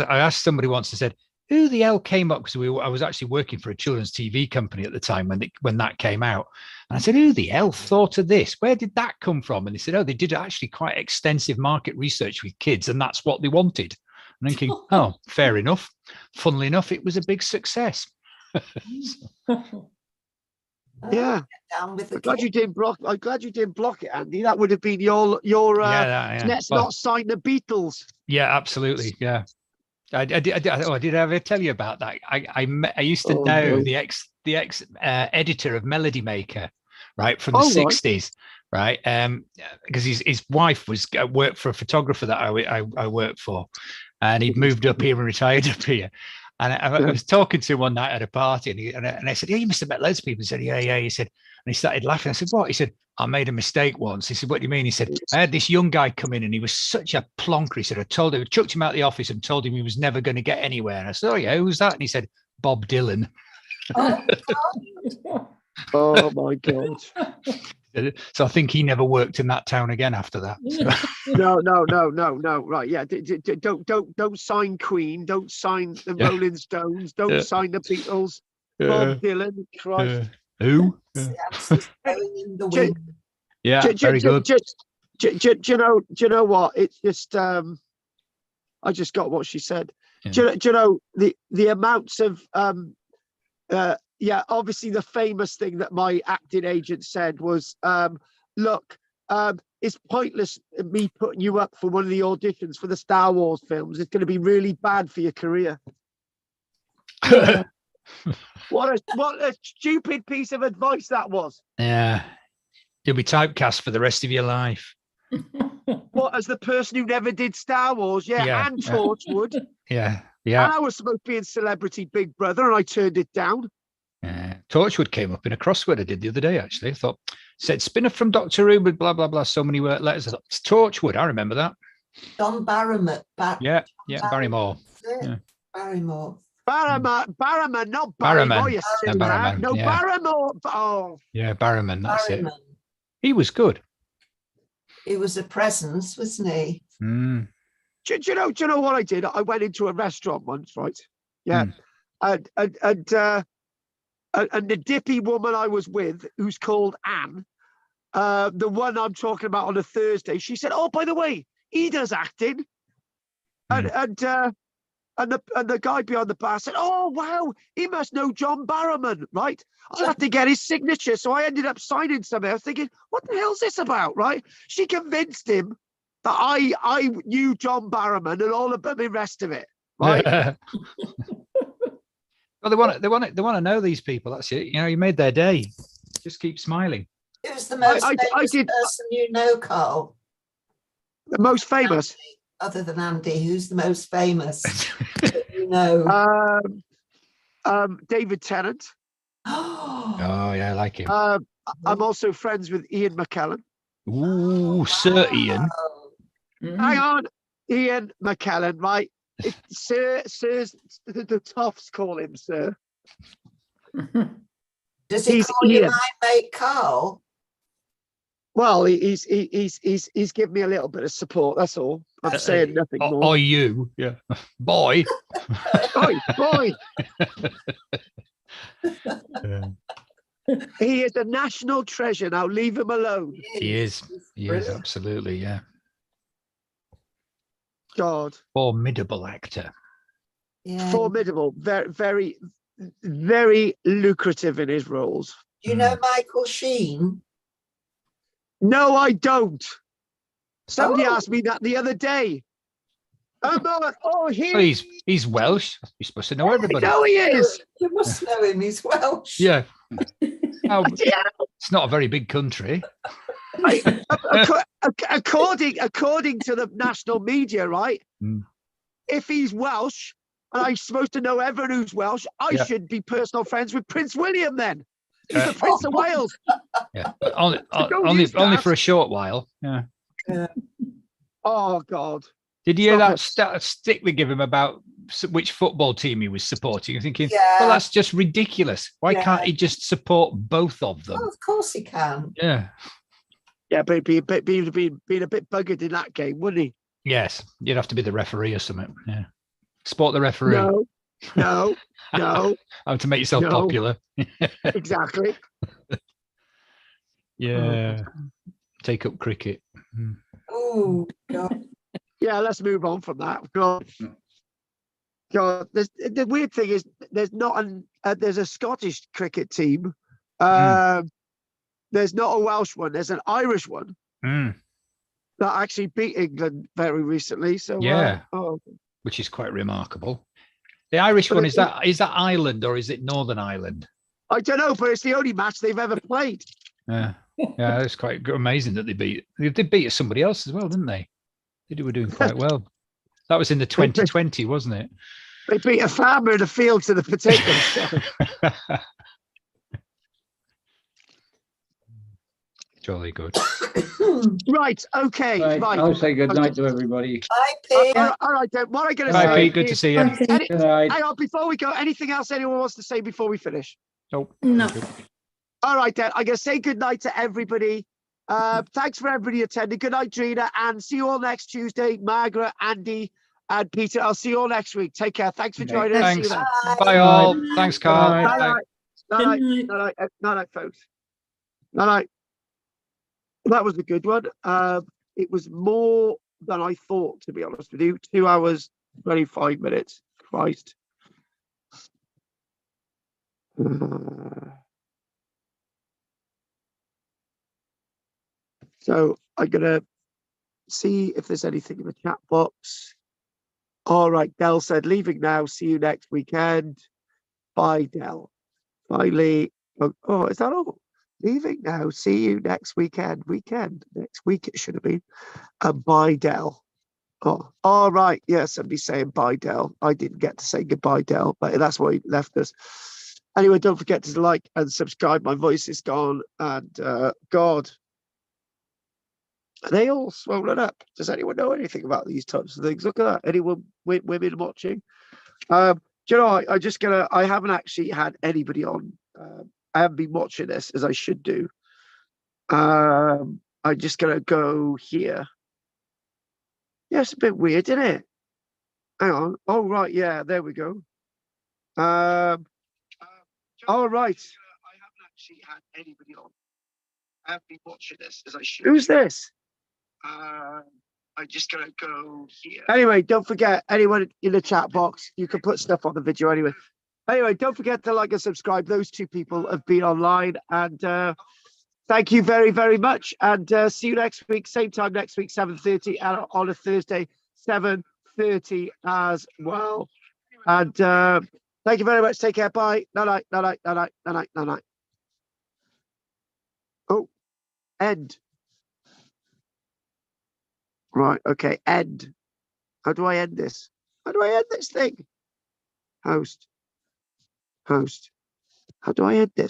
I asked somebody once, I said, who the hell came up, because I was actually working for a children's TV company at the time when that came out. And I said, who the hell thought of this? Where did that come from? And they said, they did actually quite extensive market research with kids, and that's what they wanted. I'm thinking, fair enough. Funnily enough, it was a big success. Yeah. I'm glad you didn't block it, Andy. That would have been your let's not sign the Beatles. Yeah, absolutely. Yeah. I did ever tell you about that? I used to know the ex editor of Melody Maker, right, from the 60s, right? Because his wife worked for a photographer that I worked for, and he'd moved up here and retired up here. And I was talking to him one night at a party, and I said, "Yeah, you must have met loads of people." He said, "Yeah." He said, and he started laughing. I said, "What?" He said, "I made a mistake once." He said, "What do you mean?" He said, "I had this young guy come in, and he was such a plonker." He said, "I chucked him out of the office and told him he was never going to get anywhere." And I said, "Oh yeah, who's that?" And he said, "Bob Dylan." Oh my God. So I think he never worked in that town again after that. So. No. Right. Yeah. Don't sign Queen. Don't sign the Rolling Stones. Don't sign the Beatles. Bob Dylan. Christ. Who? Yeah. Very good. Do you know what? It's just I just got what she said. Yeah. Do you know the amounts of obviously the famous thing that my acting agent said was, look, it's pointless me putting you up for one of the auditions for the Star Wars films. It's going to be really bad for your career. What a stupid piece of advice that was. Yeah. You'll be typecast for the rest of your life. What, as the person who never did Star Wars? Yeah. And Torchwood. Yeah. And I was supposed to be in Celebrity Big Brother, and I turned it down. Torchwood came up in a crossword I did the other day, actually. I thought, said spin-off from Doctor Who, but blah, blah, blah, so many letters. I thought, it's Torchwood. I remember that. John Barrymore. Barrymore. Barrymore. Barrowman, not Barrymore. Barrowman. Barrymore. Oh. Yeah, Barrowman, that's it. He was good. He was a presence, wasn't he? Mm. Do you know what I did? I went into a restaurant once, right? Yeah. And the dippy woman I was with, who's called Anne, the one I'm talking about on a Thursday, she said, "Oh, by the way, he does acting." And the guy behind the bar said, "Oh, wow, he must know John Barrowman, right? I'll have to get his signature." So I ended up signing something. I was thinking, what the hell's this about, right? She convinced him that I knew John Barrowman and all about the rest of it, right? Well, they want to know these people. That's it. You made their day. Just keep smiling. Who's the most famous person you know, Carl? The most famous? Other than Andy, who's the most famous that you know? David Tennant. Oh, yeah, I like him. I'm also friends with Ian McKellen. Ooh, Sir Ian. Hang on, Ian McKellen, right? Sir's the toffs call him Sir. Does he call you my mate Carl? Well, he's given me a little bit of support. That's all. I'm saying nothing more. Or you, yeah, boy. boy. He is a national treasure. Now leave him alone. He is. He is absolutely, yeah. God. Formidable actor. Yeah. Formidable. Very, very, very lucrative in his roles. Do you know Michael Sheen? No, I don't. Somebody asked me that the other day. He's Welsh. You're supposed to know everybody. No, he is. You must know him. He's Welsh. Yeah. It's not a very big country. According to the national media, right? If he's Welsh and I'm supposed to know everyone who's Welsh, I should be personal friends with Prince William then. He's the Prince of Wales. Yeah, but only for a short while. Yeah. Oh God! Did you hear that stick they give him about which football team he was supporting? You're thinking, well, that's just ridiculous. Why can't he just support both of them? Well, of course he can. Yeah. Yeah, but he'd be a bit buggered in that game, wouldn't he? Yes, you'd have to be the referee or something. Yeah. Support the referee. No. How to make yourself popular. Exactly. Yeah. Take up cricket. Oh God. Yeah, let's move on from that. God. The weird thing is, there's not there's a Scottish cricket team. There's not a Welsh one. There's an Irish one that actually beat England very recently. So which is quite remarkable. The Irish one, is that Ireland or is it Northern Ireland? I don't know, but it's the only match they've ever played. Yeah, it's quite amazing that they beat somebody else as well, didn't they? They were doing quite well. That was in the 2020, wasn't it? They beat a farmer in a field to the potatoes. Jolly good. Right, okay. Right. I'll say good night to everybody. Bye, Pete. All right, then. What am I going to Bye, say? Pete. Good to see you. Good night. Hang on, before we go, anything else anyone wants to say before we finish? Nope. No. All right, then. I'm going to say good night to everybody. Thanks for everybody attending. Good night, Drina, and see you all next Tuesday. Margaret, Andy, and Peter. I'll see you all next week. Take care. Thanks for joining us. Thanks. See you then. Bye all. Thanks, Carl. Night, folks. Night. That was a good one. It was more than I thought, to be honest with you. 2 hours, 25 minutes. Christ. So I'm going to see if there's anything in the chat box. All right, Dell said, leaving now. See you next weekend. Bye, Dell. Finally. Oh, is that all? Leaving now. See you next weekend. Next week it should have been. Bye, Dell. Oh, all right. Yeah, somebody's saying bye, Dell. I didn't get to say goodbye, Dell, but that's why he left us. Anyway, don't forget to like and subscribe. My voice is gone. And God, are they all swollen up? Does anyone know anything about these types of things? Look at that. Anyone, women watching? Do you know, I haven't actually had anybody on. I haven't been watching this as I should do. I'm just gonna go here. Yeah, it's a bit weird, isn't it? Hang on. Oh right, yeah, there we go. All right. I haven't actually had anybody on. I have been watching this as I should. Who's this? I'm just gonna go here. Anyway, don't forget, anyone in the chat box, you can put stuff on the video anyway. Anyway, don't forget to like and subscribe. Those two people have been online, and thank you very, very much. And see you next week, same time next week, 7:30, and on a Thursday, 7:30 as well. And thank you very much. Take care. Bye. Night, night, night, night, night, night, night. Oh, end. Right. Okay. End. How do I end this? How do I end this thing? Host. How do I end this?